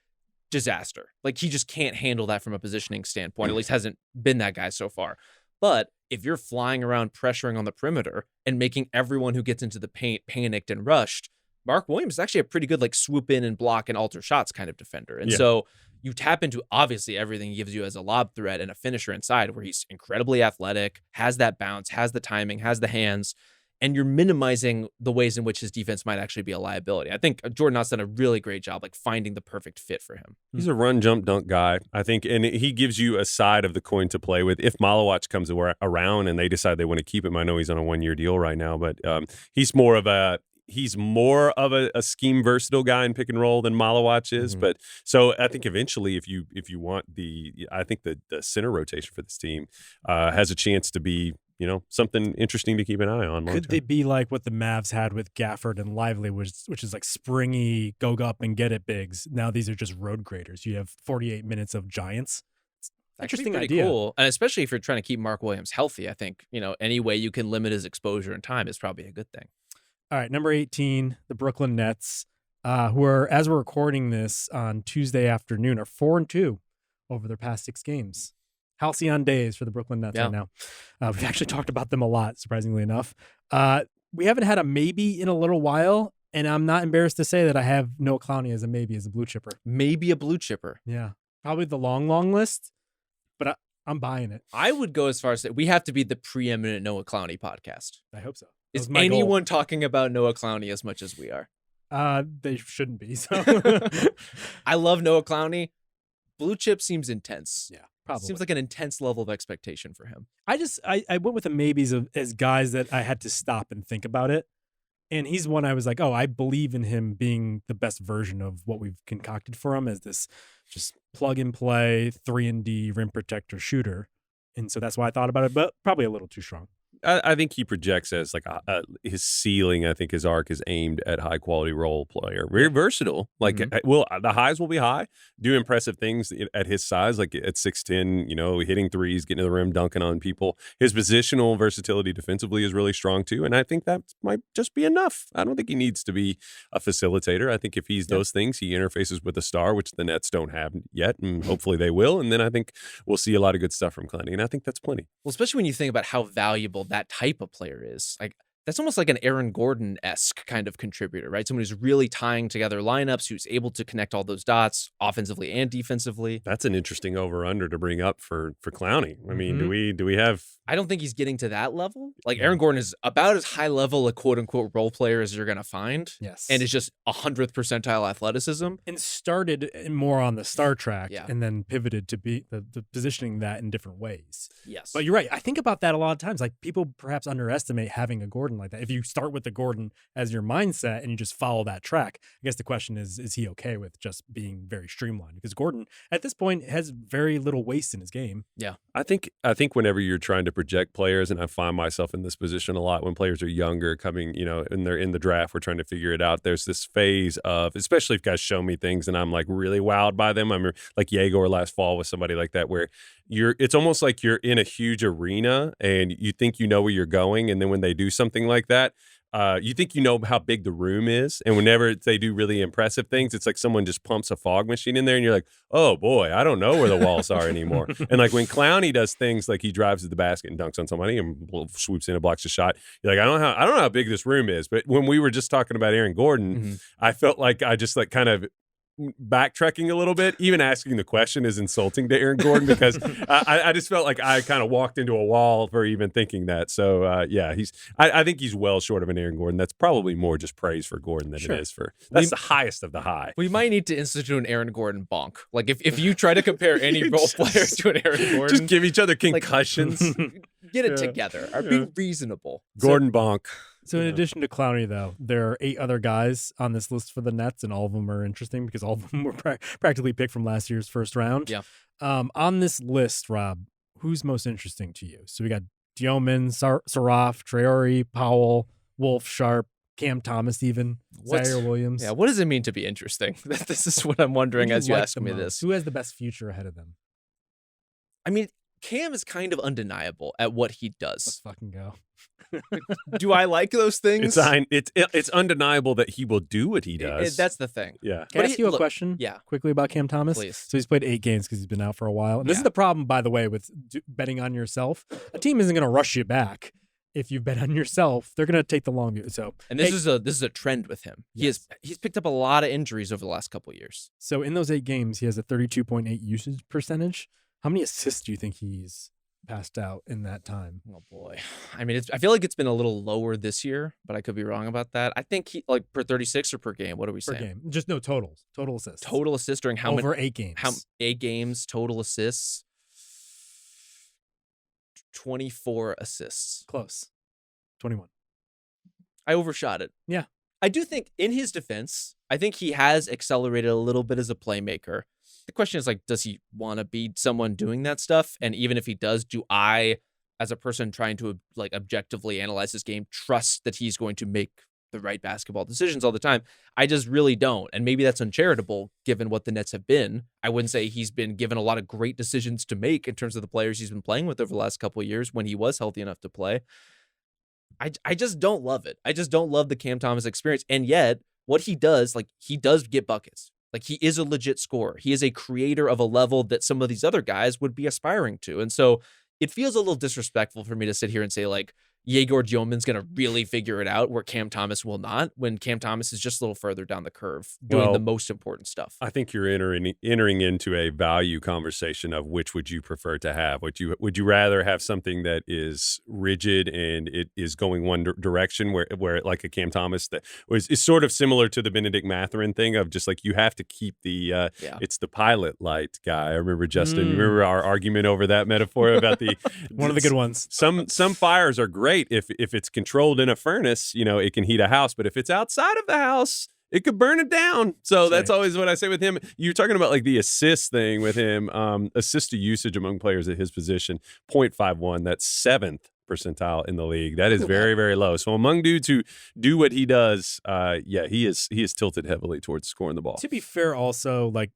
disaster. Like he just can't handle that from a positioning standpoint, at least hasn't been that guy so far. But if you're flying around pressuring on the perimeter and making everyone who gets into the paint panicked and rushed, Mark Williams is actually a pretty good like swoop in and block and alter shots kind of defender. And so you tap into obviously everything he gives you as a lob threat and a finisher inside, where he's incredibly athletic, has that bounce, has the timing, has the hands, and you're minimizing the ways in which his defense might actually be a liability. I think Jordan Knott's done a really great job like finding the perfect fit for him. He's a run, jump, dunk guy, I think, and he gives you a side of the coin to play with. If Malawach comes around and they decide they want to keep him, I know he's on a 1-year deal right now, but he's more of a scheme versatile guy in pick and roll than Malawach is. Mm-hmm. But so I think eventually, if you want I think the center rotation for this team has a chance to be, something interesting to keep an eye on. Could they be like what the Mavs had with Gafford and Lively, which is like springy, go up and get it bigs? Now these are just road graders. You have 48 minutes of giants. Interesting idea. Cool. And especially if you're trying to keep Mark Williams healthy, I think, any way you can limit his exposure and time is probably a good thing. All right, number 18, the Brooklyn Nets, who are, as we're recording this on Tuesday afternoon, are 4-2 over their past 6 games. Halcyon days for the Brooklyn Nets right now. We've actually talked about them a lot, surprisingly enough. We haven't had a maybe in a little while, and I'm not embarrassed to say that I have Noah Clowney as a maybe, as a blue chipper. Maybe a blue chipper. Yeah, probably the long list, but I'm buying it. I would go as far as say we have to be the preeminent Noah Clowney podcast. I hope so. Is anyone talking about Noah Clowney as much as we are? They shouldn't be. So I love Noah Clowney. Blue chip seems intense. Yeah, probably. Seems like an intense level of expectation for him. I went with the maybes as guys that I had to stop and think about it. And he's one I was like, oh, I believe in him being the best version of what we've concocted for him as this just plug and play 3-and-D rim protector shooter. And so that's why I thought about it, but probably a little too strong. I think he projects as like his ceiling. I think his arc is aimed at high quality role player. Very versatile. Like, the highs will be high. Do impressive things at his size, like at 6'10", hitting threes, getting to the rim, dunking on people. His positional versatility defensively is really strong too, and I think that might just be enough. I don't think he needs to be a facilitator. I think if he's those things, he interfaces with a star, which the Nets don't have yet, and hopefully they will. And then I think we'll see a lot of good stuff from Clowney, and I think that's plenty. Well, especially when you think about how valuable that type of player is. Like, that's almost like an Aaron Gordon-esque kind of contributor, right? Someone who's really tying together lineups, who's able to connect all those dots offensively and defensively. That's an interesting over-under to bring up for Clowney. I mean, do we have... I don't think he's getting to that level. Like, Aaron Gordon is about as high level a quote-unquote role player as you're going to find. Yes. And is just 100th percentile athleticism. And started more on the star track and then pivoted to be the positioning that in different ways. Yes. But you're right. I think about that a lot of times. Like, people perhaps underestimate having a Gordon like that. If you start with the Gordon as your mindset and you just follow that track, I guess the question is he okay with just being very streamlined? Because Gordon at this point has very little waste in his game. Yeah. I think whenever you're trying to project players, and I find myself in this position a lot when players are younger coming, and they're in the draft, we're trying to figure it out. There's this phase of, especially if guys show me things and I'm like really wowed by them. I'm like Yegor last fall with somebody like that, where it's almost like you're in a huge arena and you think you know where you're going. And then when they do something like that, you think you know how big the room is, and whenever they do really impressive things, it's like someone just pumps a fog machine in there, and you're like, oh boy, I don't know where the walls are anymore. And like when Clowney does things like he drives to the basket and dunks on somebody and swoops in and blocks a shot, you're like, I don't know how big this room is. But when we were just talking about Aaron Gordon, I felt like I just like kind of backtracking a little bit. Even asking the question is insulting to Aaron Gordon, because I just felt like I kind of walked into a wall for even thinking that. So I think he's well short of an Aaron Gordon. That's probably more just praise for Gordon than it is for the highest of the high. We might need to institute an Aaron Gordon bonk. Like if you try to compare any role player to an Aaron Gordon, just give each other concussions. Get it together. Or be reasonable. Gordon bonk. So in addition to Clowney, though, there are 8 other guys on this list for the Nets, and all of them are interesting because all of them were practically picked from last year's first round. Yeah. On this list, Rob, who's most interesting to you? So we got Dioman, Saraf, Traore, Powell, Wolf, Sharp, Cam Thomas, even Zaire Williams. Yeah. What does it mean to be interesting? This is what I'm wondering as you ask me this. Who has the best future ahead of them? I mean, Cam is kind of undeniable at what he does. Let's fucking go. Do I like those things? It's undeniable that he will do what he does. That's the thing. Yeah. Can I ask you a question? Yeah. Quickly about Cam Thomas? Please. So he's played 8 games because he's been out for a while. And this is the problem, by the way, with betting on yourself. A team isn't going to rush you back if you bet on yourself, they're going to take the long view. So, And this is a trend with him. Yes. He's picked up a lot of injuries over the last couple of years. So in those 8 games, he has a 32.8 usage percentage. How many assists do you think he's passed out in that time? Oh boy. I mean, I feel like it's been a little lower this year, but I could be wrong about that. I think he like per 36 or per game. What are we Per saying? game. Just no totals. Total assists. Total assists during how Over many? 8 games. 8 games, total assists. 24 assists. Close. 21. I overshot it. Yeah. I do think in his defense, I think he has accelerated a little bit as a playmaker. The question is like, does he want to be someone doing that stuff? And even if he does, do I, as a person trying to like objectively analyze his game, trust that he's going to make the right basketball decisions all the time? I just really don't. And maybe that's uncharitable given what the Nets have been. I wouldn't say he's been given a lot of great decisions to make in terms of the players he's been playing with over the last couple of years when he was healthy enough to play. I just don't love it. I just don't love the Cam Thomas experience. And yet what he does, like he does get buckets. Like he is a legit scorer. He is a creator of a level that some of these other guys would be aspiring to. And so it feels a little disrespectful for me to sit here and say like, Yegor Dioman's going to really figure it out where Cam Thomas will not, when Cam Thomas is just a little further down the curve doing the most important stuff. I think you're entering into a value conversation of which would you prefer to have? Would you rather have something that is rigid and it is going one direction where like a Cam Thomas that is sort of similar to the Benedict Mathurin thing of just like you have to keep the it's the pilot light guy. I remember Justin, you remember our argument over that metaphor about the one of the good ones. Some fires are great. If it's controlled in a furnace, it can heat a house. But if it's outside of the house, it could burn it down. So that's always what I say with him. You're talking about like the assist thing with him. Assist to usage among players at his position, 0.51. That's 7th percentile in the league. That is very, very low. So among dudes who do what he does, he is tilted heavily towards scoring the ball. To be fair, also like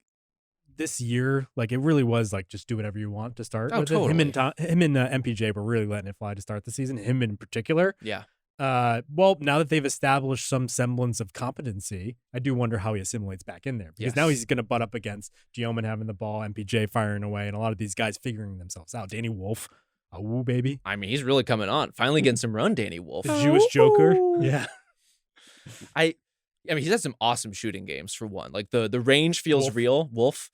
this year, like it really was like just do whatever you want to start. Oh, with totally. Him and MPJ were really letting it fly to start the season. Him in particular. Yeah. Well, now that they've established some semblance of competency, I do wonder how he assimilates back in there because now he's going to butt up against Gioman having the ball, MPJ firing away, and a lot of these guys figuring themselves out. Danny Wolf, woo baby. I mean, he's really coming on. Finally getting some run, Danny Wolf. The Jewish Joker. Yeah. I mean, he's had some awesome shooting games for one. Like the range feels real. Wolf.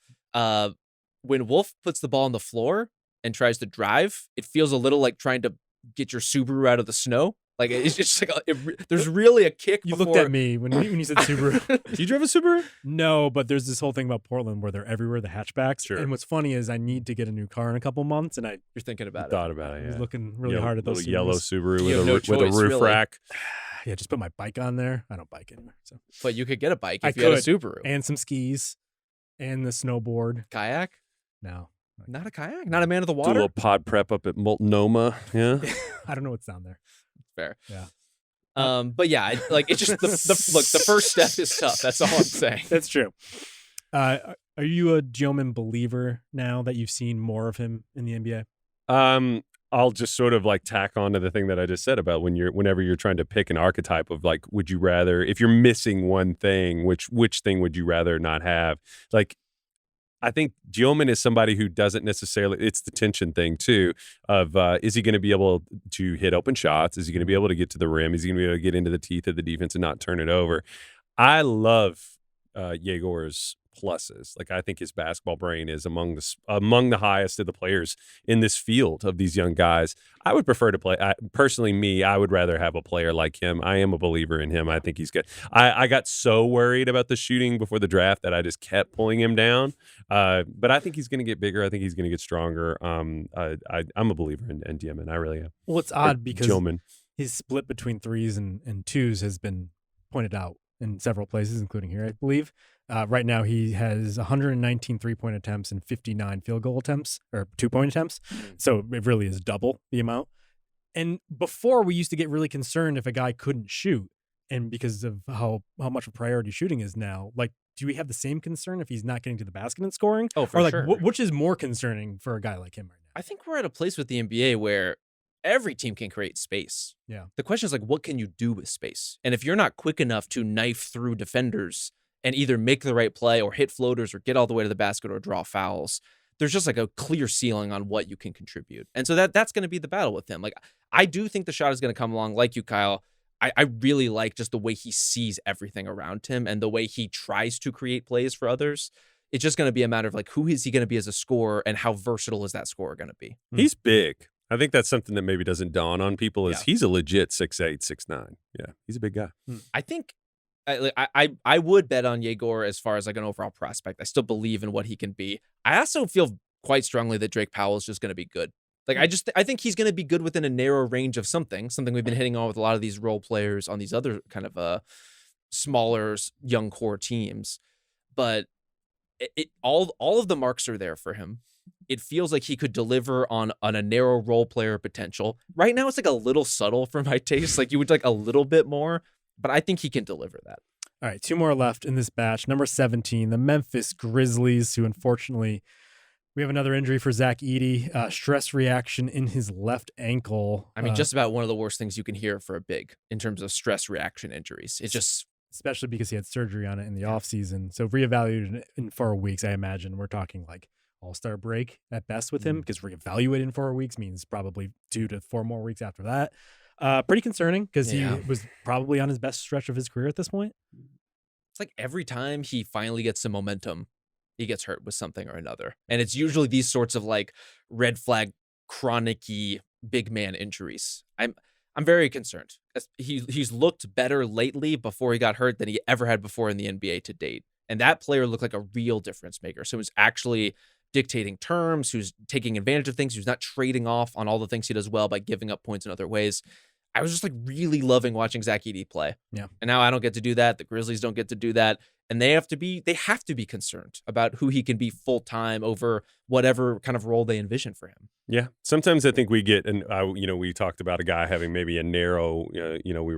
When Wolf puts the ball on the floor and tries to drive, it feels a little like trying to get your Subaru out of the snow. Like it's just like there's really a kick. You looked at me when you said Subaru. Do you drive a Subaru? No, but there's this whole thing about Portland where they're everywhere, the hatchbacks. Sure. And what's funny is I need to get a new car in a couple months, and You're thinking about it. Thought about it. was Yeah. looking really hard at those little yellow Subarus. Subaru You have with no a choice, roof really. rack. Yeah, just put my bike on there. I don't bike anymore. So But you could get a bike I if you had a could. Subaru. and some skis and the snowboard. Kayak? No. Not a kayak? Not a man of the Do a water? little pod prep up at Multnomah. Yeah. I don't know what's down there. Fair. Yeah. But yeah, it's just the first step is tough. That's all I'm saying. That's true. Are you a Gioman believer now that you've seen more of him in the NBA? I'll just sort of like tack on to the thing that I just said about whenever you're trying to pick an archetype of like, would you rather, if you're missing one thing, which thing would you rather not have? Like, I think Gioman is somebody who doesn't necessarily, it's the tension thing too of is he going to be able to hit open shots? Is he going to be able to get to the rim? Is he going to be able to get into the teeth of the defense and not turn it over? I love Yegor's pluses. Like I think his basketball brain is among the highest of the players in this field of these young guys. I would prefer to play personally. I would rather have a player like him. I am a believer in him. I think he's good. I got so worried about the shooting before the draft that I just kept pulling him down. But I think he's going to get bigger. I think he's going to get stronger. I'm a believer in Diamond. I really am. Well, it's odd because Gilman. his split between threes and twos has been pointed out in several places, including here, I believe. Right now, he has 119 3-point attempts and 59 field goal attempts or 2-point attempts. So it really is double the amount. And before, we used to get really concerned if a guy couldn't shoot. And because of how much of a priority shooting is now, like, do we have the same concern if he's not getting to the basket and scoring? Oh, for or like, sure. Which is more concerning for a guy like him right now? I think we're at a place with the NBA where every team can create space. Yeah. The question is like, what can you do with space? And if you're not quick enough to knife through defenders and either make the right play or hit floaters or get all the way to the basket or draw fouls, there's just like a clear ceiling on what you can contribute. And so that's going to be the battle with him. Like, I do think the shot is going to come along like you, Kyle. I really like just the way he sees everything around him and the way he tries to create plays for others. It's just going to be a matter of like, who is he going to be as a scorer and how versatile is that scorer going to be? He's big. I think that's something that maybe doesn't dawn on people is he's a legit 6'8", 6'9". Yeah, he's a big guy. I think I would bet on Yegor as far as like an overall prospect. I still believe in what he can be. I also feel quite strongly that Drake Powell is just going to be good. Like, I think he's going to be good within a narrow range of something we've been hitting on with a lot of these role players on these other kind of smaller young core teams. But all of the marks are there for him. It feels like he could deliver on a narrow role player potential. Right now, it's like a little subtle for my taste. Like, you would like a little bit more, but I think he can deliver that. All right, 2 more left in this batch. Number 17, the Memphis Grizzlies, who unfortunately, we have another injury for Zach Edey, stress reaction in his left ankle. I mean, just about one of the worst things you can hear for a big in terms of stress reaction injuries. It's just... Especially because he had surgery on it in the offseason. So reevaluated in 4 weeks, I imagine. We're talking like all-star break at best with him, because reevaluated in 4 weeks means probably 2 to 4 more weeks after that. Pretty concerning, because he was probably on his best stretch of his career at this point. It's like every time he finally gets some momentum, he gets hurt with something or another. And it's usually these sorts of like red flag, chronic-y big man injuries. I'm very concerned. He's looked better lately before he got hurt than he ever had before in the NBA to date. And that player looked like a real difference maker. So who's actually dictating terms, who's taking advantage of things, who's not trading off on all the things he does well by giving up points in other ways. I was just like really loving watching Zach Edey play. Yeah. And now I don't get to do that. The Grizzlies don't get to do that. And they have to be concerned about who he can be full time over whatever kind of role they envision for him. Yeah. Sometimes I think we get, and we talked about a guy having maybe a narrow,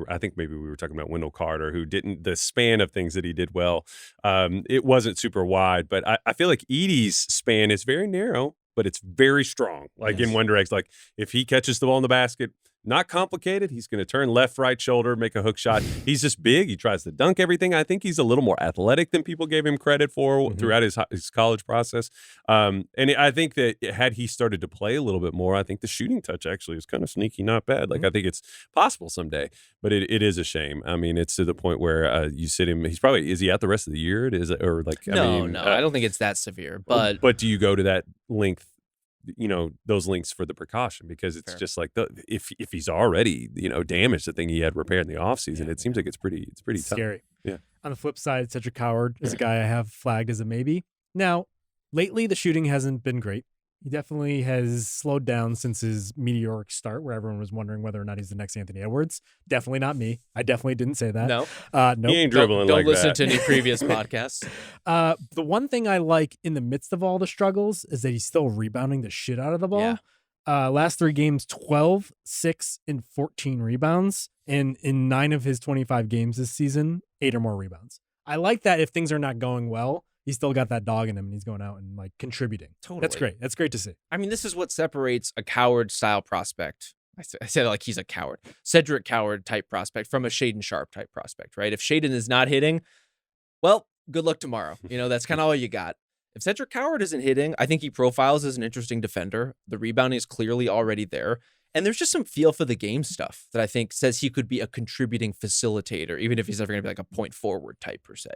I think maybe we were talking about Wendell Carter, who didn't, the span of things that he did well, it wasn't super wide, but I feel like Edey's span is very narrow, but it's very strong. Like in one direction, like if he catches the ball in the basket, not complicated. He's going to turn left, right shoulder, make a hook shot. He's just big. He tries to dunk everything. I think he's a little more athletic than people gave him credit for throughout his college process. And I think that had he started to play a little bit more, I think the shooting touch actually is kind of sneaky, not bad. Like I think it's possible someday, but it is a shame. I mean, it's to the point where you sit him. Is he out the rest of the year? I don't think it's that severe. But do you go to that length? Those links for the precaution, because it's just like if he's already damaged the thing he had repaired in the offseason, it seems like it's pretty scary. Tough. Yeah. On the flip side, Cedric Howard is a guy I have flagged as a maybe. Now, lately the shooting hasn't been great. He definitely has slowed down since his meteoric start, where everyone was wondering whether or not he's the next Anthony Edwards. Definitely not me. I definitely didn't say that. No. Nope. He ain't dribbling don't like listen that. to any previous podcasts. The one thing I like in the midst of all the struggles is that he's still rebounding the shit out of the ball. Yeah. Last 3 games, 12, 6, and 14 rebounds. And in 9 of his 25 games this season, 8 or more rebounds. I like that if things are not going well, he's still got that dog in him and he's going out and like contributing. Totally. That's great. That's great to see. I mean, this is what separates a Coward style prospect. I say like he's a coward. Cedric Coward type prospect from a Shaedon Sharpe type prospect, right? If Shaedon is not hitting, well, good luck tomorrow. That's kind of all you got. If Cedric Coward isn't hitting, I think he profiles as an interesting defender. The rebounding is clearly already there. And there's just some feel for the game stuff that I think says he could be a contributing facilitator, even if he's never going to be like a point forward type per se.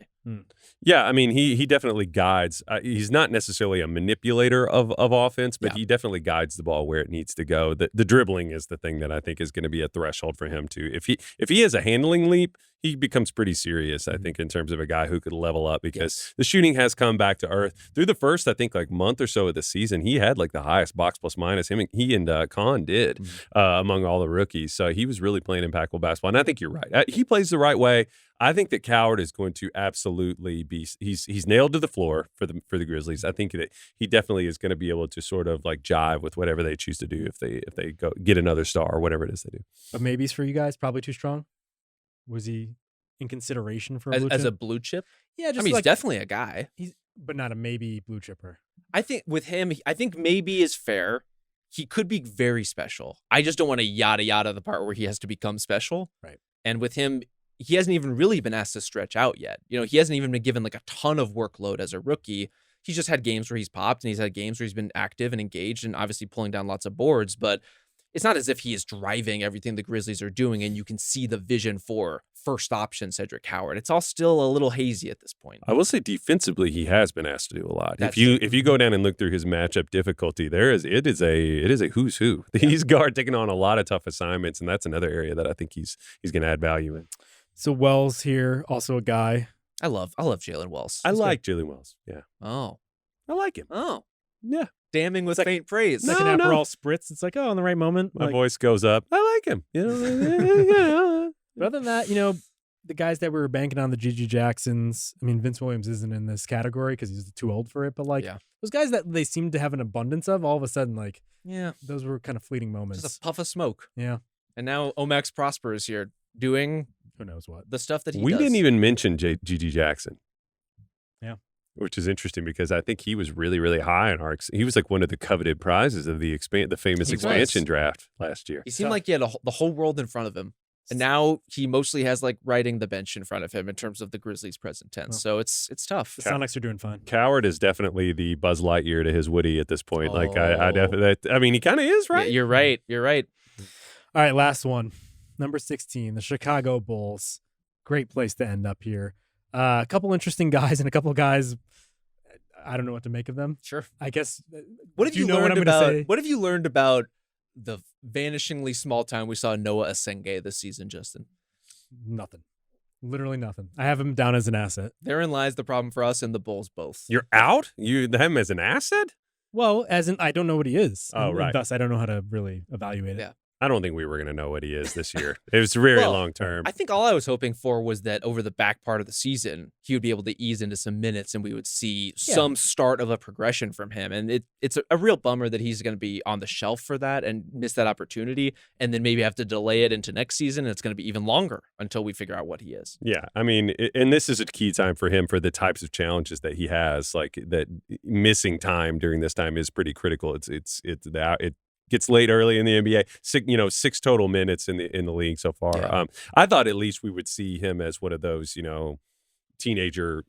Yeah, I mean, he definitely guides. He's not necessarily a manipulator of offense, but he definitely guides the ball where it needs to go. The dribbling is the thing that I think is going to be a threshold for him too. If he has a handling leap, he becomes pretty serious, I think, in terms of a guy who could level up, because the shooting has come back to earth. Through the first, I think, like month or so of the season, he had like the highest box plus minus. He and Khan did among all the rookies. So he was really playing impactful basketball. And I think you're right. He plays the right way. I think that Coward is going to absolutely be. He's nailed to the floor for the Grizzlies. I think that he definitely is going to be able to sort of like jive with whatever they choose to do if they go get another star or whatever it is they do. But maybes for you guys, probably too strong. Was he in consideration for as a blue chip? Yeah, just he's definitely a guy. But not a maybe blue chipper. I think with him, I think maybe is fair. He could be very special. I just don't want to yada the part where he has to become special. Right. And with him, he hasn't even really been asked to stretch out yet. He hasn't even been given like a ton of workload as a rookie. He's just had games where he's popped, and he's had games where he's been active and engaged and obviously pulling down lots of boards, but it's not as if he is driving everything the Grizzlies are doing and you can see the vision for first option Cedric Howard. It's all still a little hazy at this point. I will say defensively, he has been asked to do a lot. That's If you go down and look through his matchup difficulty, it is a who's who. He's taking on a lot of tough assignments, and that's another area that I think he's going to add value in. So Wells here, also a guy. I love Jalen Wells. I like Jalen Wells. Yeah. Oh. I like him. Oh. Yeah. Damning with faint praise. Like an Aperol spritz. It's like, in the right moment. My voice goes up. I like him. But other than that, the guys that we were banking on, the Gigi Jacksons, I mean, Vince Williams isn't in this category because he's too old for it. But those guys that they seem to have an abundance of, all of a sudden, those were kind of fleeting moments. Just a puff of smoke. Yeah. And now Omax Prosper is here doing who knows what. The stuff that he We does. didn't even mention Gigi Jackson. Yeah. Which is interesting because I think he was really, really high on our. He was like one of the coveted prizes of the famous expansion draft last year. He seemed like he had the whole world in front of him, and now he mostly has riding the bench in front of him in terms of the Grizzlies' present tense. So it's tough. The Sonics are doing fine. Coward is definitely the Buzz Lightyear to his Woody at this point. Like I definitely. I mean, he kind of is, right? Yeah, you're right. You're right. All right, last one. Number 16, the Chicago Bulls. Great place to end up here. A couple interesting guys and a couple of guys. I don't know what to make of them. Sure. I guess. What have you learned about? What have you learned about the vanishingly small time we saw Noah Asenge this season, Justin? Nothing. Literally nothing. I have him down as an asset. Therein lies the problem for us and the Bulls both. You're out? You have him as an asset? Well, as in I don't know what he is. Oh, right. Thus, I don't know how to really evaluate it. Yeah. I don't think we were going to know what he is this year. It was very long term. I think all I was hoping for was that over the back part of the season, he would be able to ease into some minutes and we would see some start of a progression from him. And it's a real bummer that he's going to be on the shelf for that and miss that opportunity and then maybe have to delay it into next season. And it's going to be even longer until we figure out what he is. Yeah. I mean, and this is a key time for him for the types of challenges that he has. Like that missing time during this time is pretty critical. It gets late early in the NBA. 6 total minutes in the league so far. Yeah. I thought at least we would see him as one of those, teenager,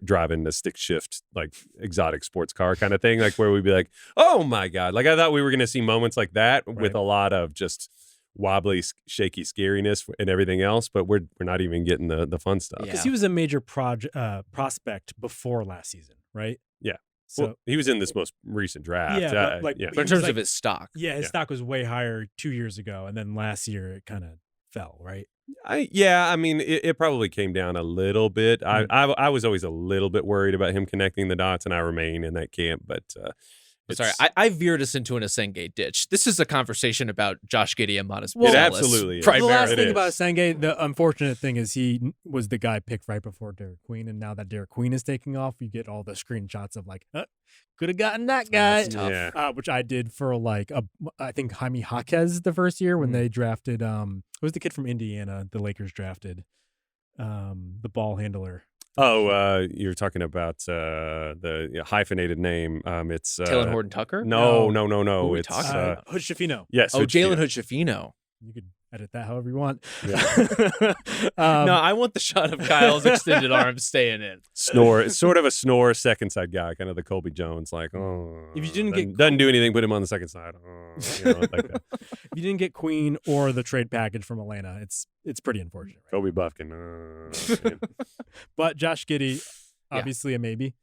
driving a stick shift, like exotic sports car kind of thing, like where we'd be like, oh my God. Like I thought we were going to see moments like that with a lot of just wobbly, shaky scariness and everything else, but we're not even getting the fun stuff. Because he was a major prospect before last season, right? Yeah. So he was in this most recent draft. Yeah, but in terms of his stock. Yeah, his stock was way higher 2 years ago, and then last year it kind of fell, right? I mean, it probably came down a little bit. I was always a little bit worried about him connecting the dots, and I remain in that camp, but sorry, I veered us into an Asenge ditch. This is a conversation about Josh Giddey and Modest. It absolutely is. The last thing about Asenge, the unfortunate thing is he was the guy picked right before Derek Queen, and now that Derek Queen is taking off, you get all the screenshots of could have gotten that guy, which I did for I think Jaime Jaquez the first year when they drafted. Who was the kid from Indiana? The Lakers drafted the ball handler. Oh, you're talking about the hyphenated name. It's Taylor Horton Tucker? No. It's Hood Schifino. Yes. Jalen Hood Schifino. You could edit that however you want. Yeah. No, I want the shot of Kyle's extended arm staying in. Snore, sort of a snore second side guy, kind of the Colby Jones, like if you didn't doesn't do anything, put him on the second side. Like that. If you didn't get Queen or the trade package from Atlanta, it's pretty unfortunate. Right? Kobe Buffkin. But Josh Giddey, obviously a maybe.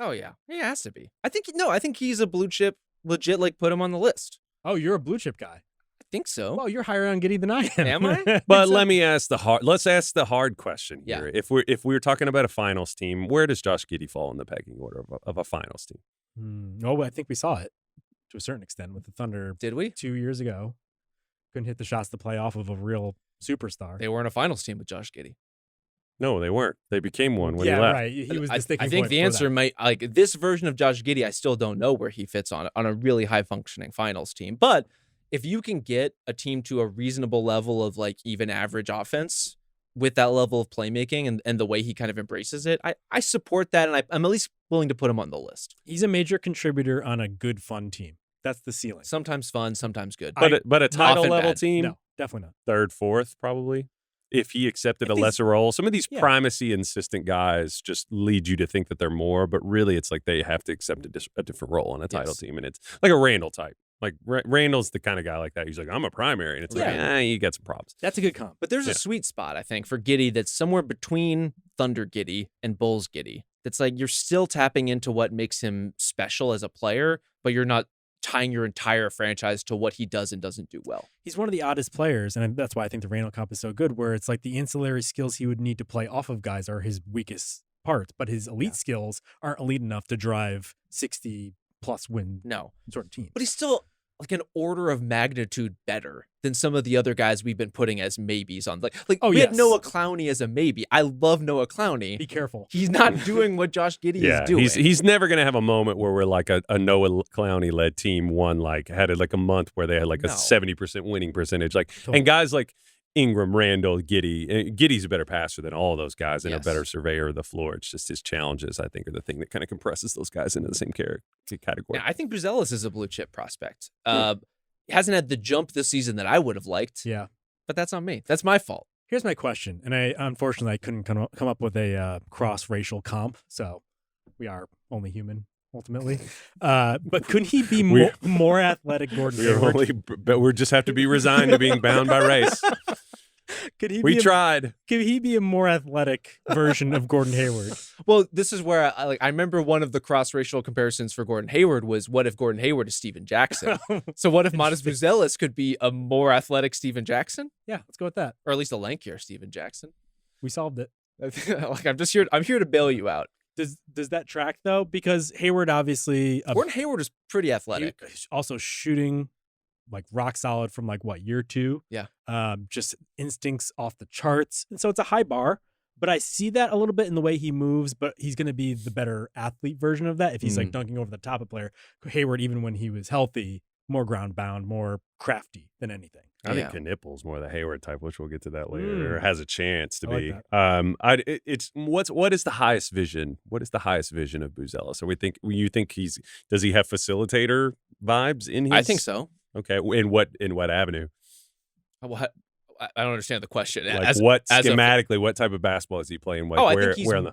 Oh yeah, he has to be. I think he's a blue chip, legit. Put him on the list. Oh, you're a blue chip guy. I think so. Well, you're higher on Giddey than I am. Am I? But let me ask let's ask the hard question here. Yeah. If we're talking about a finals team, where does Josh Giddey fall in the pecking order of a finals team? Oh, I think we saw it to a certain extent with the Thunder. Did we? 2 years ago. Couldn't hit the shots to play off of a real superstar. They weren't a finals team with Josh Giddey. No, they weren't. They became one when he left. Yeah, right. He was the sticking I think point the for answer that. might this version of Josh Giddey. I still don't know where he fits on a really high functioning finals team, but if you can get a team to a reasonable level of even average offense with that level of playmaking and the way he kind of embraces it, I support that. And I'm at least willing to put him on the list. He's a major contributor on a good, fun team. That's the ceiling. Sometimes fun, sometimes good. But a title level bad. team? No, definitely not. Third, fourth, probably. if he accepted If a these- lesser role. Some of these Yeah. primacy insistent guys just lead you to think that they're more, but really it's like they have to accept a different role on a title Yes. team. And it's like a Randall type. Like Randall's the kind of guy like that. He's like, I'm a primary. And it's like, you got some problems. That's a good comp. But there's Yeah. a sweet spot, I think, for Giddey that's somewhere between Thunder Giddey and Bulls Giddey. That's like you're still tapping into what makes him special as a player, but you're not tying your entire franchise to what he does and doesn't do well. He's one of the oddest players, and that's why I think the Randall comp is so good, where it's like the ancillary skills he would need to play off of guys are his weakest parts, but his elite skills aren't elite enough to drive 60-plus win No. sort of teams. But he's still like an order of magnitude better than some of the other guys we've been putting as maybes on. Like Oh, we had yes. Noah Clowney as a maybe. I love Noah Clowney. Be careful. He's not doing what Josh Giddey is doing. He's never going to have a moment where we're like a Noah Clowney led team had a month where they had like a No. 70% winning percentage. Like, Totally. and guys like Ingram, Randall, Giddey. Giddey's a better passer than all those guys and a Yes. better surveyor of the floor. It's just his challenges, I think, are the thing that kind of compresses those guys into the same category. Yeah, I think Buzelis is a blue chip prospect. He hasn't had the jump this season that I would have liked, Yeah. but that's on me. That's my fault. Here's my question, and unfortunately I couldn't come up with a cross-racial comp, so we are only human ultimately. But couldn't he be more athletic, Gordon Hayward? But we just have to be resigned to being bound by race. Could he We tried. Could he be a more athletic version of Gordon Hayward? Well, this is where I remember one of the cross-racial comparisons for Gordon Hayward was, what if Gordon Hayward is Steven Jackson? So what if Modest Buzelis could be a more athletic Steven Jackson? Yeah, let's go with that. Or at least a lankier Steven Jackson? We solved it. Like I'm here to bail you out. Does that track though? Because Hayward obviously Gordon Hayward is pretty athletic. he's also shooting like rock solid from like what, year 2? Yeah. Just instincts off the charts. And so it's a high bar, but I see that a little bit in the way he moves, but he's going to be the better athlete version of that. If he's like dunking over the top of player, Hayward, even when he was healthy, more ground bound, more crafty than anything. I think Knippel's more the Hayward type, which we'll get to that later, or Mm. has a chance to I like be. that. It's what is the highest vision? What is the highest vision of Buzelis? So you think does he have facilitator vibes in his? I think so. Okay, in what avenue? What? I don't understand the question. Like schematically, what type of basketball is he playing? Like,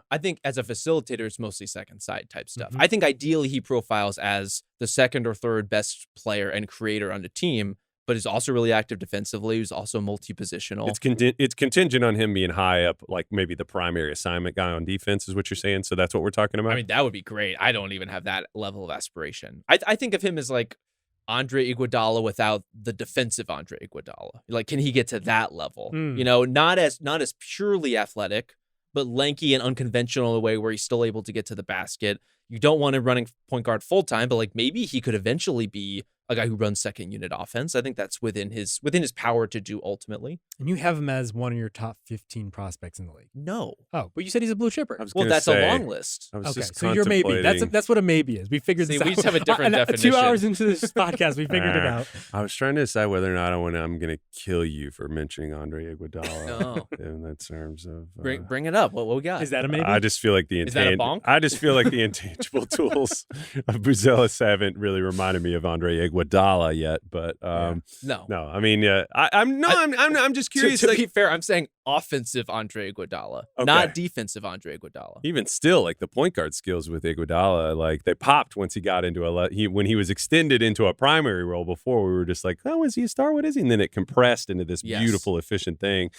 I think as a facilitator, it's mostly second side type stuff. Mhm. I think ideally he profiles as the second or third best player and creator on the team, but is also really active defensively. He's also multi-positional. It's contingent on him being high up, like maybe the primary assignment guy on defense is what you're saying. So that's what we're talking about. I mean, that would be great. I don't even have that level of aspiration. I think of him as like Andre Iguodala without the defensive Andre Iguodala. Like, can he get to that level? Mm. You know, not as purely athletic, but lanky and unconventional in a way where he's still able to get to the basket. You don't want him running point guard full time, but like maybe he could eventually be a guy who runs second unit offense. I think that's within his power to do ultimately. And you have him as one of your top 15 prospects in the league. No. Oh, but you said he's a blue chipper. Well, that's a long list. I was Okay, just so you're maybe. contemplating- That's what a maybe is. We figured See, this out. we just have a different And, 2 definition. hours into this podcast, we figured it out. I was trying to decide whether or not I'm going to kill you for mentioning Andre Iguodala No. in the terms of. Bring it up. What we got? Is that a maybe? I just feel like the Is that a bonk? I just feel like the intangible tools of Buzelis haven't really reminded me of Andre Iguodala yet. But No. no, I mean, I'm just curious. To like, be fair, I'm saying offensive Andre Iguodala, Okay. not defensive Andre Iguodala. even still, like the point guard skills with Iguodala, like they popped once he got into when he was extended into a primary role. Before we were just like, oh, is he a star? What is he? And then it compressed into this Yes. beautiful, efficient thing.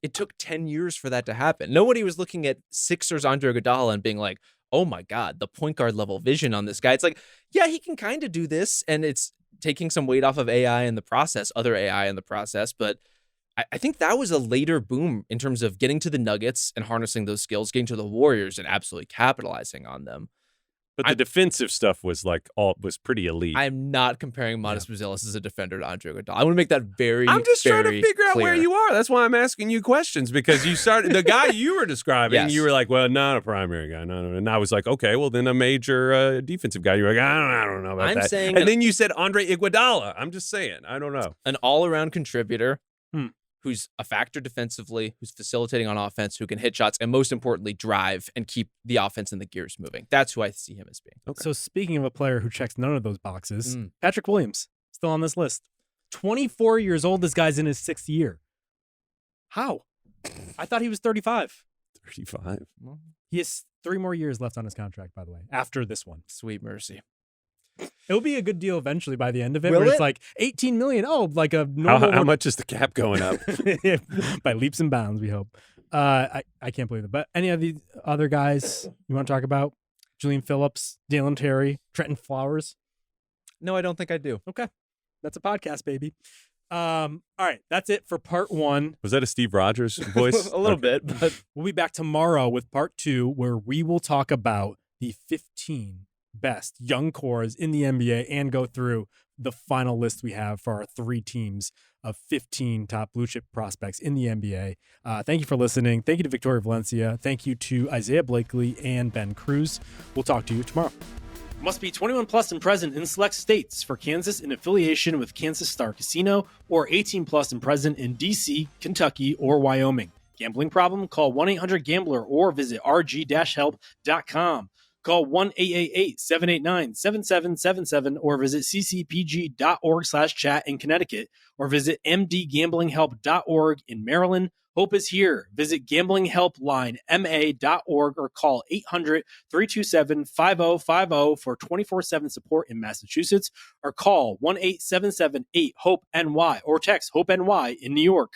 It took 10 years for that to happen. Nobody was looking at Sixers Andre Iguodala and being like, oh my God, the point guard level vision on this guy. It's like, yeah, he can kind of do this, and it's taking some weight off of AI in the process, other AI in the process, but I think that was a later boom in terms of getting to the Nuggets and harnessing those skills, getting to the Warriors and absolutely capitalizing on them. But the defensive stuff was was pretty elite. I'm not comparing Modest Buzelis as a defender to Andre Iguodala. I want to make that very, I'm just trying to very figure out where clear. you are. That's why I'm asking you questions, because you started the guy you were describing. Yes. You were like, well, not a primary guy, no. And I was like, okay, well then a major defensive guy. You're like, I don't know about I'm that. saying and then you said Andre Iguodala. I'm just saying, I don't know. An all-around contributor Hmm. who's a factor defensively, who's facilitating on offense, who can hit shots, and most importantly, drive and keep the offense and the gears moving. That's who I see him as being. Okay. So speaking of a player who checks none of those boxes, Mm. Patrick Williams, still on this list. 24 years old. This guy's in his 6th year. How? I thought he was 35. 35. He has 3 more years left on his contract, by the way, after this one. Sweet mercy. It'll be a good deal eventually by the end of it, Will where it? it's like 18 million. Oh, like a normal. How much is the cap going up? By leaps and bounds, we hope. I can't believe it. But any of the other guys you want to talk about? Julian Phillips, Dalen Terry, Trenton Flowers. No, I don't think I do. Okay. That's a podcast, baby. All right. That's it for part 1. Was that a Steve Rogers voice? A little bit, but We'll be back tomorrow with part 2, where we will talk about the 15 best young cores in the NBA and go through the final list we have for our 3 teams of 15 top blue chip prospects in the NBA. Thank you for listening. Thank you to Victoria Valencia. Thank you to Isaiah Blakely and Ben Cruz. We'll talk to you tomorrow. Must be 21 plus and present in select states. For Kansas in affiliation with Kansas Star Casino, or 18 plus and present in DC, Kentucky, or Wyoming. Gambling problem? Call 1-800-GAMBLER or visit rg-help.com. Call 1-888-789-7777 or visit ccpg.org/chat in Connecticut, or visit mdgamblinghelp.org in Maryland. Hope is here. Visit gamblinghelplinema.org or call 800-327-5050 for 24/7 support in Massachusetts, or call 1-877-8-HOPE-NY or text HOPE-NY in New York.